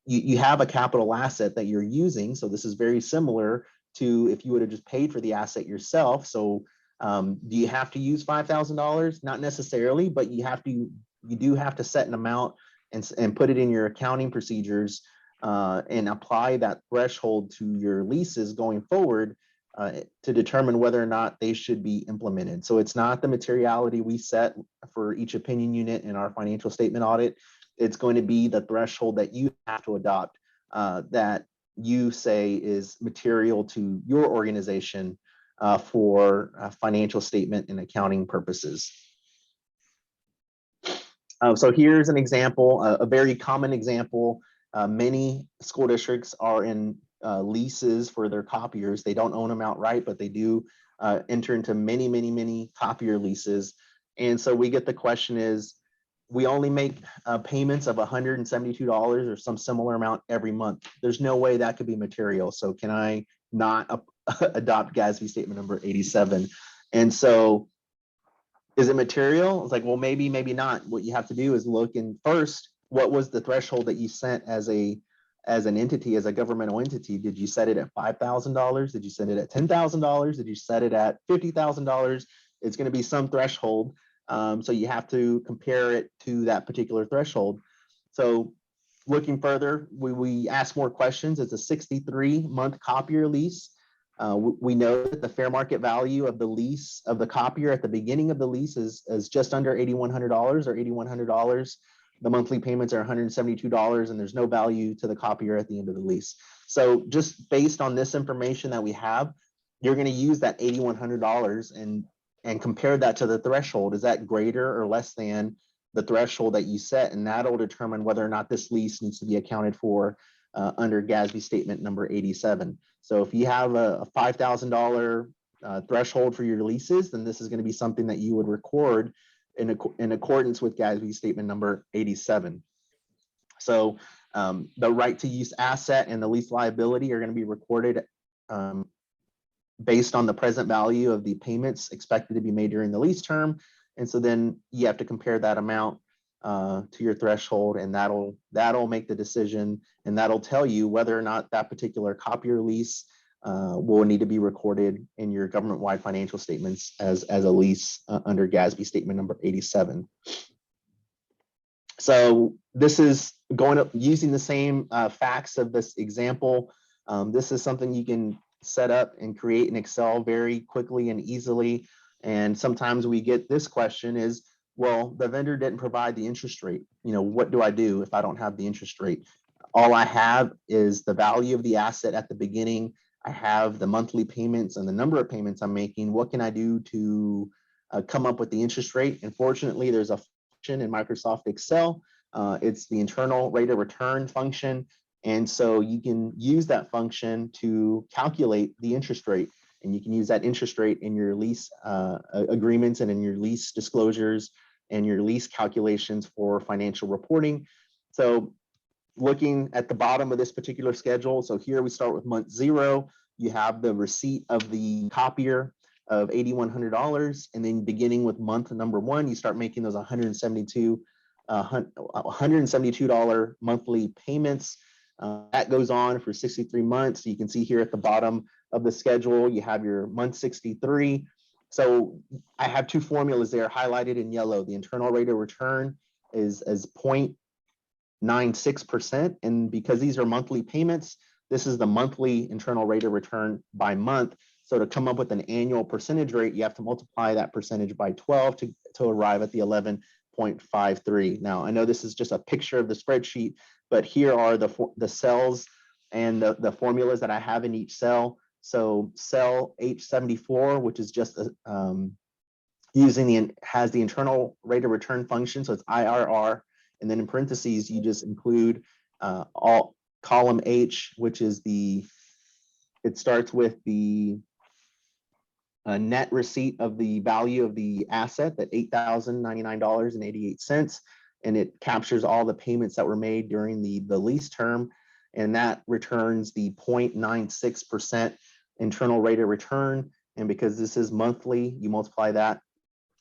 you have a capital asset that you're using. So this is very similar to if you would have just paid for the asset yourself. So do you have to use $5,000? Not necessarily, but you do have to set an amount and put it in your accounting procedures and apply that threshold to your leases going forward to determine whether or not they should be implemented. So it's not the materiality we set for each opinion unit in our financial statement audit. It's going to be the threshold that you have to adopt that you say is material to your organization for financial statement and accounting purposes. So here's an example, a very common example. Many school districts are in leases for their copiers. They don't own them outright, but they do enter into many copier leases. And so we get the question is, we only make payments of $172 or some similar amount every month. There's no way that could be material. So can I not adopt Gatsby statement number 87? And so is it material? It's like, well, maybe not. What you have to do is look in first, what was the threshold that you set as an entity, as a governmental entity? Did you set it at $5,000? Did you set it at $10,000? Did you set it at $50,000? It's going to be some threshold. So you have to compare it to that particular threshold. So looking further, we ask more questions. It's a 63-month copier lease. We know that the fair market value of the lease of the copier at the beginning of the lease is just under $8,100 or $8,100. The monthly payments are $172 and there's no value to the copier at the end of the lease. So just based on this information that we have, you're going to use that $8,100 and compare that to the threshold. Is that greater or less than the threshold that you set? And that'll determine whether or not this lease needs to be accounted for under Gatsby statement number 87. So if you have a $5,000 threshold for your leases, then this is going to be something that you would record in accordance with Gatsby statement number 87. So the right to use asset and the lease liability are going to be recorded based on the present value of the payments expected to be made during the lease term. And so then you have to compare that amount to your threshold, and that'll make the decision, and that'll tell you whether or not that particular copier lease will need to be recorded in your government-wide financial statements as a lease under Gatsby statement number 87. So this is using the same facts of this example. This is something you can set up and create in Excel very quickly and easily. And sometimes we get this question is, well, the vendor didn't provide the interest rate. What do I do if I don't have the interest rate? All I have is the value of the asset at the beginning. I have the monthly payments and the number of payments I'm making. What can I do to come up with the interest rate? And fortunately, there's a function in Microsoft Excel. It's the internal rate of return function. And so you can use that function to calculate the interest rate. And you can use that interest rate in your lease agreements and in your lease disclosures and your lease calculations for financial reporting. So looking at the bottom of this particular schedule, so here we start with month 0. You have the receipt of the copier of $8,100, and then beginning with month number 1, you start making those $172 monthly payments. That goes on for 63 months. You can see here at the bottom of the schedule, you have your month 63. So I have 2 formulas there highlighted in yellow. The internal rate of return is 0.96%. And because these are monthly payments, this is the monthly internal rate of return by month. So to come up with an annual percentage rate, you have to multiply that percentage by 12 to arrive at the 11.53. Now, I know this is just a picture of the spreadsheet, but here are the cells and the formulas that I have in each cell. So cell H74, which is just has the internal rate of return function, so it's IRR, and then in parentheses you just include all column H, which is it starts with the net receipt of the value of the asset, that $8,099.88, and it captures all the payments that were made during the lease term, and that returns the 0.96% internal rate of return. And because this is monthly, you multiply that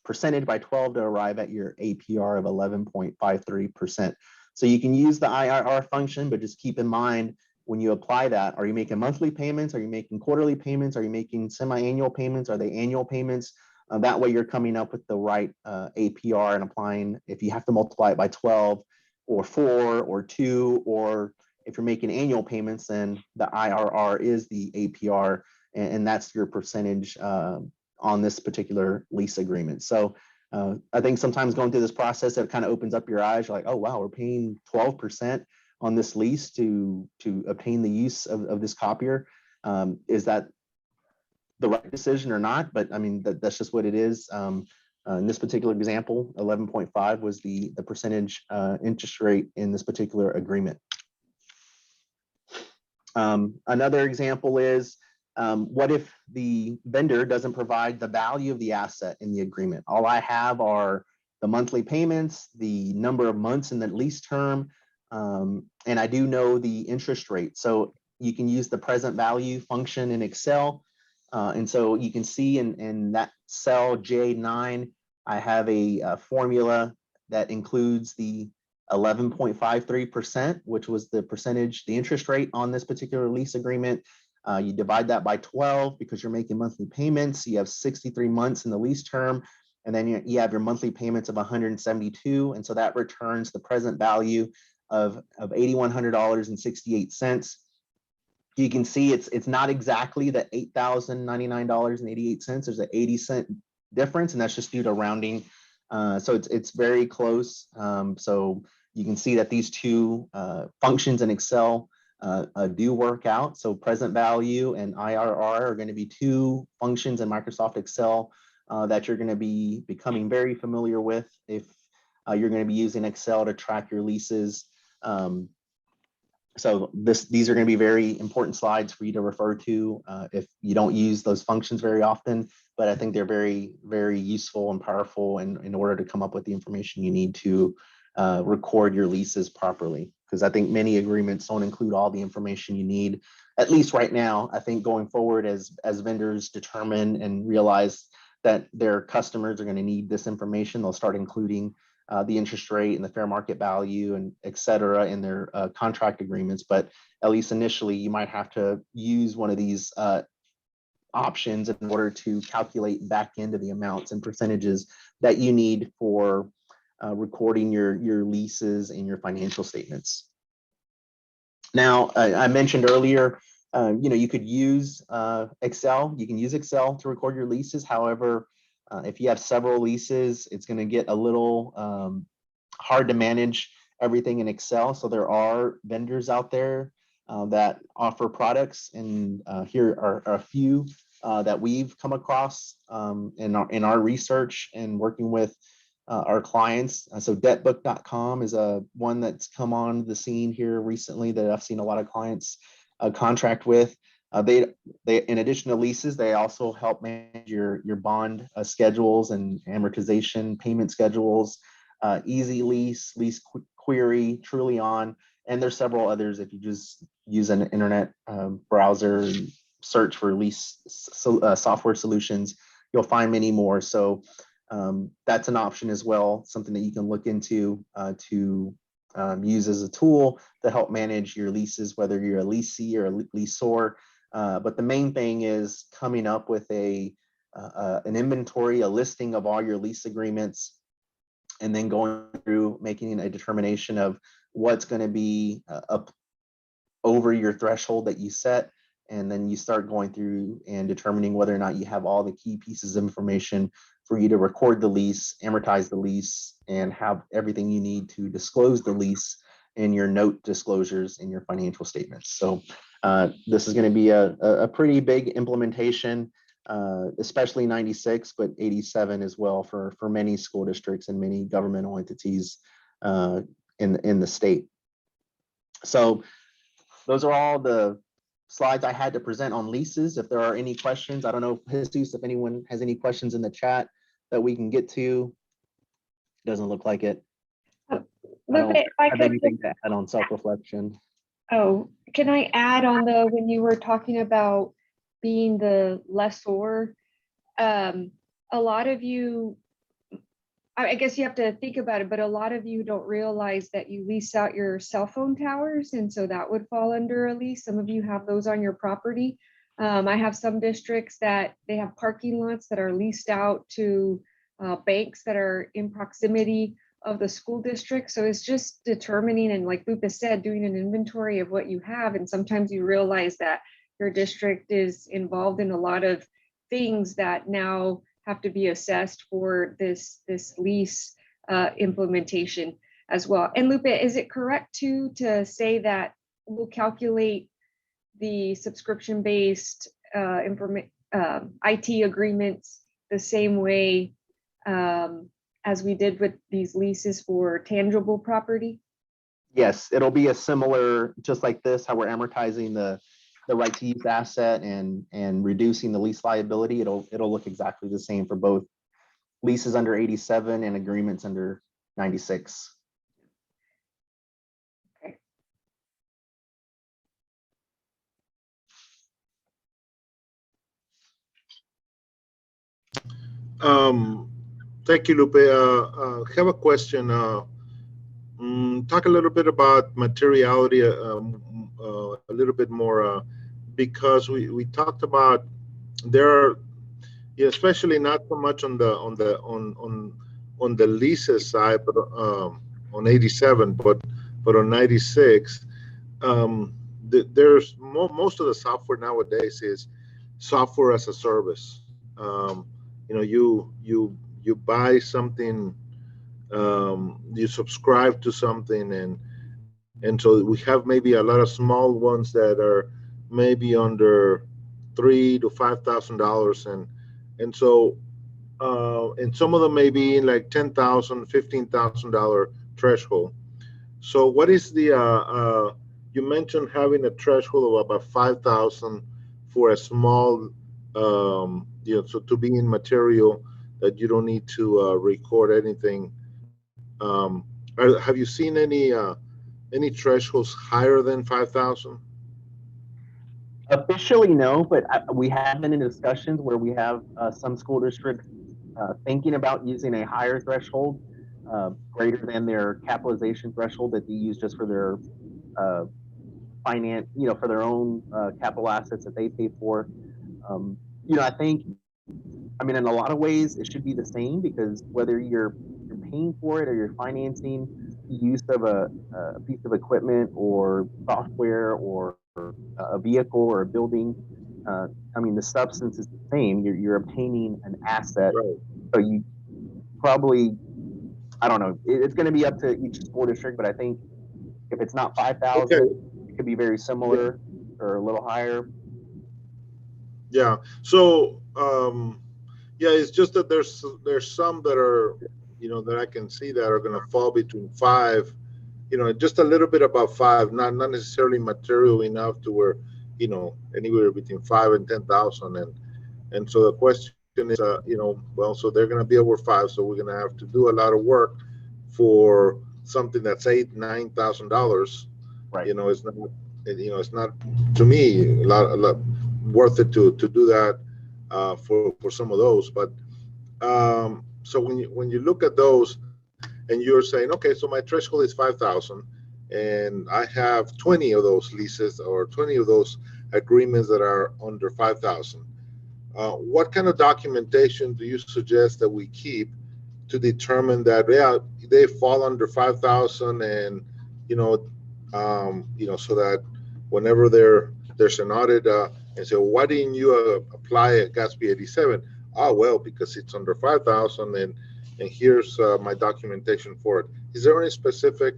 percentage by 12 to arrive at your APR of 11.53%. So you can use the IRR function, but just keep in mind when you apply that, are you making monthly payments? Are you making quarterly payments? Are you making semi-annual payments? Are they annual payments? That way you're coming up with the right APR and applying, if you have to multiply it by 12 or 4 or 2, or if you're making annual payments, then the IRR is the APR, and that's your percentage on this particular lease agreement. So I think sometimes going through this process, it kind of opens up your eyes. You're like, oh, wow, we're paying 12% on this lease to obtain the use of this copier. Is that the right decision or not? But I mean, that's just what it is. In this particular example, 11.5 was the percentage interest rate in this particular agreement. Another example is, what if the vendor doesn't provide the value of the asset in the agreement? All I have are the monthly payments, the number of months in the lease term, and I do know the interest rate. So you can use the present value function in Excel. And so you can see in that cell J9, I have a formula that includes the 11.53%, which was the percentage, the interest rate on this particular lease agreement. You divide that by 12 because you're making monthly payments. You have 63 months in the lease term, and then you have your monthly payments of 172. And so that returns the present value of $8,100.68. You can see it's not exactly the $8,099.88. There's an 80-cent difference, and that's just due to rounding. So it's very close. So you can see that these two functions in Excel do work out. So present value and IRR are going to be two functions in Microsoft Excel that you're going to be becoming very familiar with if you're going to be using Excel to track your leases. So these are going to be very important slides for you to refer to if you don't use those functions very often, but I think they're very, very useful and powerful in order to come up with the information you need to record your leases properly. Because I think many agreements don't include all the information you need, at least right now. I think going forward, as vendors determine and realize that their customers are going to need this information, they'll start including the interest rate and the fair market value and et cetera in their contract agreements. But at least initially, you might have to use one of these options in order to calculate back into the amounts and percentages that you need for recording your leases and your financial statements. Now, I mentioned earlier, you could use Excel. You can use Excel to record your leases. However, if you have several leases, it's going to get a little hard to manage everything in Excel. So there are vendors out there that offer products, and here are a few that we've come across in our research and working with our clients. So debtbook.com is one that's come on the scene here recently that I've seen a lot of clients contract with. They in addition to leases, they also help manage your bond schedules and amortization payment schedules, Easy Lease, Lease Query, Truly On, and there's several others. If you just use an internet browser and search for lease software solutions, you'll find many more. So that's an option as well, something that you can look into to use as a tool to help manage your leases, whether you're a leasee or a leaseor. But the main thing is coming up with an inventory, a listing of all your lease agreements, and then going through making a determination of what's going to be up over your threshold that you set. And then you start going through and determining whether or not you have all the key pieces of information for you to record the lease, amortize the lease, and have everything you need to disclose the lease in your note disclosures in your financial statements. So this is going to be a pretty big implementation, especially 96, but 87 as well for many school districts and many governmental entities in the state. So those are all the slides I had to present on leases. If there are any questions, I don't know, Jesus, if anyone has any questions in the chat that we can get to. Doesn't look like it. If I have could anything to add on self-reflection. Oh, can I add on when you were talking about being the lessor? A lot of you, I guess you have to think about it, but a lot of you don't realize that you lease out your cell phone towers, and so that would fall under a lease. Some of you have those on your property. I have some districts that they have parking lots that are leased out to banks that are in proximity of the school district. So it's just determining, and like Lupe said, doing an inventory of what you have. And sometimes you realize that your district is involved in a lot of things that now have to be assessed for this lease implementation as well. And Lupe, is it correct to say that we'll calculate the subscription-based IT agreements the same way as we did with these leases for tangible property? Yes, it'll be a similar, just like this, how we're amortizing the right to use asset and reducing the lease liability. It'll look exactly the same for both leases under 87 and agreements under 96. Okay. Thank you, Lupe. Have a question. Talk a little bit about materiality a little bit more, because we talked about there are, especially not so much on the leases side, but on 87, but on 96, there's most of the software nowadays is software as a service. You know, you buy something, you subscribe to something, and so we have maybe a lot of small ones that are maybe under $3,000 to $5,000, and so and some of them may be in like $10,000, $15,000 threshold. So what is the you mentioned having a threshold of about 5,000 for a small, you know, so to be in material that you don't need to record anything. Have you seen any thresholds higher than 5,000? Officially, no, but we have been in discussions where we have some school districts thinking about using a higher threshold, greater than their capitalization threshold that they use just for their finance, you know, for their own capital assets that they pay for. You know, I mean, in a lot of ways, it should be the same, because whether you're paying for it or you're financing the use of a piece of equipment or software or a vehicle or a building, I mean, the substance is the same. You're obtaining an asset. Right. So you probably, I don't know, it's going to be up to each school district, but I think if it's not 5,000, Okay. it could be very similar or a little higher. Yeah. So yeah, it's just that there's some that are, you know, that I can see that are going to fall between 5, you know, just a little bit above 5, not necessarily material enough to where, you know, anywhere between 5 and 10,000, and so the question is, you know, well, so they're going to be over 5, so we're going to have to do a lot of work for something that's $8,000-9,000. Right. You know, it's not, you know, it's not, to me, a lot worth it to do that for some of those. But so when you look at those and you're saying, okay, so my threshold is 5,000, and I have 20 of those leases or 20 of those agreements that are under 5,000. What kind of documentation do you suggest that we keep to determine that, yeah, they fall under 5,000, and you know, so that whenever there's an audit and say, well, why didn't you apply a Gatsby 87? Oh, well, because it's under 5,000, and here's my documentation for it. Is there any specific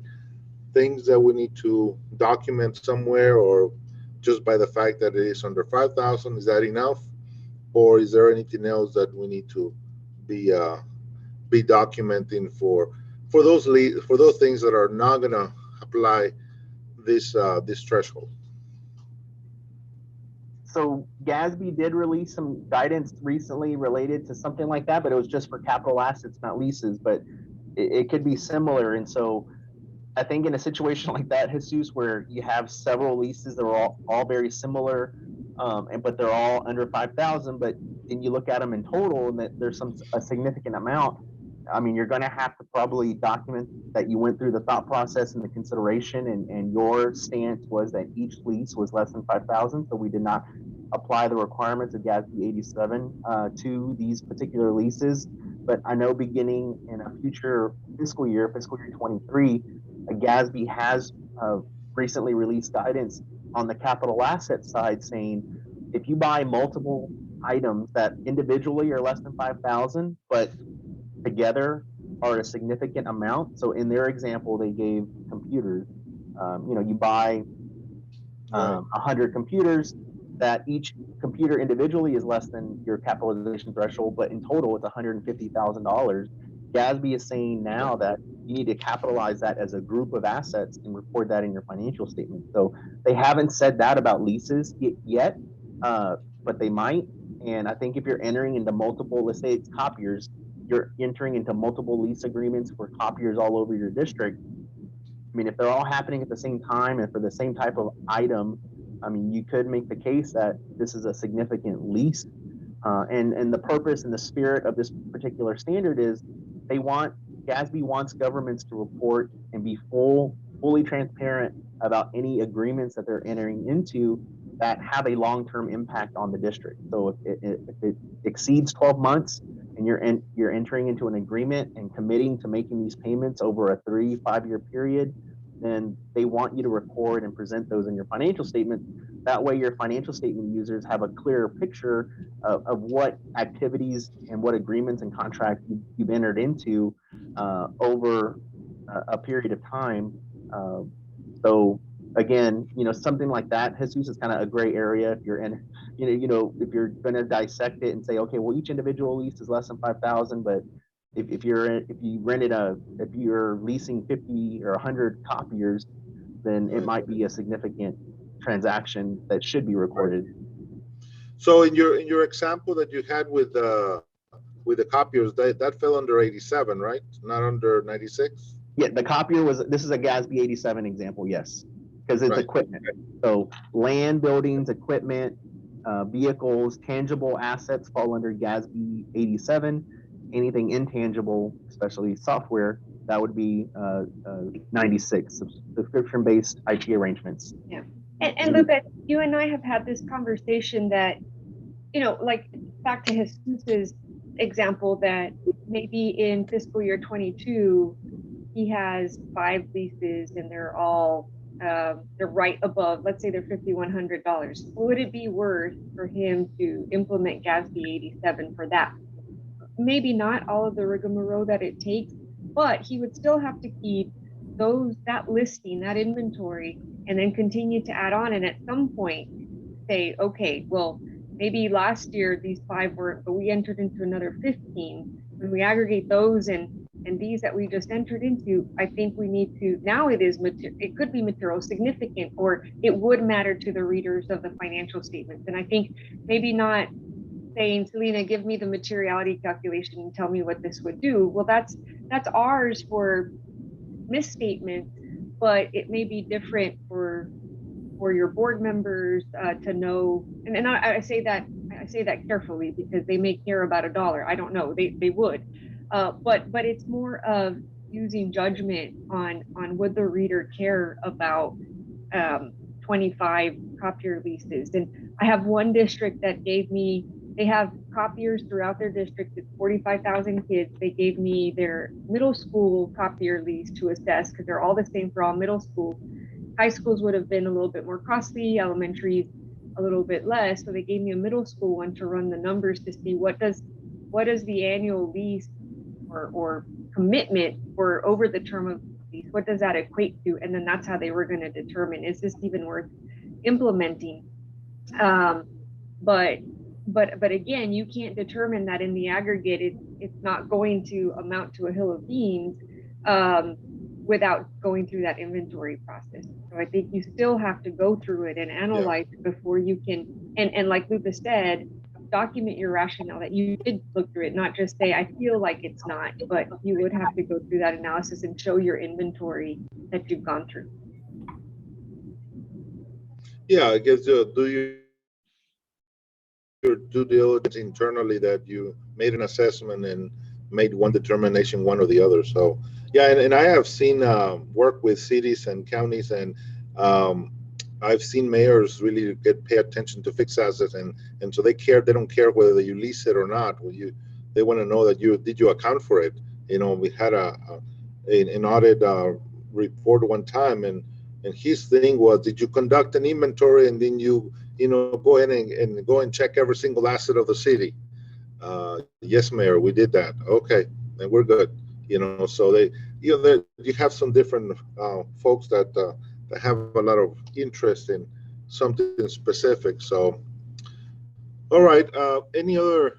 things that we need to document somewhere, or just by the fact that it is under 5,000, is that enough? Or is there anything else that we need to be documenting for those things that are not going to apply this threshold? So Gatsby did release some guidance recently related to something like that, but it was just for capital assets, not leases. But it could be similar. And so I think in a situation like that, Jesus, where you have several leases that are all very similar, but they're all under 5,000, but then you look at them in total and that there's a significant amount. I mean, you're going to have to probably document that you went through the thought process and the consideration, and your stance was that each lease was less than 5,000. So we did not apply the requirements of Gatsby 87 to these particular leases. But I know beginning in a future fiscal year 23, Gatsby has recently released guidance on the capital asset side saying, if you buy multiple items that individually are less than 5,000, but together are a significant amount. So in their example, they gave computers. You know, you buy 100 computers, that each computer individually is less than your capitalization threshold, but in total it's $150,000. Gatsby is saying now that you need to capitalize that as a group of assets and report that in your financial statement. So they haven't said that about leases yet, but they might. And I think if you're entering into multiple, let's say it's copiers, you're entering into multiple lease agreements for copiers all over your district. I mean, if they're all happening at the same time and for the same type of item, I mean, you could make the case that this is a significant lease. And the purpose and the spirit of this particular standard is Gatsby wants governments to report and be fully transparent about any agreements that they're entering into that have a long-term impact on the district. So if it exceeds 12 months and you're entering into an agreement and committing to making these payments over a 3-5 year period, then they want you to record and present those in your financial statement. That way your financial statement users have a clearer picture of what activities and what agreements and contracts you've entered into over a period of time. So again, something like that, Jesus, is kind of a gray area. If you're in, if you're going to dissect it and say, okay, well, each individual lease is less than 5,000, but if you're leasing 50 or 100 copiers, then it might be a significant transaction that should be recorded. So in your example that you had with the copiers, that fell under 87, right? Not under 96? Yeah, the copier this is a Gatsby 87 example, yes, because it's equipment. So land, buildings, equipment, vehicles, tangible assets fall under Gatsby 87. Anything intangible, especially software, that would be 96, subscription-based IT arrangements. Yeah. And Lupe, you and I have had this conversation that, like back to Jesus's example, that maybe in fiscal year 22, he has 5 leases and they're all, they're right above, let's say they're $5,100. Would it be worth for him to implement Gatsby 87 for that? Maybe not all of the rigmarole that it takes, but he would still have to keep that listing, that inventory, and then continue to add on. And at some point say, okay, well, maybe last year these 5 weren't, but we entered into another 15. When we aggregate those and these that we just entered into, I think we need to, now it could be material significant, or it would matter to the readers of the financial statements. And I think maybe not saying, Selena, give me the materiality calculation and tell me what this would do. Well, that's ours for misstatement, but it may be different for your board members to know. And I say that carefully, because they may care about $1. I don't know. They would, but it's more of using judgment on would the reader care about 25 copier leases. And I have one district that gave me. They have copiers throughout their district. It's 45,000 kids. They gave me their middle school copier lease to assess, because they're all the same for all middle school. High schools would have been a little bit more costly, elementary a little bit less. So they gave me a middle school one to run the numbers to see what does the annual lease or commitment for over the term of lease, what does that equate to? And then that's how they were going to determine, is this even worth implementing? But again, you can't determine that in the aggregate. It's not going to amount to a hill of beans without going through that inventory process. So I think you still have to go through it and analyze it before you can, and like Lupa said, document your rationale that you did look through it, not just say, I feel like it's not, but you would have to go through that analysis and show your inventory that you've gone through. Yeah, I guess do your due diligence internally that you made an assessment and made one determination, one or the other. So yeah, and I have seen work with cities and counties, and I've seen mayors really pay attention to fixed assets, and so they don't care whether you lease it or not. They want to know that did you account for it. We had an audit report one time, and his thing was, did you conduct an inventory and then you go in and go and check every single asset of the city? Yes, Mayor, we did that. Okay, then we're good. So you have some different folks that have a lot of interest in something specific. So, all right. Any other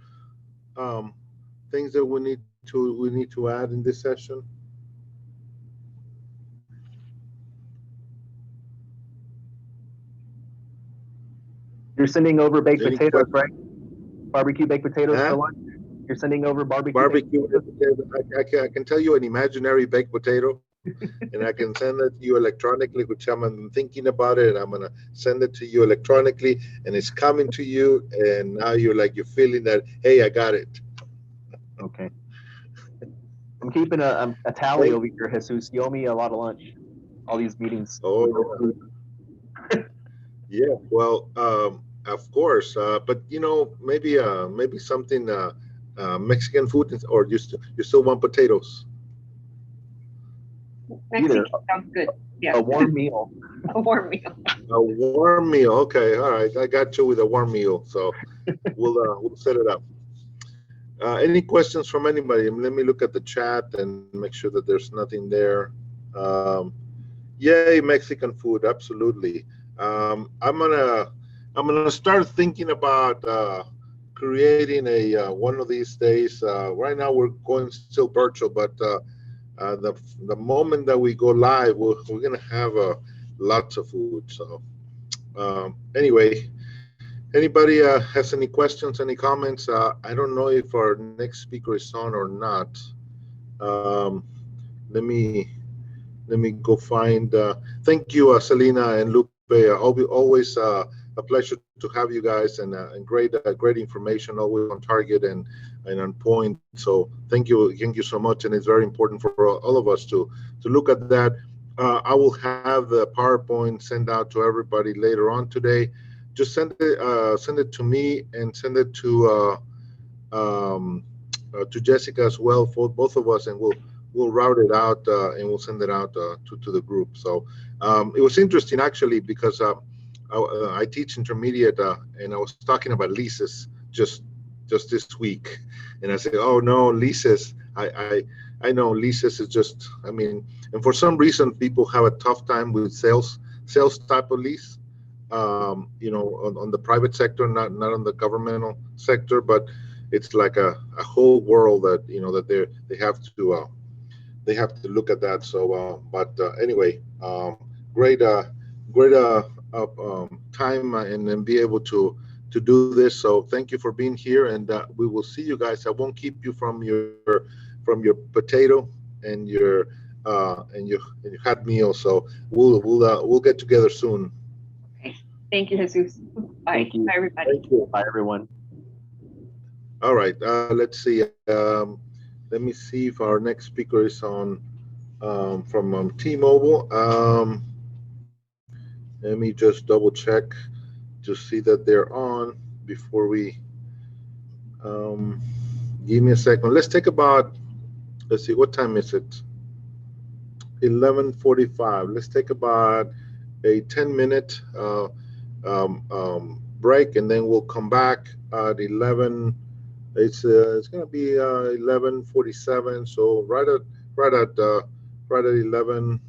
things that we need to add in this session? You're sending over baked potatoes, right? Barbecue baked potatoes for lunch? You're sending over barbecue baked potatoes? I can tell you an imaginary baked potato, and I can send it to you electronically, which I'm thinking about it, and I'm going to send it to you electronically, and it's coming to you, and now you're feeling that, hey, I got it. Okay. I'm keeping a tally over here, Jesus. You owe me a lot of lunch. All these meetings. Oh, yeah. Well, of course, but maybe something Mexican food, or you still want potatoes? Mexican sounds good. Yeah, A warm meal. a warm meal. A warm meal. Okay, all right. I got you with a warm meal. So we'll set it up. Any questions from anybody? Let me look at the chat and make sure that there's nothing there. Um, Yay, Mexican food! Absolutely. I'm gonna start thinking about creating a one of these days. Right now we're going still virtual, but the moment that we go live, we're gonna have lots of food. So anyway, anybody has any questions, any comments? I don't know if our next speaker is on or not. Um, let me go find. Thank you, Selena and Lupe. Always a pleasure to have you guys, and great information, always on target and on point. So thank you so much, and it's very important for all of us to look at that. I will have the PowerPoint sent out to everybody later on today. Just send it to me and send it to Jessica as well, for both of us, and we'll route it out and we'll send it out to the group. So it was interesting actually, because I teach intermediate and I was talking about leases just this week, and I said, oh no, leases. I know leases is just, I mean, and for some reason people have a tough time with sales type of lease. On the private sector, not on the governmental sector, but it's like a whole world that that they have to look at that. So, but anyway, great, time and be able to do this. So thank you for being here, and we will see you guys. I won't keep you from your potato and your hot meal. So we'll get together soon. Okay. Thank you, Jesus. Bye. Thank you. Bye, everybody. Thank you. Bye, everyone. All right. Let's see. Let me see if our next speaker is on from T-Mobile. Let me just double check to see that they're on before we. Give me a second. Let's take about. Let's see. What time is it? 11:45. Let's take about a 10-minute break, and then we'll come back at 11. It's going to be 11:47. So right at 11.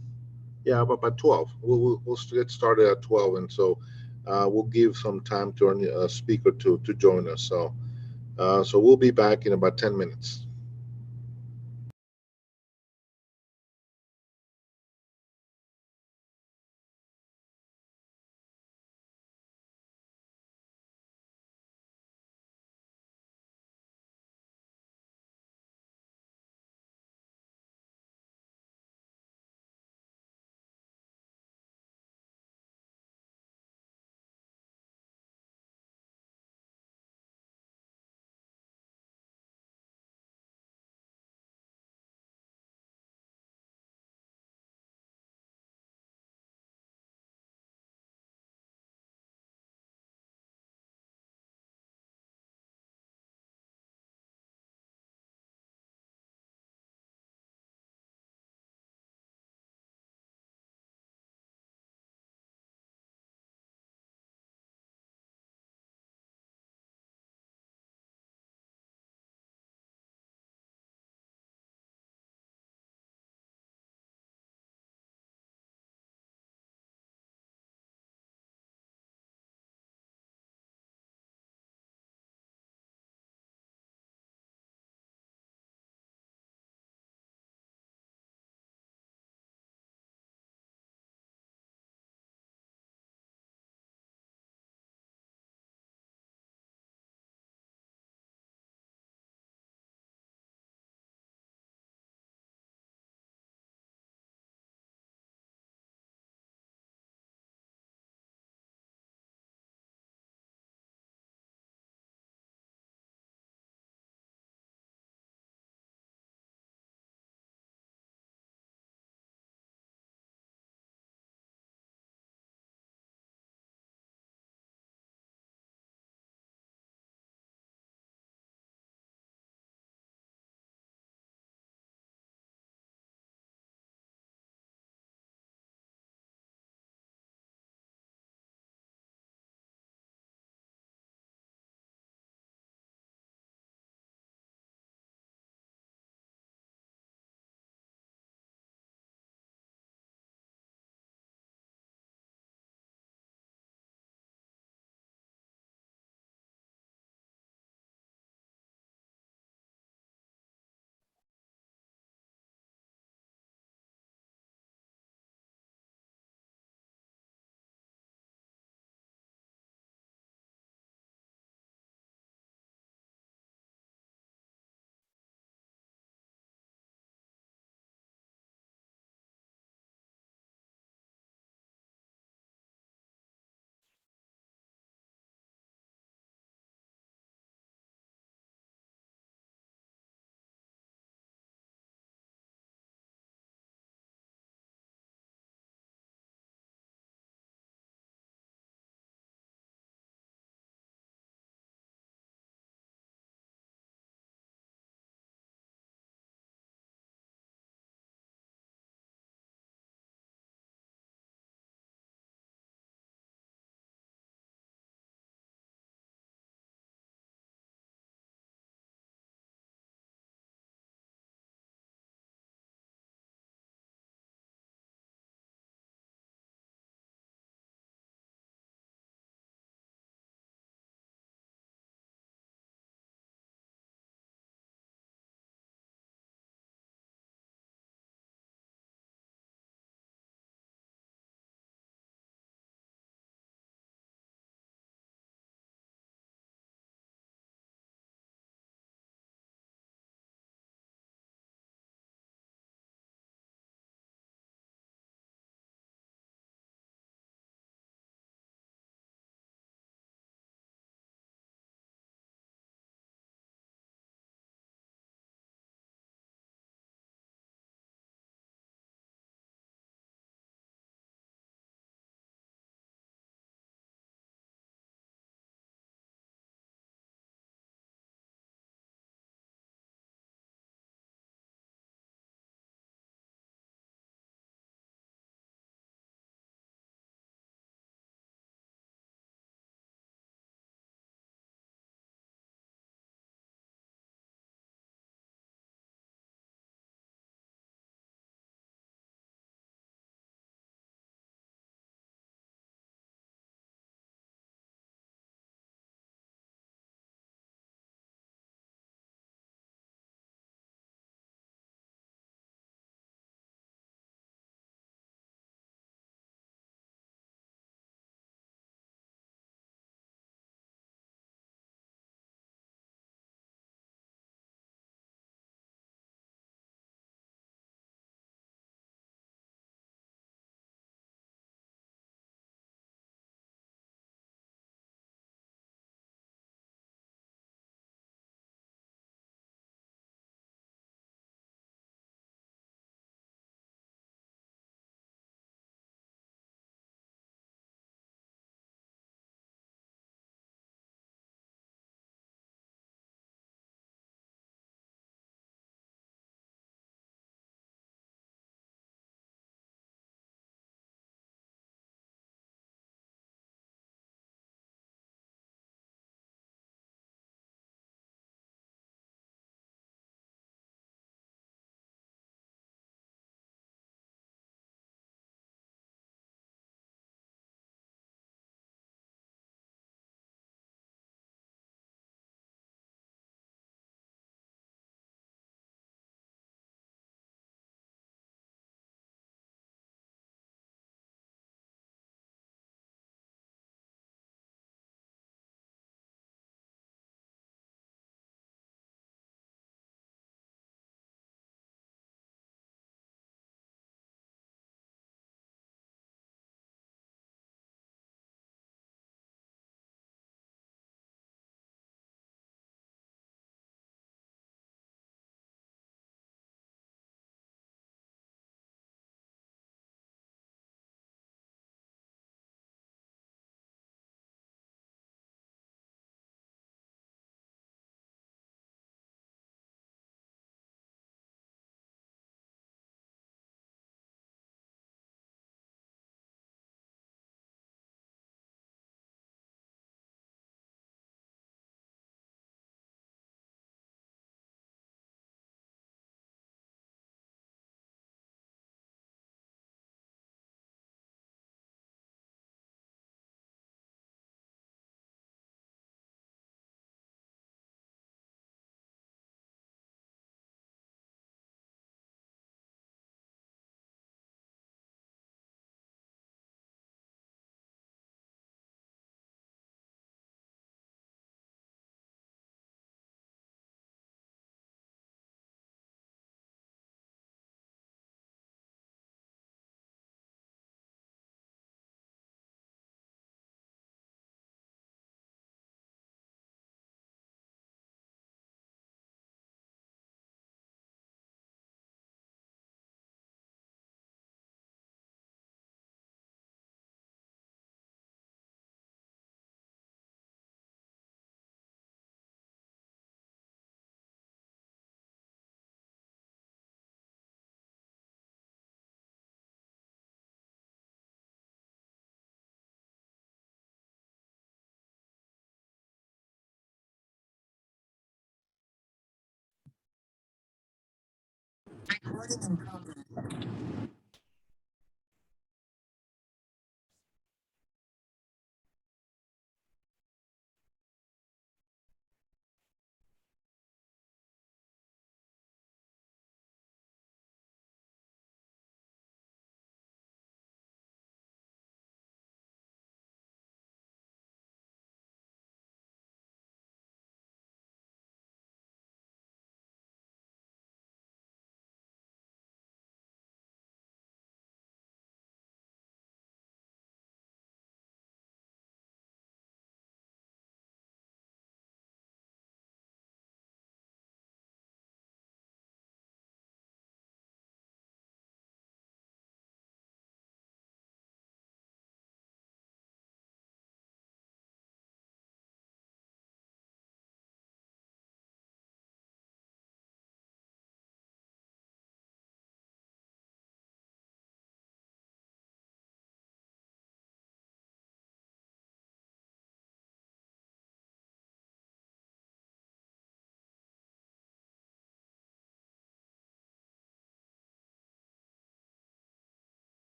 Yeah, about by 12. We'll get started at 12, and so we'll give some time to our speaker to join us. So we'll be back in about 10 minutes.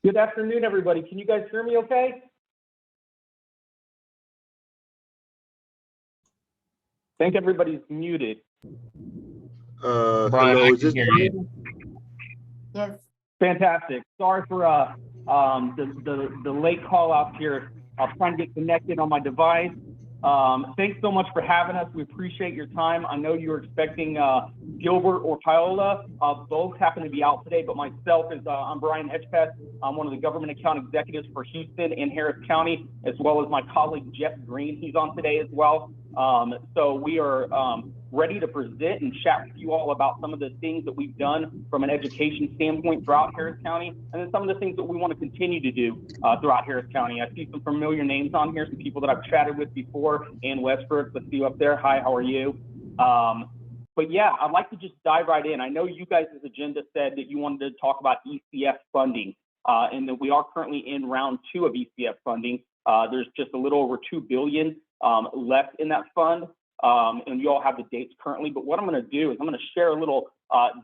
Good afternoon, everybody. Can you guys hear me okay? I think everybody's muted. Brian, hello, I is can this hear Brian? you. Yes. Fantastic. Sorry for the late call out here. I was trying to get connected on my device. Thanks so much for having us. We appreciate your time. I know you were expecting Gilbert or Paola. Both happen to be out today, but myself is I'm Brian Hedgepeth. I'm one of the government account executives for Houston and Harris County, as well as my colleague Jeff Green. He's on today as well. So we are ready to present and chat with you all about some of the things that we've done from an education standpoint throughout Harris County, and then some of the things that we want to continue to do throughout Harris County. I see some familiar names on here, some people that I've chatted with before. Ann Westbrook, let's see you up there. Hi, how are you? But yeah, I'd like to just dive right in. I know you guys' agenda said that you wanted to talk about ECF funding, and that we are currently in round 2 of ECF funding. There's just a little over $2 billion left in that fund. And you all have the dates currently, but what I'm going to do is I'm going to share a little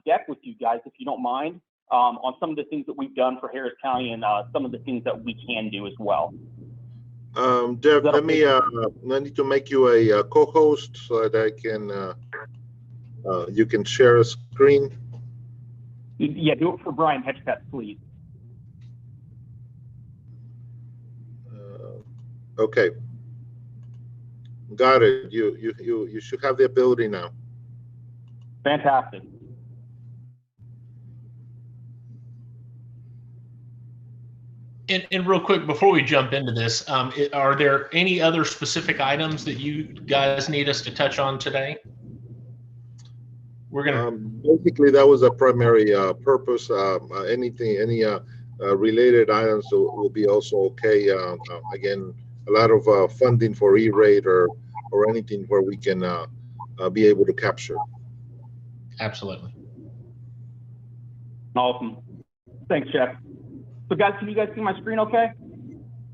deck with you guys, if you don't mind, on some of the things that we've done for Harris County and some of the things that we can do as well. Jeff, let me, I need to make you a co-host so that I can, you can share a screen. Yeah, do it for Brian Hedgepeth, please. Okay. Got it. You should have the ability now. Fantastic. And real quick, before we jump into this, are there any other specific items that you guys need us to touch on today? We're gonna basically that was a primary purpose. Any related items will be also okay. Again, a lot of funding for E-rate or anything where we can be able to capture. Absolutely. Awesome. Thanks, Jeff. So guys, can you guys see my screen okay?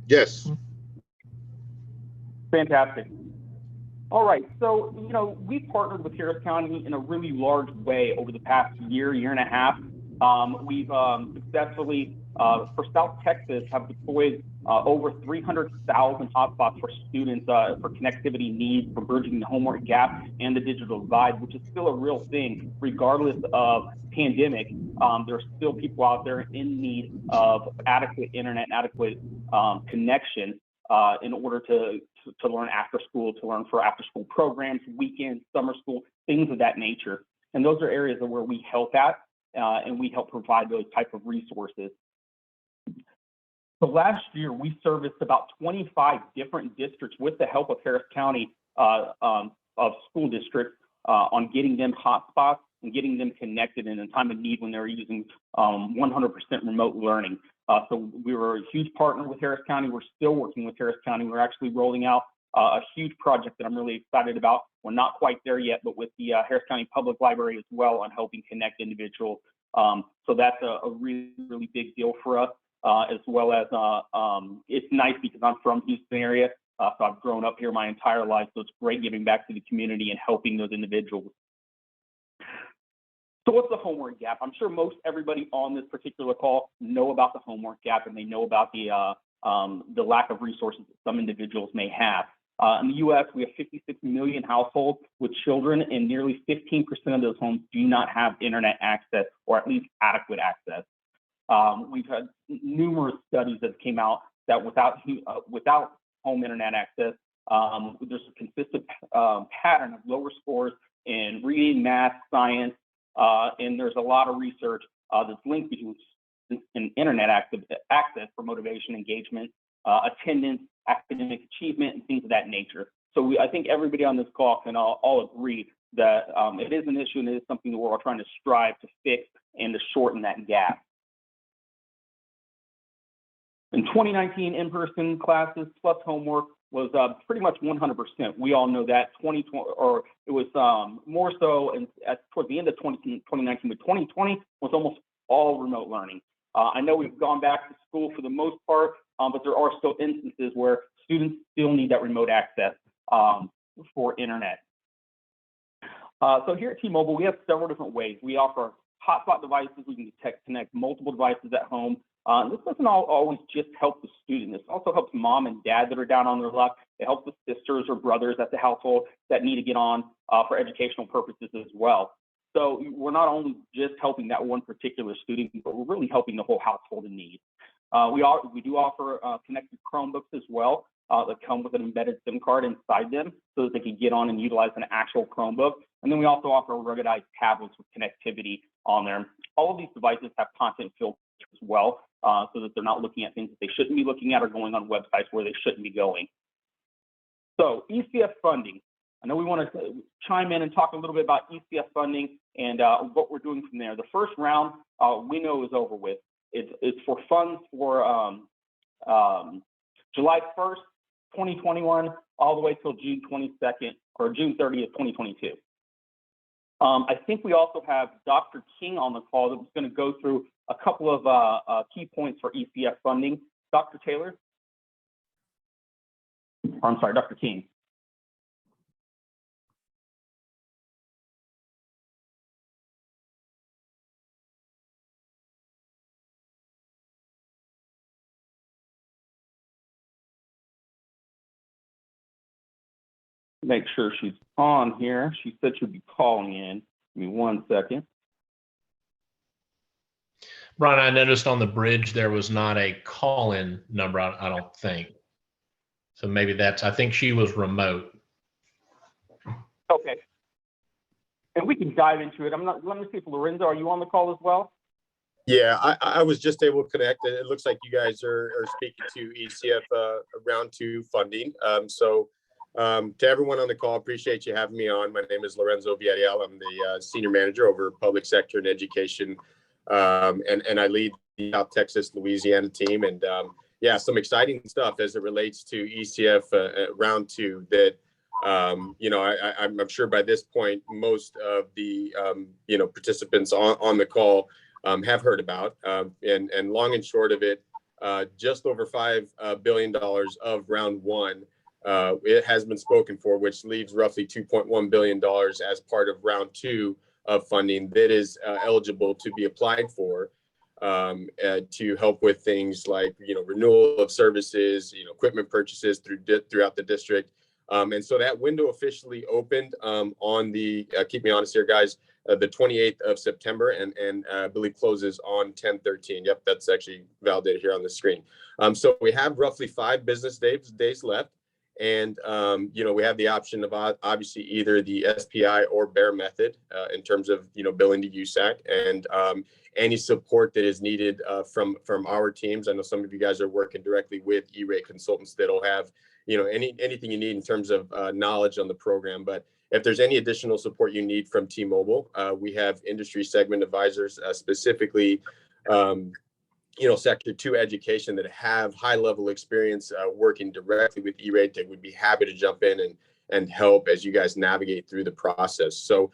Yes. Fantastic. All right, so, you know, we've partnered with Harris County in a really large way over the past year and a half. We've successfully for South Texas have deployed over 300,000 hotspots for students for connectivity needs, for bridging the homework gap and the digital divide, which is still a real thing, regardless of pandemic. There's still people out there in need of adequate internet and adequate connection in order to learn after school, to learn for after school programs, weekends, summer school, things of that nature. And those are areas where we help at, and we help provide those type of resources. So last year, we serviced about 25 different districts with the help of Harris County of school districts on getting them hotspots and getting them connected in a time of need when they were using 100% remote learning. So we were a huge partner with Harris County. We're still working with Harris County. We're actually rolling out a huge project that I'm really excited about. We're not quite there yet, but with the Harris County Public Library as well on helping connect individuals. So that's a really, really big deal for us, as well as it's nice because I'm from Houston area. So I've grown up here my entire life. So it's great giving back to the community and helping those individuals. So what's the homework gap? I'm sure most everybody on this particular call know about the homework gap, and they know about the lack of resources that some individuals may have. In the U.S., we have 56 million households with children, and nearly 15% of those homes do not have internet access, or at least adequate access. We've had numerous studies that came out that without home internet access, there's a consistent pattern of lower scores in reading, math, science, and there's a lot of research that's linked between internet access for motivation, engagement, attendance, academic achievement, and things of that nature. So I think everybody on this call can all agree that it is an issue and it is something that we're all trying to strive to fix and to shorten that gap. In 2019, in-person classes plus homework was pretty much 100%. We all know that 2020, or it was more so towards the end of 2019, but 2020 was almost all remote learning. I know we've gone back to school for the most part, but there are still instances where students still need that remote access for internet. So here at T-Mobile, we have several different ways. We offer hotspot devices. We can connect multiple devices at home. This doesn't always just help the student. This also helps mom and dad that are down on their luck. It helps the sisters or brothers at the household that need to get on for educational purposes as well. So we're not only just helping that one particular student, but we're really helping the whole household in need. We do offer connected Chromebooks as well that come with an embedded SIM card inside them so that they can get on and utilize an actual Chromebook. And then we also offer ruggedized tablets with connectivity on there. All of these devices have content filters as well, so that they're not looking at things that they shouldn't be looking at or going on websites where they shouldn't be going. So ECF funding. I know we want to chime in and talk a little bit about ECF funding and what we're doing from there. The first round we know is over with. It's for funds for July 1st, 2021, all the way till June 22nd or June 30th, 2022. I think we also have Dr. King on the call that was going to go through a couple of key points for ECF funding. Dr. Taylor? Or, I'm sorry, Dr. King. Make sure she's on here. She said she'd be calling in. Give me 1 second. Brian, I noticed on the bridge there was not a call-in number, I don't think. So maybe I think she was remote. Okay. And we can dive into it. Let me see if Lorenzo, are you on the call as well? Yeah, I was just able to connect. It looks like you guys are speaking to ECF round 2 funding. To everyone on the call, appreciate you having me on. My name is Lorenzo Villarreal. I'm the Senior Manager over Public Sector and Education, and I lead the South Texas, Louisiana team. And yeah, some exciting stuff as it relates to ECF round 2 that, I'm sure by this point, most of the, participants on the call have heard about. And long and short of it, just over $5 billion of round 1 it has been spoken for, which leaves roughly $2.1 billion as part of round 2 of funding that is eligible to be applied for. to help with things like, renewal of services, equipment purchases throughout the district. And so that window officially opened on the, keep me honest here, guys, the 28th of September, and I believe closes on 10/13. Yep, that's actually validated here on the screen. So we have roughly 5 business days left. And, we have the option of obviously either the SPI or BEAR method in terms of, billing to USAC, and any support that is needed from our teams. I know some of you guys are working directly with E-rate consultants that'll have, anything you need in terms of knowledge on the program. But if there's any additional support you need from T-Mobile, we have industry segment advisors, specifically, Sector 2 education, that have high level experience working directly with E-rate, that would be happy to jump in and help as you guys navigate through the process. So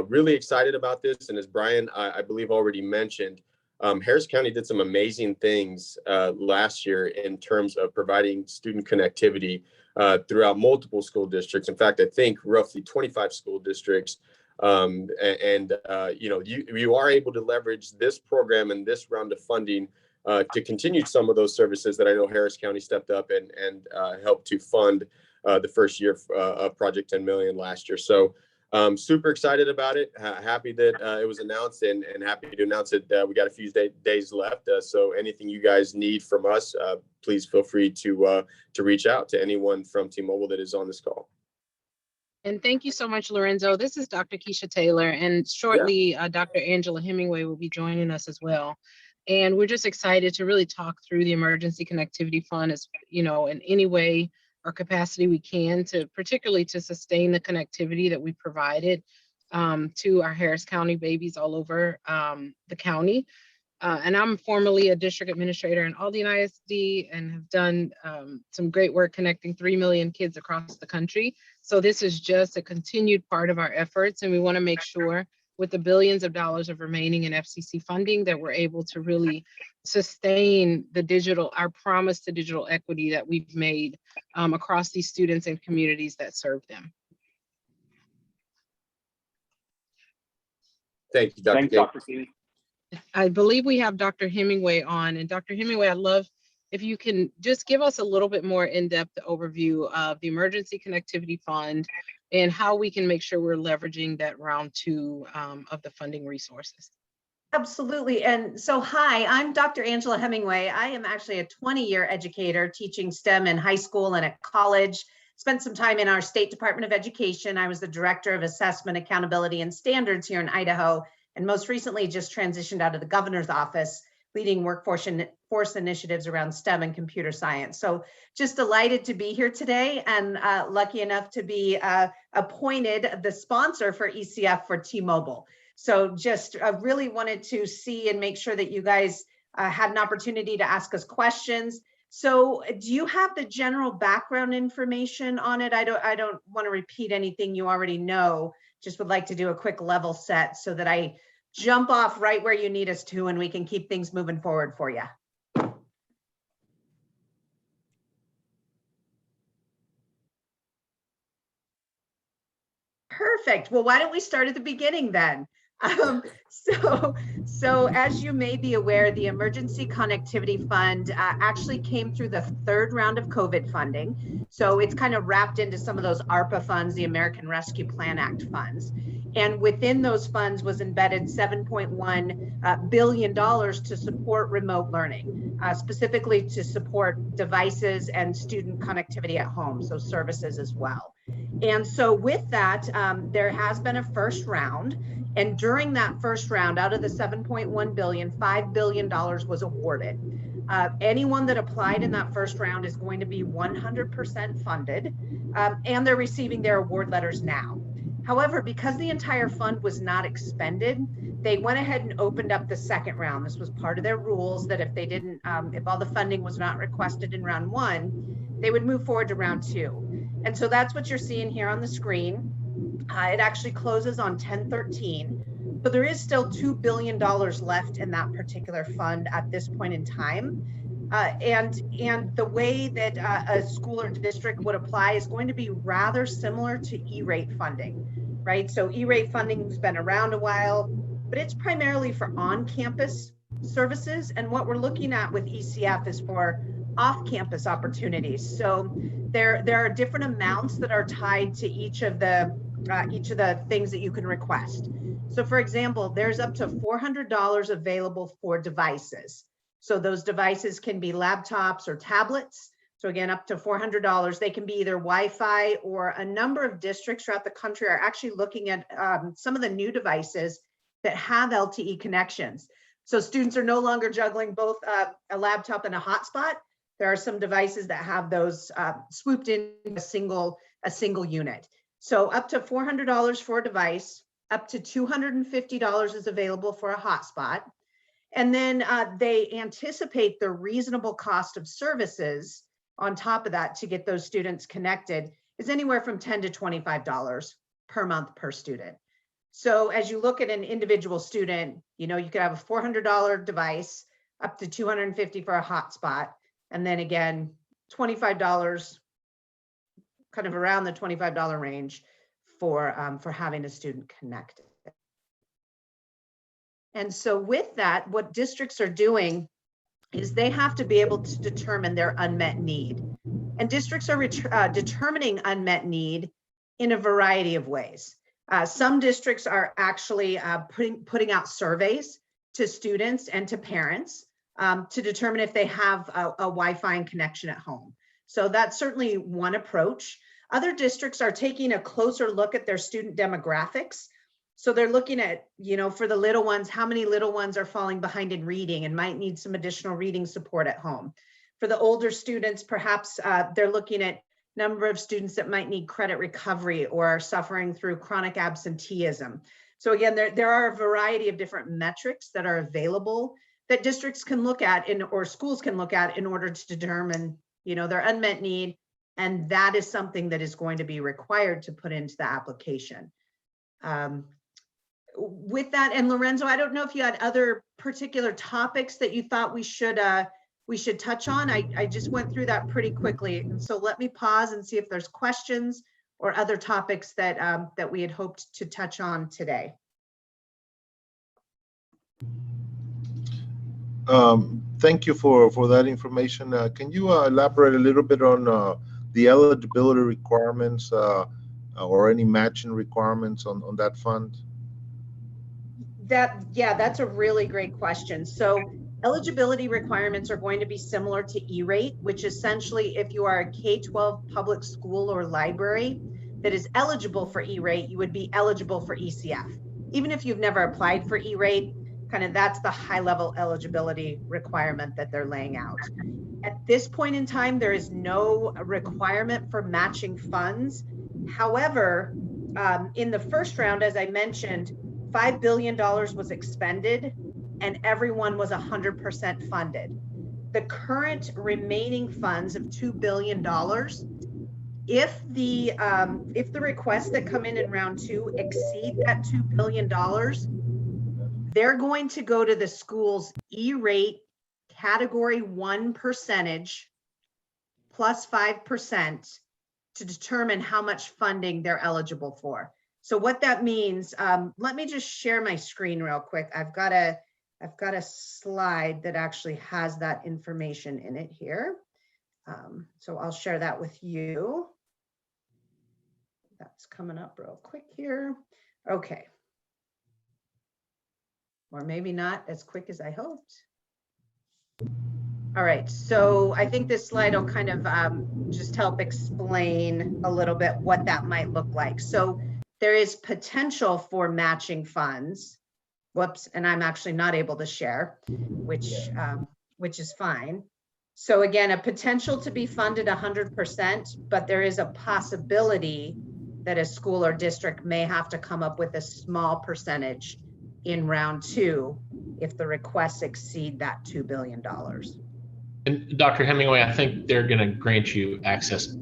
really excited about this. And as Brian, I believe, already mentioned, Harris County did some amazing things last year in terms of providing student connectivity throughout multiple school districts. In fact, I think roughly 25 school districts. You are able to leverage this program and this round of funding to continue some of those services that I know Harris County stepped up and helped to fund the first year of Project 10 Million last year. So super excited about it. Happy that it was announced, and happy to announce that we got a few days left. So anything you guys need from us, please feel free to reach out to anyone from T-Mobile that is on this call. And thank you so much, Lorenzo. This is Dr. Keisha Taylor, and shortly, Dr. Angela Hemingway will be joining us as well. And we're just excited to really talk through the Emergency Connectivity Fund, as in any way or capacity we can, particularly to sustain the connectivity that we provided to our Harris County babies all over the county. And I'm formerly a district administrator in Aldine ISD and have done some great work connecting 3 million kids across the country. So this is just a continued part of our efforts, and we want to make sure, with the billions of dollars of remaining in FCC funding, that we're able to really sustain our promise to digital equity that we've made across these students and communities that serve them. Thank you, Dr. Thanks, Dr. Keeley. I believe we have Dr. Hemingway on, and Dr. Hemingway, I'd love if you can just give us a little bit more in-depth overview of the Emergency Connectivity Fund and how we can make sure we're leveraging that round 2 of the funding resources. Absolutely. And so, hi, I'm Dr. Angela Hemingway. I am actually a 20-year educator teaching STEM in high school and at college. Spent some time in our State Department of Education. I was the Director of Assessment, Accountability, and Standards here in Idaho, and most recently just transitioned out of the governor's office, leading workforce initiatives around STEM and computer science. So just delighted to be here today, and lucky enough to be appointed the sponsor for ECF for T-Mobile. So just really wanted to see and make sure that you guys had an opportunity to ask us questions. So do you have the general background information on it? I don't want to repeat anything you already know, just would like to do a quick level set so that I jump off right where you need us to, and we can keep things moving forward for you. Perfect. Well, why don't we start at the beginning then? So as you may be aware, the Emergency Connectivity Fund actually came through the 3rd round of COVID funding. So it's kind of wrapped into some of those ARPA funds, the American Rescue Plan Act funds. And within those funds was embedded $7.1 billion to support remote learning, specifically to support devices and student connectivity at home, so services as well. And so with that, there has been a first round. And during that first round, out of the $7.1 billion, $5 billion was awarded. Anyone that applied in that first round is going to be 100% funded, and they're receiving their award letters now. However, because the entire fund was not expended, they went ahead and opened up the second round. This was part of their rules that if they didn't, if all the funding was not requested in round 1, they would move forward to round 2. And so that's what you're seeing here on the screen. It actually closes on 10/13, but there is still $2 billion left in that particular fund at this point in time. And the way that a school or district would apply is going to be rather similar to E-rate funding, right? So E-rate funding has been around a while, but it's primarily for on-campus services. And what we're looking at with ECF is for off-campus opportunities. So there are different amounts that are tied to each of the things that you can request. So for example, there's up to $400 available for devices. So those devices can be laptops or tablets. So again, up to $400. They can be either Wi-Fi, or a number of districts throughout the country are actually looking at some of the new devices that have LTE connections. So students are no longer juggling both a laptop and a hotspot. There are some devices that have those swooped in a single unit. So up to $400 for a device, up to $250 is available for a hotspot. And then they anticipate the reasonable cost of services on top of that to get those students connected is anywhere from $10 to $25 per month per student. So as you look at an individual student, you know, you could have a $400 device, up to $250 for a hotspot, and then again, $25, kind of around the $25 range for having a student connected. And so with that, what districts are doing is they have to be able to determine their unmet need. And districts are determining unmet need in a variety of ways. Some districts are actually putting out surveys to students and to parents to determine if they have a Wi-Fi connection at home. So that's certainly one approach. Other districts are taking a closer look at their student demographics. So they're looking at, you know, for the little ones, how many little ones are falling behind in reading and might need some additional reading support at home. For the older students, perhaps they're looking at number of students that might need credit recovery or are suffering through chronic absenteeism. So again, there are a variety of different metrics that are available that districts can look at or schools can look at in order to determine, you know, their unmet need. And that is something that is going to be required to put into the application. With that, and Lorenzo, I don't know if you had other particular topics that you thought we should touch on. I just went through that pretty quickly. And so let me pause and see if there's questions or other topics that that we had hoped to touch on today. Thank you for that information. Can you elaborate a little bit on the eligibility requirements or any matching requirements on that fund? Yeah, that's a really great question. So eligibility requirements are going to be similar to E-rate, which essentially if you are a K-12 public school or library that is eligible for E-rate, you would be eligible for ECF. Even if you've never applied for E-rate, kind of that's the high level eligibility requirement that they're laying out. At this point in time, there is no requirement for matching funds. However, in the first round, as I mentioned, $5 billion was expended and everyone was 100% funded. The current remaining funds of $2 billion, if the requests that come in round 2 exceed that $2 billion, they're going to go to the school's E-rate category 1 percentage plus 5% to determine how much funding they're eligible for. So what that means, let me just share my screen real quick. I've got a slide that actually has that information in it here. So I'll share that with you. That's coming up real quick here. Okay. Or maybe not as quick as I hoped. All right, so I think this slide will kind of just help explain a little bit what that might look like. So there is potential for matching funds. Whoops, and I'm actually not able to share, which is fine. So again, a potential to be funded 100%, but there is a possibility that a school or district may have to come up with a small percentage in round 2 if the requests exceed that $2 billion. And Dr. Hemingway, I think they're going to grant you access.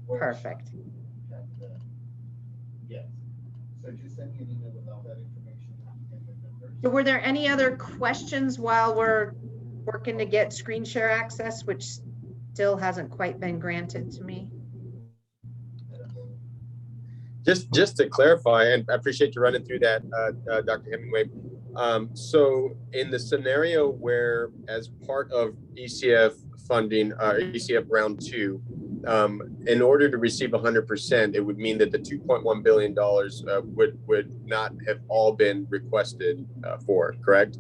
Perfect. So were there any other questions while we're working to get screen share access, which still hasn't quite been granted to me? Just to clarify, and I appreciate you running through that, Dr. Hemingway. So in the scenario where, as part of ECF funding, ECF round 2, in order to receive 100%, it would mean that the $2.1 billion would not have all been requested for, correct?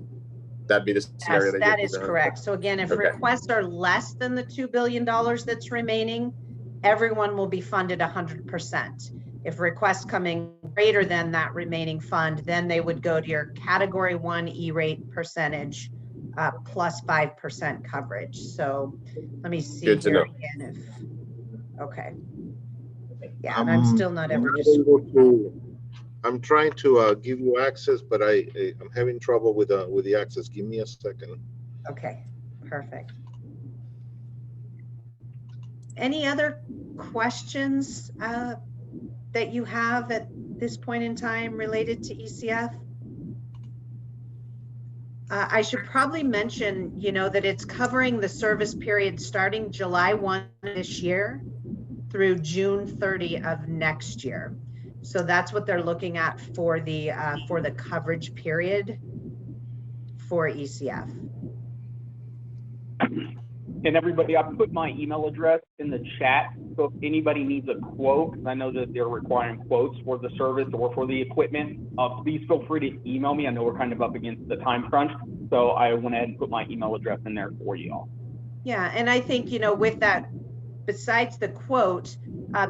That'd be the scenario. Yes, that is correct. So again, if Okay. requests are less than the $2 billion that's remaining, everyone will be funded 100%. If requests coming greater than that remaining fund, then they would go to your category 1 E-rate percentage plus 5% coverage. So let me see Good to here know. again if, okay. Yeah, and I'm still not ever just I'm trying to give you access, but I'm having trouble with the access. Give me a second. okay, perfect. Any other questions that you have at this point in time related to ECF? I should probably mention, you know, that it's covering the service period starting July 1 this year through June 30 of next year. So that's what they're looking at for the coverage period for ECF. And everybody, I put my email address in the chat. So if anybody needs a quote, 'cause I know that they're requiring quotes for the service or for the equipment, please feel free to email me. I know we're kind of up against the time crunch. So I went ahead and put my email address in there for you all. Yeah, and I think, you know, with that, besides the quote,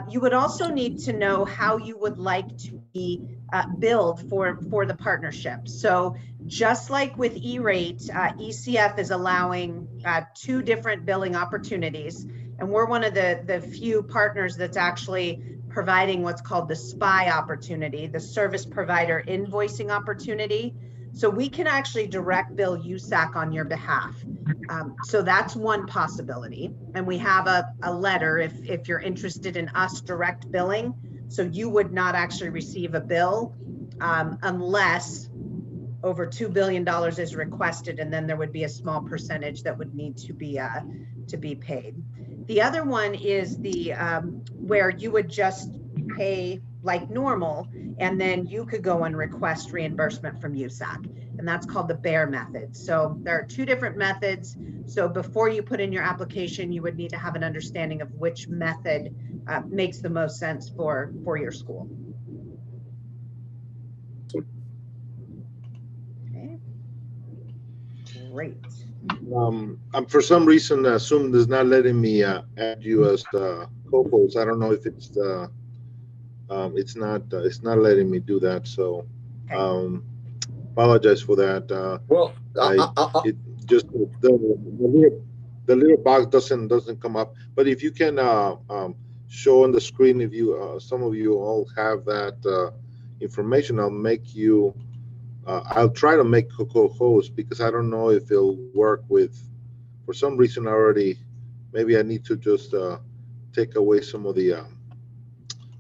you would also need to know how you would like to be billed for the partnership. So just like with E-rate, ECF is allowing 2 different billing opportunities. And we're one of the few partners that's actually providing what's called the SPI opportunity, the service provider invoicing opportunity. So we can actually direct bill USAC on your behalf. So that's one possibility. And we have a letter if you're interested in us direct billing. So you would not actually receive a bill unless over $2 billion is requested, and then there would be a small percentage that would need to be paid. The other one is the where you would just pay like normal, and then you could go and request reimbursement from USAC, and that's called the BEAR method. So there are 2 different methods. So before you put in your application, you would need to have an understanding of which method makes the most sense for your school. Okay, great. For some reason, Zoom is not letting me add you as co-host. I don't know if it's it's not letting me do that. So apologize for that. Well, it just the little box doesn't come up. But if you can show on the screen, if you some of you all have that information, I'll make you. I'll try to make co-host because I don't know if it'll work with. For some reason, already, maybe I need to just take away some of the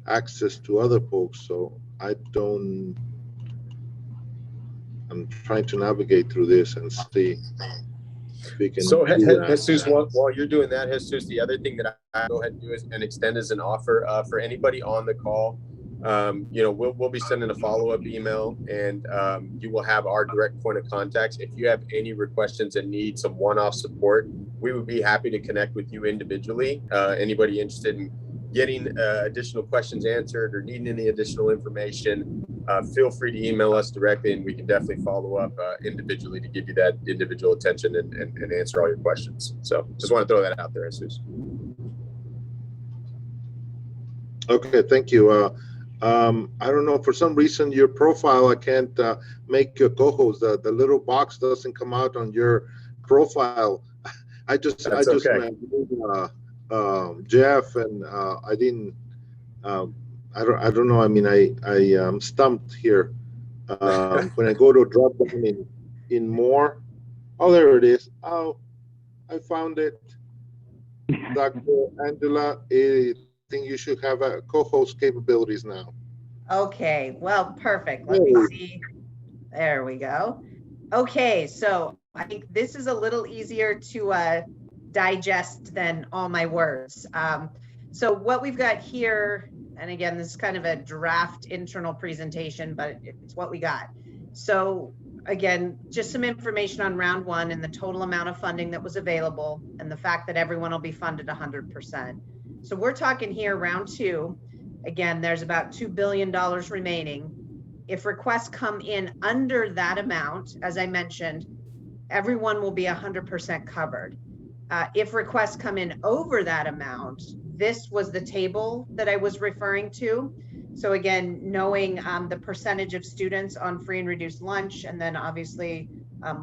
access to other folks. So I don't. I'm trying to navigate through this and see if we can. So do that. Jesus, while you're doing that, Jesus, the other thing that I go ahead and do is and extend as an offer for anybody on the call. You know, we'll be sending a follow-up email, and you will have our direct point of contacts. If you have any questions and need some one-off support, we would be happy to connect with you individually. Anybody interested in getting additional questions answered or needing any additional information, feel free to email us directly, and we can definitely follow up individually to give you that individual attention and answer all your questions. So just want to throw that out there, Jesus. Okay, thank you. I don't know, for some reason your profile, I can't make your co-host. The little box doesn't come out on your profile. I just met Jeff, and I didn't. I don't know. I mean, I am stumped here. When I go to drop down in more, oh, there it is. Oh, I found it. Dr. Angela, I think you should have a co-host capabilities now. Okay, well, perfect. Let me see. There we go. Okay, so I think this is a little easier to digest than all my words. So what we've got here, and again, this is kind of a draft internal presentation, but it's what we got. So again, just some information on round one and the total amount of funding that was available and the fact that everyone will be funded 100%. So we're talking here round two. Again, there's about $2 billion remaining. If requests come in under that amount, as I mentioned, everyone will be 100% covered. If requests come in over that amount, this was the table that I was referring to. So again, knowing the percentage of students on free and reduced lunch, and then obviously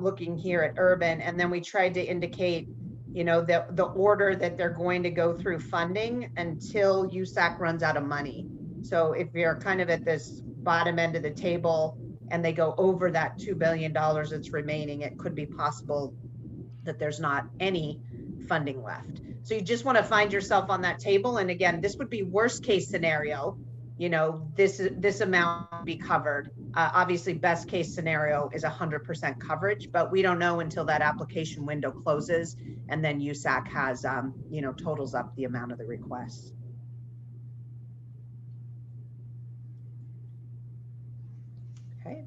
looking here at urban, and then we tried to indicate, you know, the order that they're going to go through funding until USAC runs out of money. So if you're kind of at this bottom end of the table and they go over that $2 billion that's remaining, it could be possible that there's not any funding left. So you just want to find yourself on that table. And again, this would be worst case scenario. You know, this amount will be covered. Obviously, best case scenario is 100% coverage, but we don't know until that application window closes, and then USAC has, you know, totals up the amount of the requests. Okay.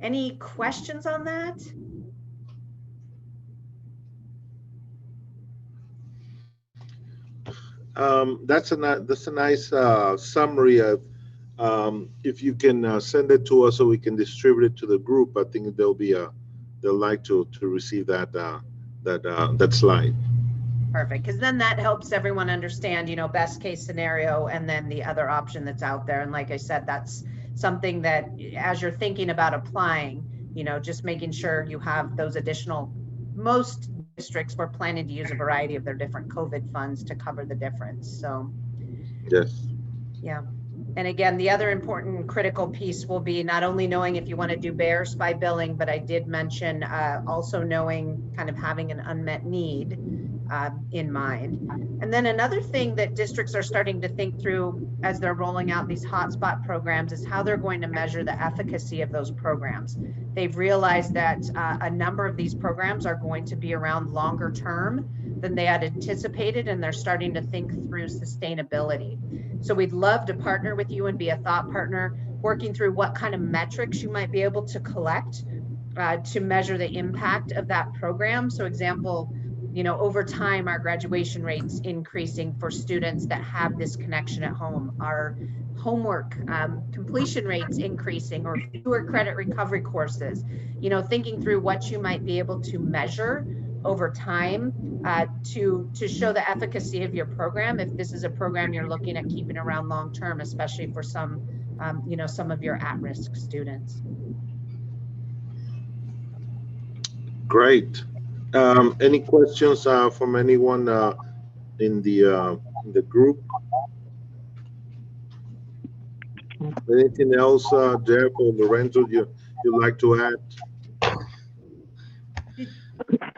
Any questions on that? That's a nice summary of, if you can send it to us so we can distribute it to the group. I think they'll like to receive that slide. Perfect, because then that helps everyone understand, you know, best case scenario and then the other option that's out there. And like I said, that's something that as you're thinking about applying, you know, just making sure you have those additional, most districts were planning to use a variety of their different COVID funds to cover the difference. So, yes. Yeah. And again, the other important critical piece will be not only knowing if you want to do bears by billing, but I did mention also knowing kind of having an unmet need in mind. And then another thing that districts are starting to think through as they're rolling out these hotspot programs is how they're going to measure the efficacy of those programs. They've realized that a number of these programs are going to be around longer term than they had anticipated, and they're starting to think through sustainability. So we'd love to partner with you and be a thought partner, working through what kind of metrics you might be able to collect to measure the impact of that program. So example, you know, over time, our graduation rates increasing for students that have this connection at home, our homework completion rates increasing, or fewer credit recovery courses, you know, thinking through what you might be able to measure over time to show the efficacy of your program, if this is a program you're looking at keeping around long term, especially for some, you know, some of your at-risk students. Great. Any questions from anyone in the group? Anything else, Jeff or Lorenzo, you'd like to add?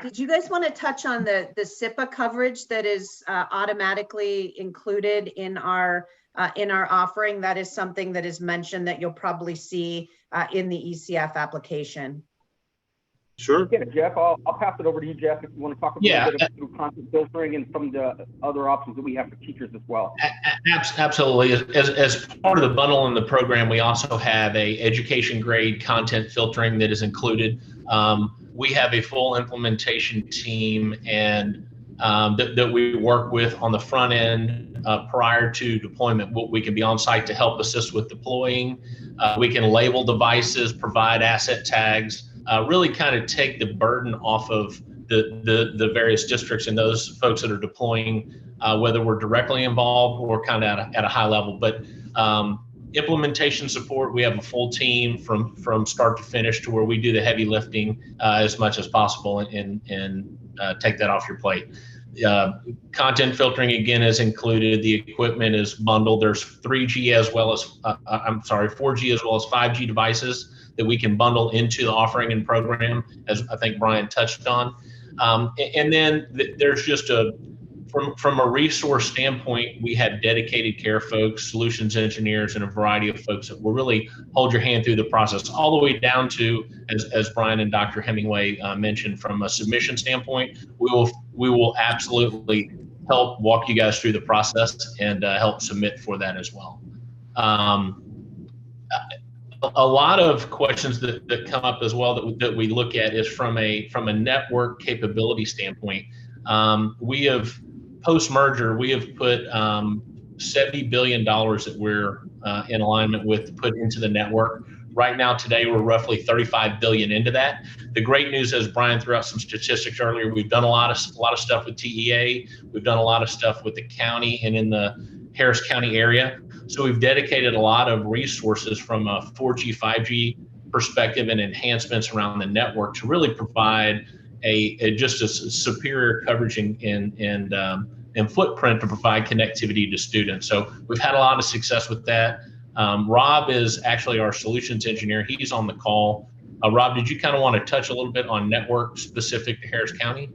Did you guys want to touch on the SIPA coverage that is automatically included in our offering? That is something that is mentioned that you'll probably see in the ECF application. Sure. Yeah, Jeff, I'll pass it over to you, Jeff, if you want to talk a little bit about through content filtering and some of the other options that we have for teachers as well. Absolutely. As part of the bundle in the program, we also have a education grade content filtering that is included. We have a full implementation team and that we work with on the front end prior to deployment. We can be on site to help assist with deploying. We can label devices, provide asset tags, really kind of take the burden off of the various districts and those folks that are deploying, whether we're directly involved or kind of at a high level. But implementation support, we have a full team from start to finish to where we do the heavy lifting as much as possible and take that off your plate. Content filtering again is included. The equipment is bundled. There's 3G as well as 4G as well as 5G devices that we can bundle into the offering and program, as I think Brian touched on. And then there's just from a resource standpoint, we have dedicated care folks, solutions engineers, and a variety of folks that will really hold your hand through the process, all the way down to, as Brian and Dr. Hemingway mentioned, from a submission standpoint, we will absolutely help walk you guys through the process and help submit for that as well. a lot of questions that come up as well that we look at is from a network capability standpoint. We have post-merger, we have put $70 billion that we're in alignment with to put into the network. Right now, today, we're roughly 35 billion into that. The great news, as Brian threw out some statistics earlier, we've done a lot of stuff with TEA. We've done a lot of stuff with the county and in the Harris County area. So we've dedicated a lot of resources from a 4G, 5G perspective and enhancements around the network to really provide just a superior coverage and footprint to provide connectivity to students. So we've had a lot of success with that. Rob is actually our solutions engineer. He's on the call. Rob, did you kind of want to touch a little bit on network specific to Harris County?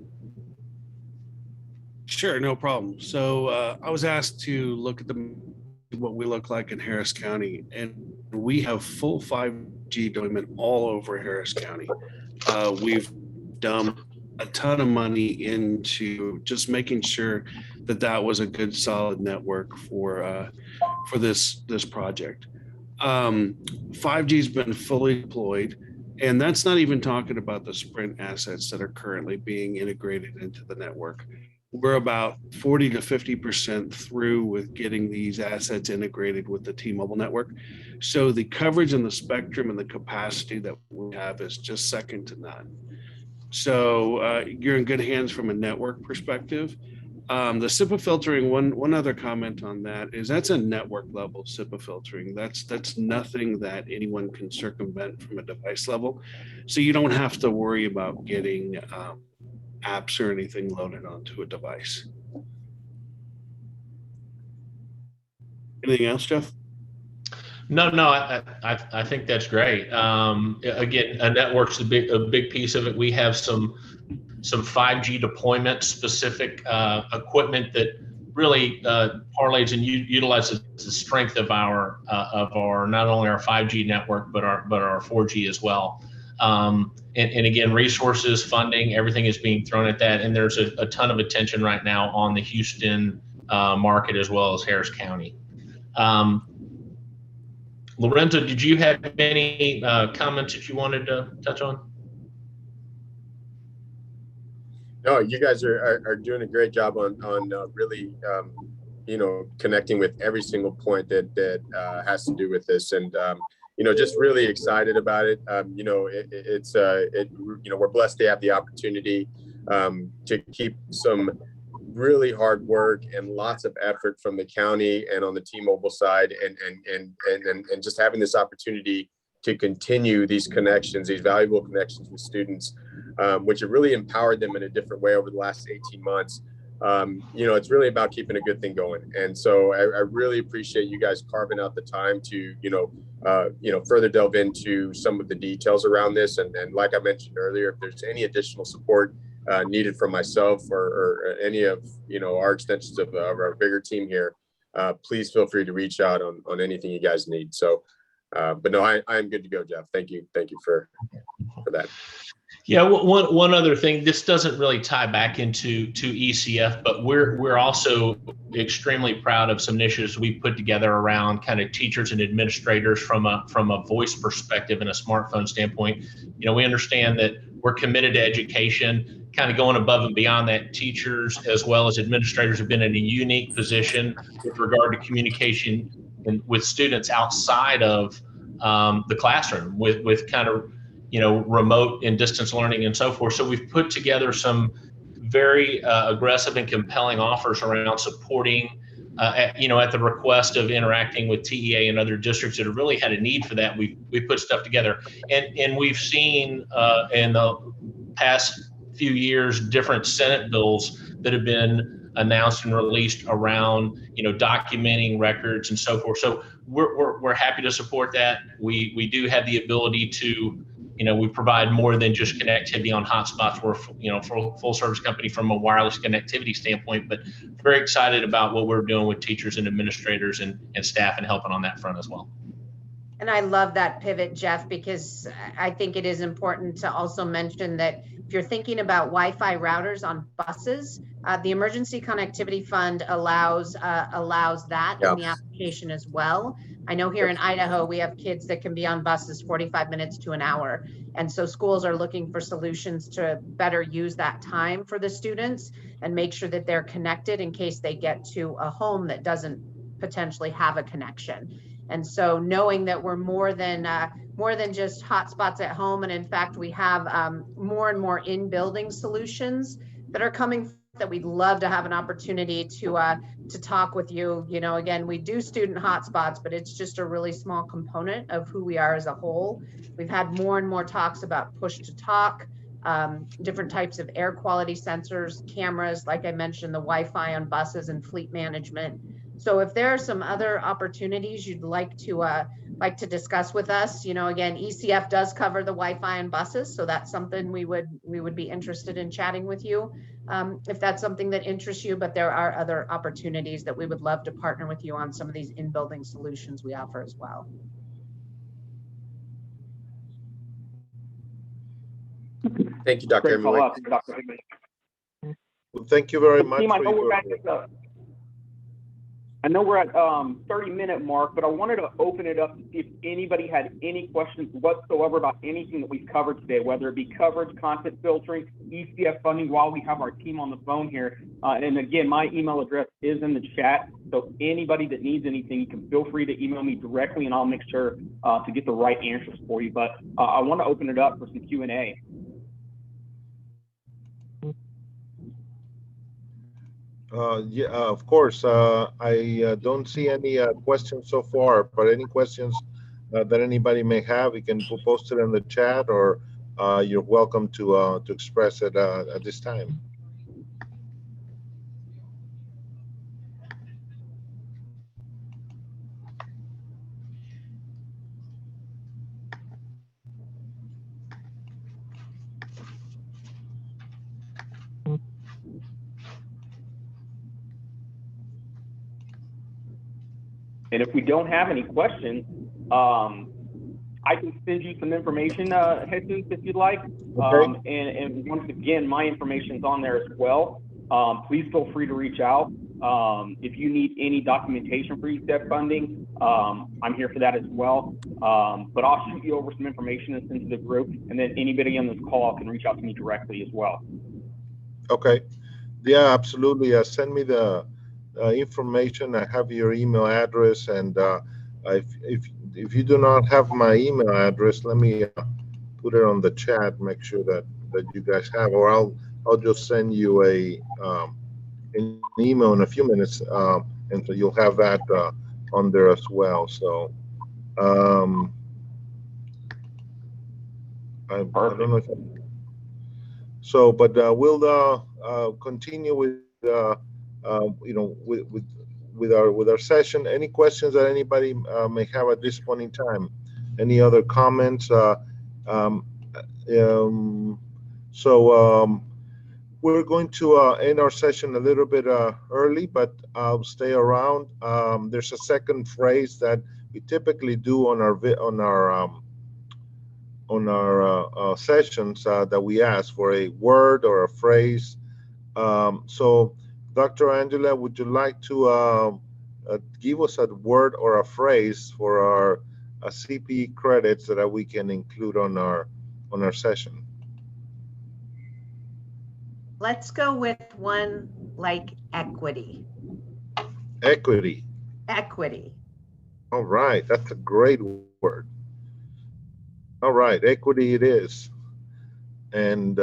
Sure, no problem. So I was asked to look at what we look like in Harris County, and we have full 5G deployment all over Harris County. We've dumped a ton of money into just making sure that was a good, solid network for this project. 5G's been fully deployed, and that's not even talking about the Sprint assets that are currently being integrated into the network. We're about 40 to 50% through with getting these assets integrated with the T-Mobile network. So the coverage and the spectrum and the capacity that we have is just second to none. So you're in good hands from a network perspective. The SIPA filtering, one other comment on that is that's a network level SIPA filtering. That's nothing that anyone can circumvent from a device level. So you don't have to worry about getting apps or anything loaded onto a device. Anything else, Jeff? No, I think that's great. Again, a network's a big piece of it. We have some 5G deployment specific equipment that really parlays and utilizes the strength of our not only our 5G network but our 4G as well. And again, resources, funding, everything is being thrown at that, and there's a ton of attention right now on the Houston market as well as Harris County. Lorenzo, did you have any comments that you wanted to touch on? No, you guys are doing a great job on really, connecting with every single point that has to do with this, and just really excited about it. We're blessed to have the opportunity to keep some really hard work and lots of effort from the county and on the T-Mobile side, and just having this opportunity to continue these connections, these valuable connections with students, which have really empowered them in a different way over the last 18 months. It's really about keeping a good thing going. And so I really appreciate you guys carving out the time to, further delve into some of the details around this. And like I mentioned earlier, if there's any additional support needed from myself or any of, our extensions of our bigger team here, please feel free to reach out on anything you guys need. So, but no, I'm good to go, Jeff. Thank you for that. Yeah, one other thing, this doesn't really tie back into ECF, but we're also extremely proud of some initiatives we put together around kind of teachers and administrators from a voice perspective and a smartphone standpoint. We understand that we're committed to education, kind of going above and beyond that. Teachers as well as administrators have been in a unique position with regard to communication with students outside of the classroom with kind of remote and distance learning and so forth. So we've put together some very aggressive and compelling offers around supporting, at the request of interacting with TEA and other districts that have really had a need for that. We put stuff together, and we've seen in the past few years different Senate bills that have been announced and released around documenting records and so forth. So we're happy to support that. We do have the ability to. We provide more than just connectivity on hotspots. We're, full service company from a wireless connectivity standpoint, but very excited about what we're doing with teachers and administrators and staff and helping on that front as well. And I love that pivot, Jeff, because I think it is important to also mention that if you're thinking about Wi-Fi routers on buses, the Emergency Connectivity Fund allows that in the application as well. I know here in Idaho, we have kids that can be on buses 45 minutes to an hour. And so schools are looking for solutions to better use that time for the students and make sure that they're connected in case they get to a home that doesn't potentially have a connection. And so knowing that we're more than just hotspots at home, and in fact, we have more and more in-building solutions that are coming that we'd love to have an opportunity to talk with you. You know, again, we do student hotspots, but it's just a really small component of who we are as a whole. We've had more and more talks about push to talk, different types of air quality sensors, cameras, like I mentioned, the Wi-Fi on buses and fleet management. So if there are some other opportunities you'd like to discuss with us, you know, again, ECF does cover the Wi-Fi on buses, so that's something we would be interested in chatting with you if that's something that interests you. But there are other opportunities that we would love to partner with you on some of these in-building solutions we offer as well. Thank you, Dr. Hemingway. Well, thank you very much. I know we're at 30-minute mark, but I wanted to open it up to see if anybody had any questions whatsoever about anything that we've covered today, whether it be coverage, content filtering, ECF funding, while we have our team on the phone here. And again, my email address is in the chat. So anybody that needs anything, you can feel free to email me directly and I'll make sure to get the right answers for you. But I want to open it up for some Q&A. Yeah, of course. I don't see any questions so far, but any questions that anybody may have, you can post it in the chat, or you're welcome to express it at this time. And if we don't have any questions, I can send you some information, Jesus, if you'd like. Okay. And once again, my information is on there as well. Please feel free to reach out. If you need any documentation for ECF funding, I'm here for that as well. But I'll shoot you over some information that's into the group, and then anybody on this call can reach out to me directly as well. Okay. Yeah, absolutely. Send me the information. I have your email address, and if you do not have my email address, let me put it on the chat. Make sure that you guys have, or I'll just send you an email in a few minutes, and so you'll have that on there as well. So I don't know if so, but we'll continue with you know, with our session. Any questions that anybody may have at this point in time? Any other comments? We're going to end our session a little bit early, but I'll stay around. There's a second phrase that we typically do on our sessions that we ask for a word or a phrase. So, Dr. Angela, would you like to give us a word or a phrase for our CPE credits that we can include on our session? Let's go with one like equity. Equity. Equity. All right, that's a great word. All right, equity it is. And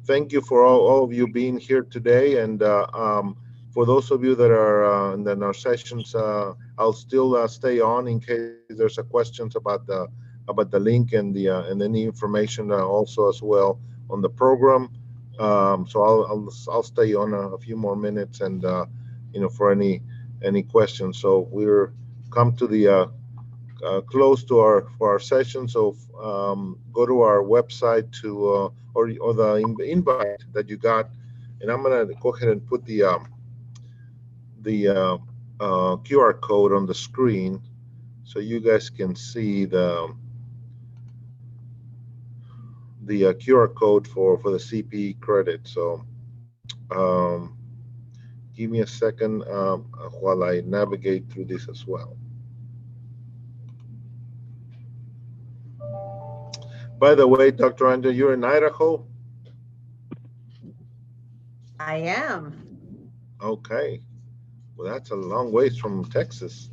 thank you for all of you being here today. And for those of you that are in our sessions, I'll still stay on in case there's a questions about the link and any information also as well on the program. So I'll stay on a few more minutes, and you know, for any questions. So we're come to the close to our session. So go to our website to or the invite that you got, and I'm gonna go ahead and put the QR code on the screen so you guys can see the QR code for the CP credit. So give me a second while I navigate through this as well. By the way, Dr. Andrew, you're in Idaho? I am. Okay. Well, that's a long ways from Texas.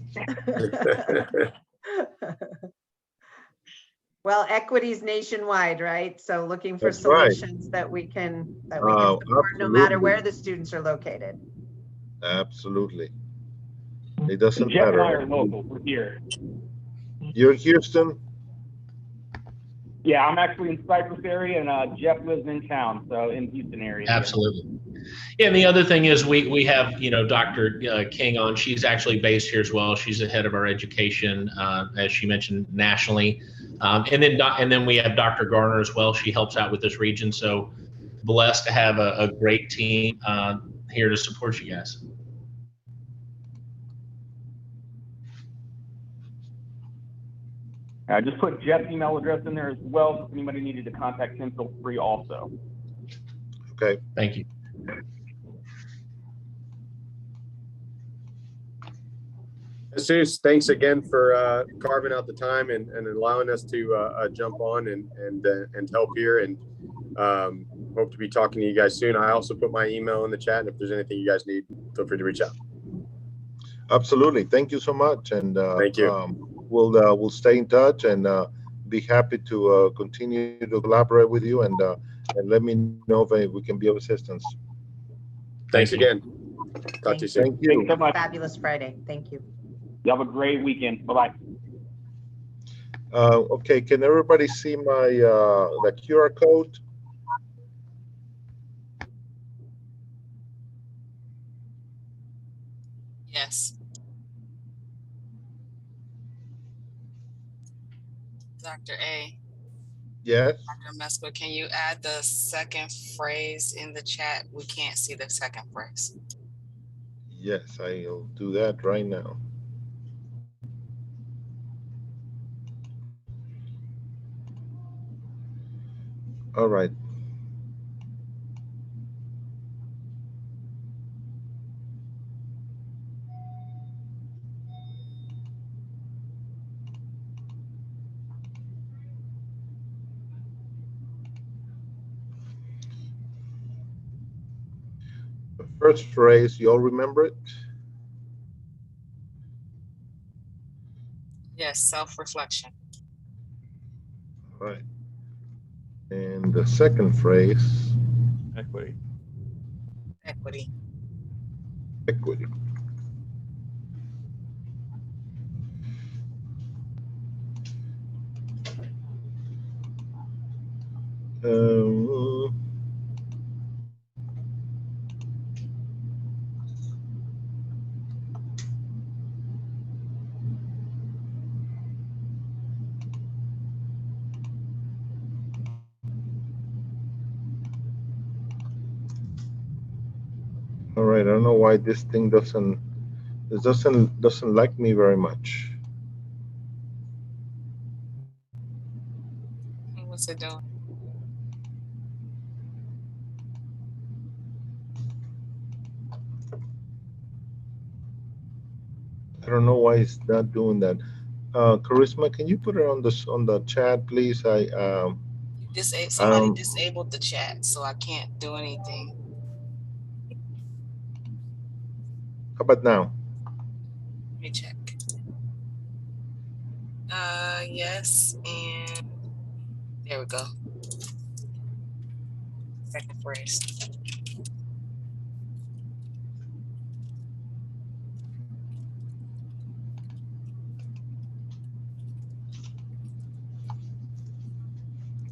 Well, equity's nationwide, right? So looking for That's right. solutions that we can support no matter where the students are located. Absolutely. It doesn't Jeff and I matter. are local. We're here. You're in Houston? Yeah, I'm actually in Cypress area, and Jeff lives in town, so in Houston area. Absolutely. Yeah, and the other thing is we have, you know, Dr. King on. She's actually based here as well. She's the head of our education, as she mentioned, nationally. And then we have Dr. Garner as well. She helps out with this region. So blessed to have a great team here to support you guys. I just put Jeff's email address in there as well. So if anybody needed to contact him, feel free also. Okay. Thank you. Jesus, thanks again for carving out the time and allowing us to jump on and help here, and hope to be talking to you guys soon. I also put my email in the chat, and if there's anything you guys need, feel free to reach out. Absolutely. Thank you so much. And thank you. We'll stay in touch and be happy to continue to collaborate with you, and let me know if we can be of assistance. Thanks again. Talk to you soon. Thank you. Thanks so much. Fabulous Friday. Thank you. You have a great weekend. Bye-bye. Okay, can everybody see my the QR code? Yes. Dr. A. Yes. Dr. Mesco, can you add the second phrase in the chat? We can't see the second phrase. Yes, I'll do that right now. All right. The first phrase, you all remember it? Yes, self-reflection. All right. And the second phrase? Equity. Equity. Equity. All right, I don't know why this thing doesn't like me very much. What's it doing? I don't know why it's not doing that. Charisma, can you put it on the chat, please? Somebody disabled the chat, so I can't do anything. How about now? Let me check. Yes, and there we go. Second phrase.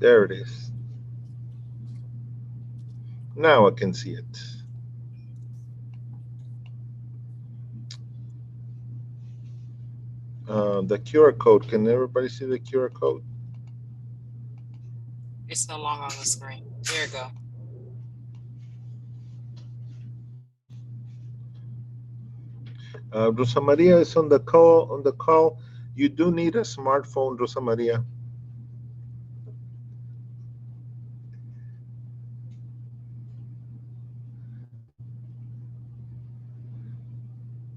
There it is. Now I can see it. The QR code, can everybody see the QR code? It's no longer on the screen. There you go. Rosa Maria is on the call. You do need a smartphone, Rosa Maria.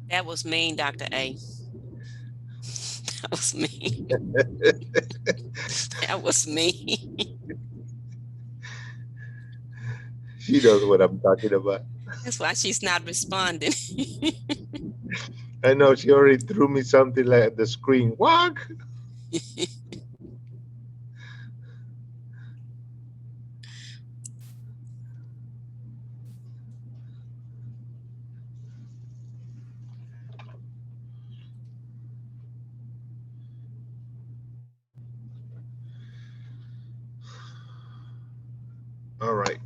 That was mean, Dr. A. That was mean. That was mean. She knows what I'm talking about. That's why she's not responding. I know she already threw me something like at the screen. What? All right.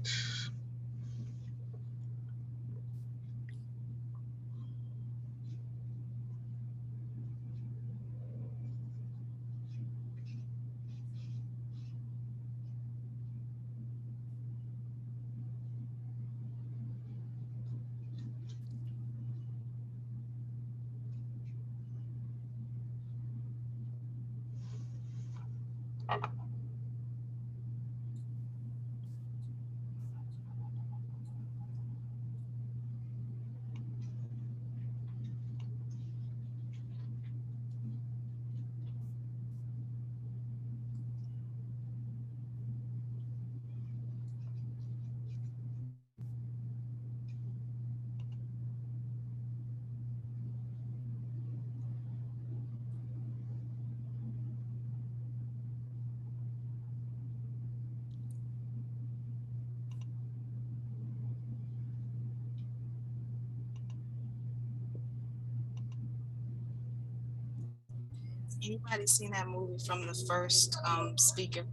Anybody seen that movie from the first speaker?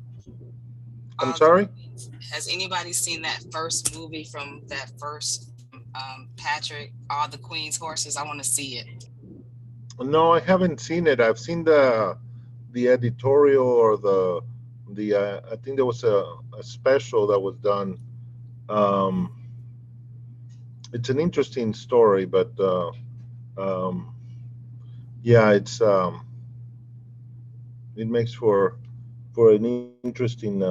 I'm sorry? Has anybody seen that first movie from that first Patrick, All the Queen's Horses? I want to see it. No, I haven't seen it. I've seen the editorial or the I think there was a special that was done. It's an interesting story, but yeah, it makes for an interesting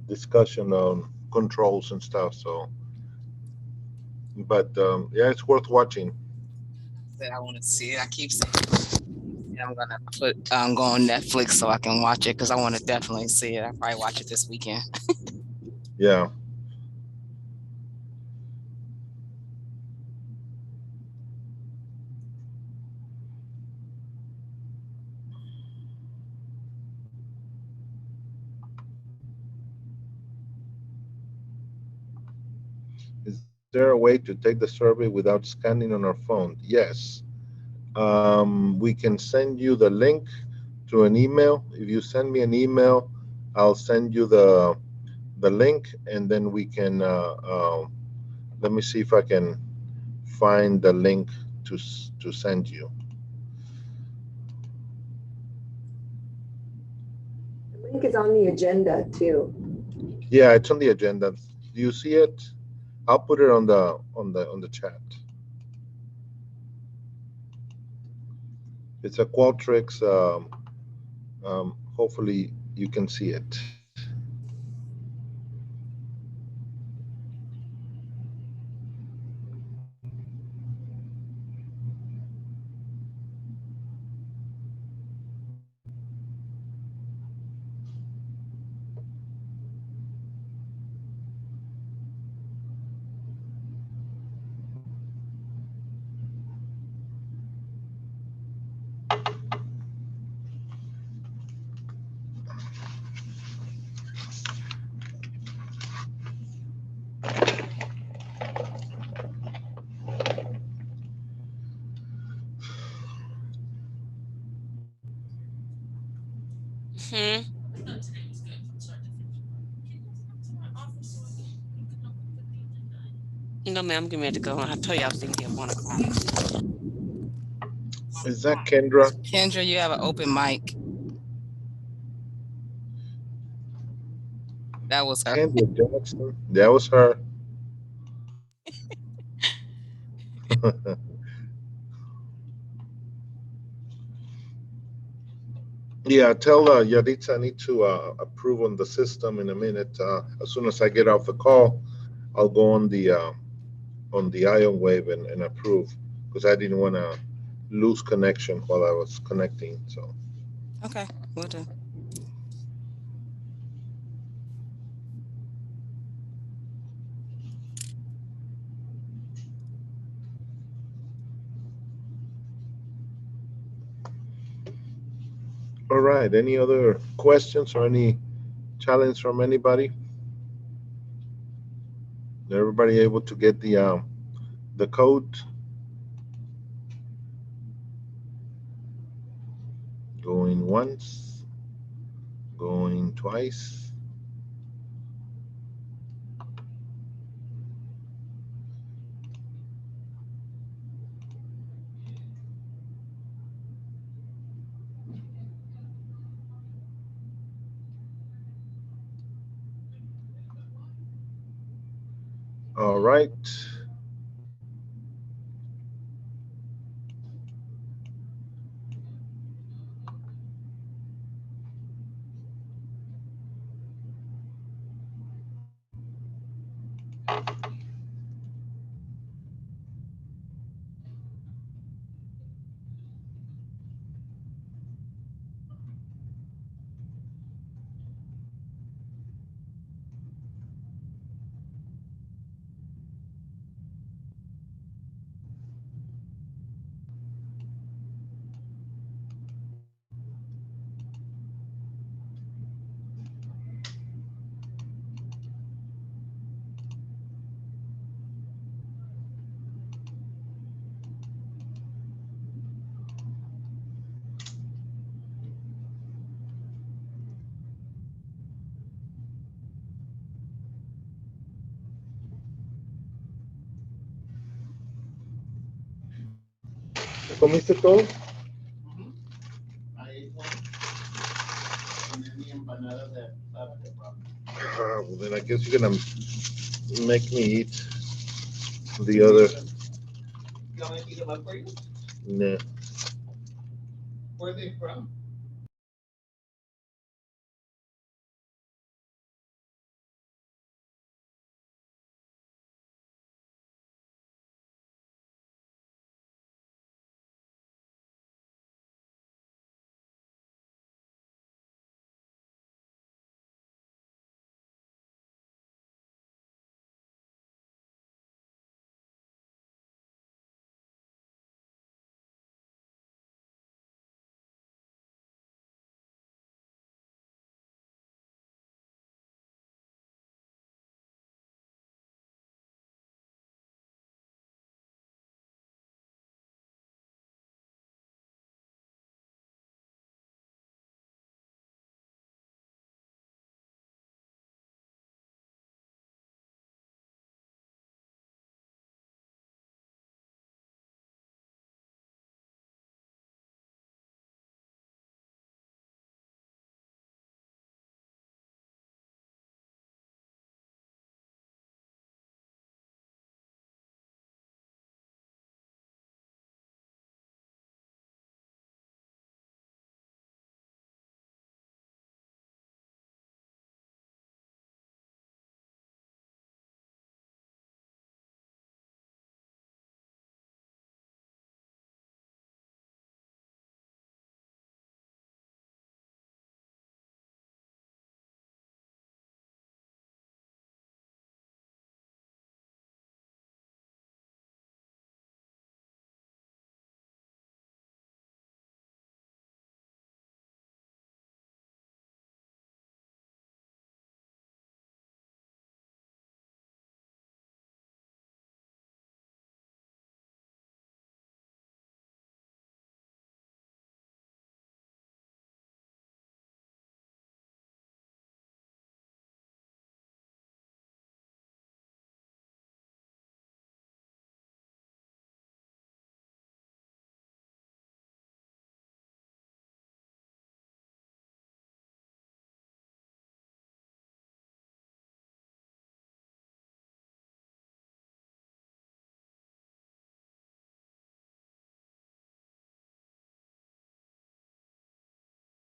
discussion on controls and stuff. So, but yeah, it's worth watching. That I want to see it. I keep saying I'm gonna go on Netflix so I can watch it because I want to definitely see it. I'll probably watch it this weekend. Yeah. Is there a way to take the survey without scanning on our phone? Yes. We can send you the link to an email. If you send me an email, I'll send you the link, and then we can. Let me see if I can find the link to send you. The link is on the agenda too. Yeah, it's on the agenda. Do you see it? I'll put it on the chat. It's a Qualtrics. Hopefully you can see it. Hmm. No, ma'am, I'm getting ready to go. I told you I was thinking at 1 o'clock. Is that Kendra? Kendra, you have an open mic. That was her. Kendra Jackson. That was her. Yeah, tell Yaditza I need to approve on the system in a minute. As soon as I get off the call, I'll go on the Ion Wave and approve because I didn't want to lose connection while I was connecting. So. Okay, will do. All right. Any other questions or any challenge from anybody? Everybody able to get the code? Going once, going twice. All right. ¿Comiste todo? Well, then I guess you're gonna make me eat the other. You want me to pick them up for you? Nah. Where are they from?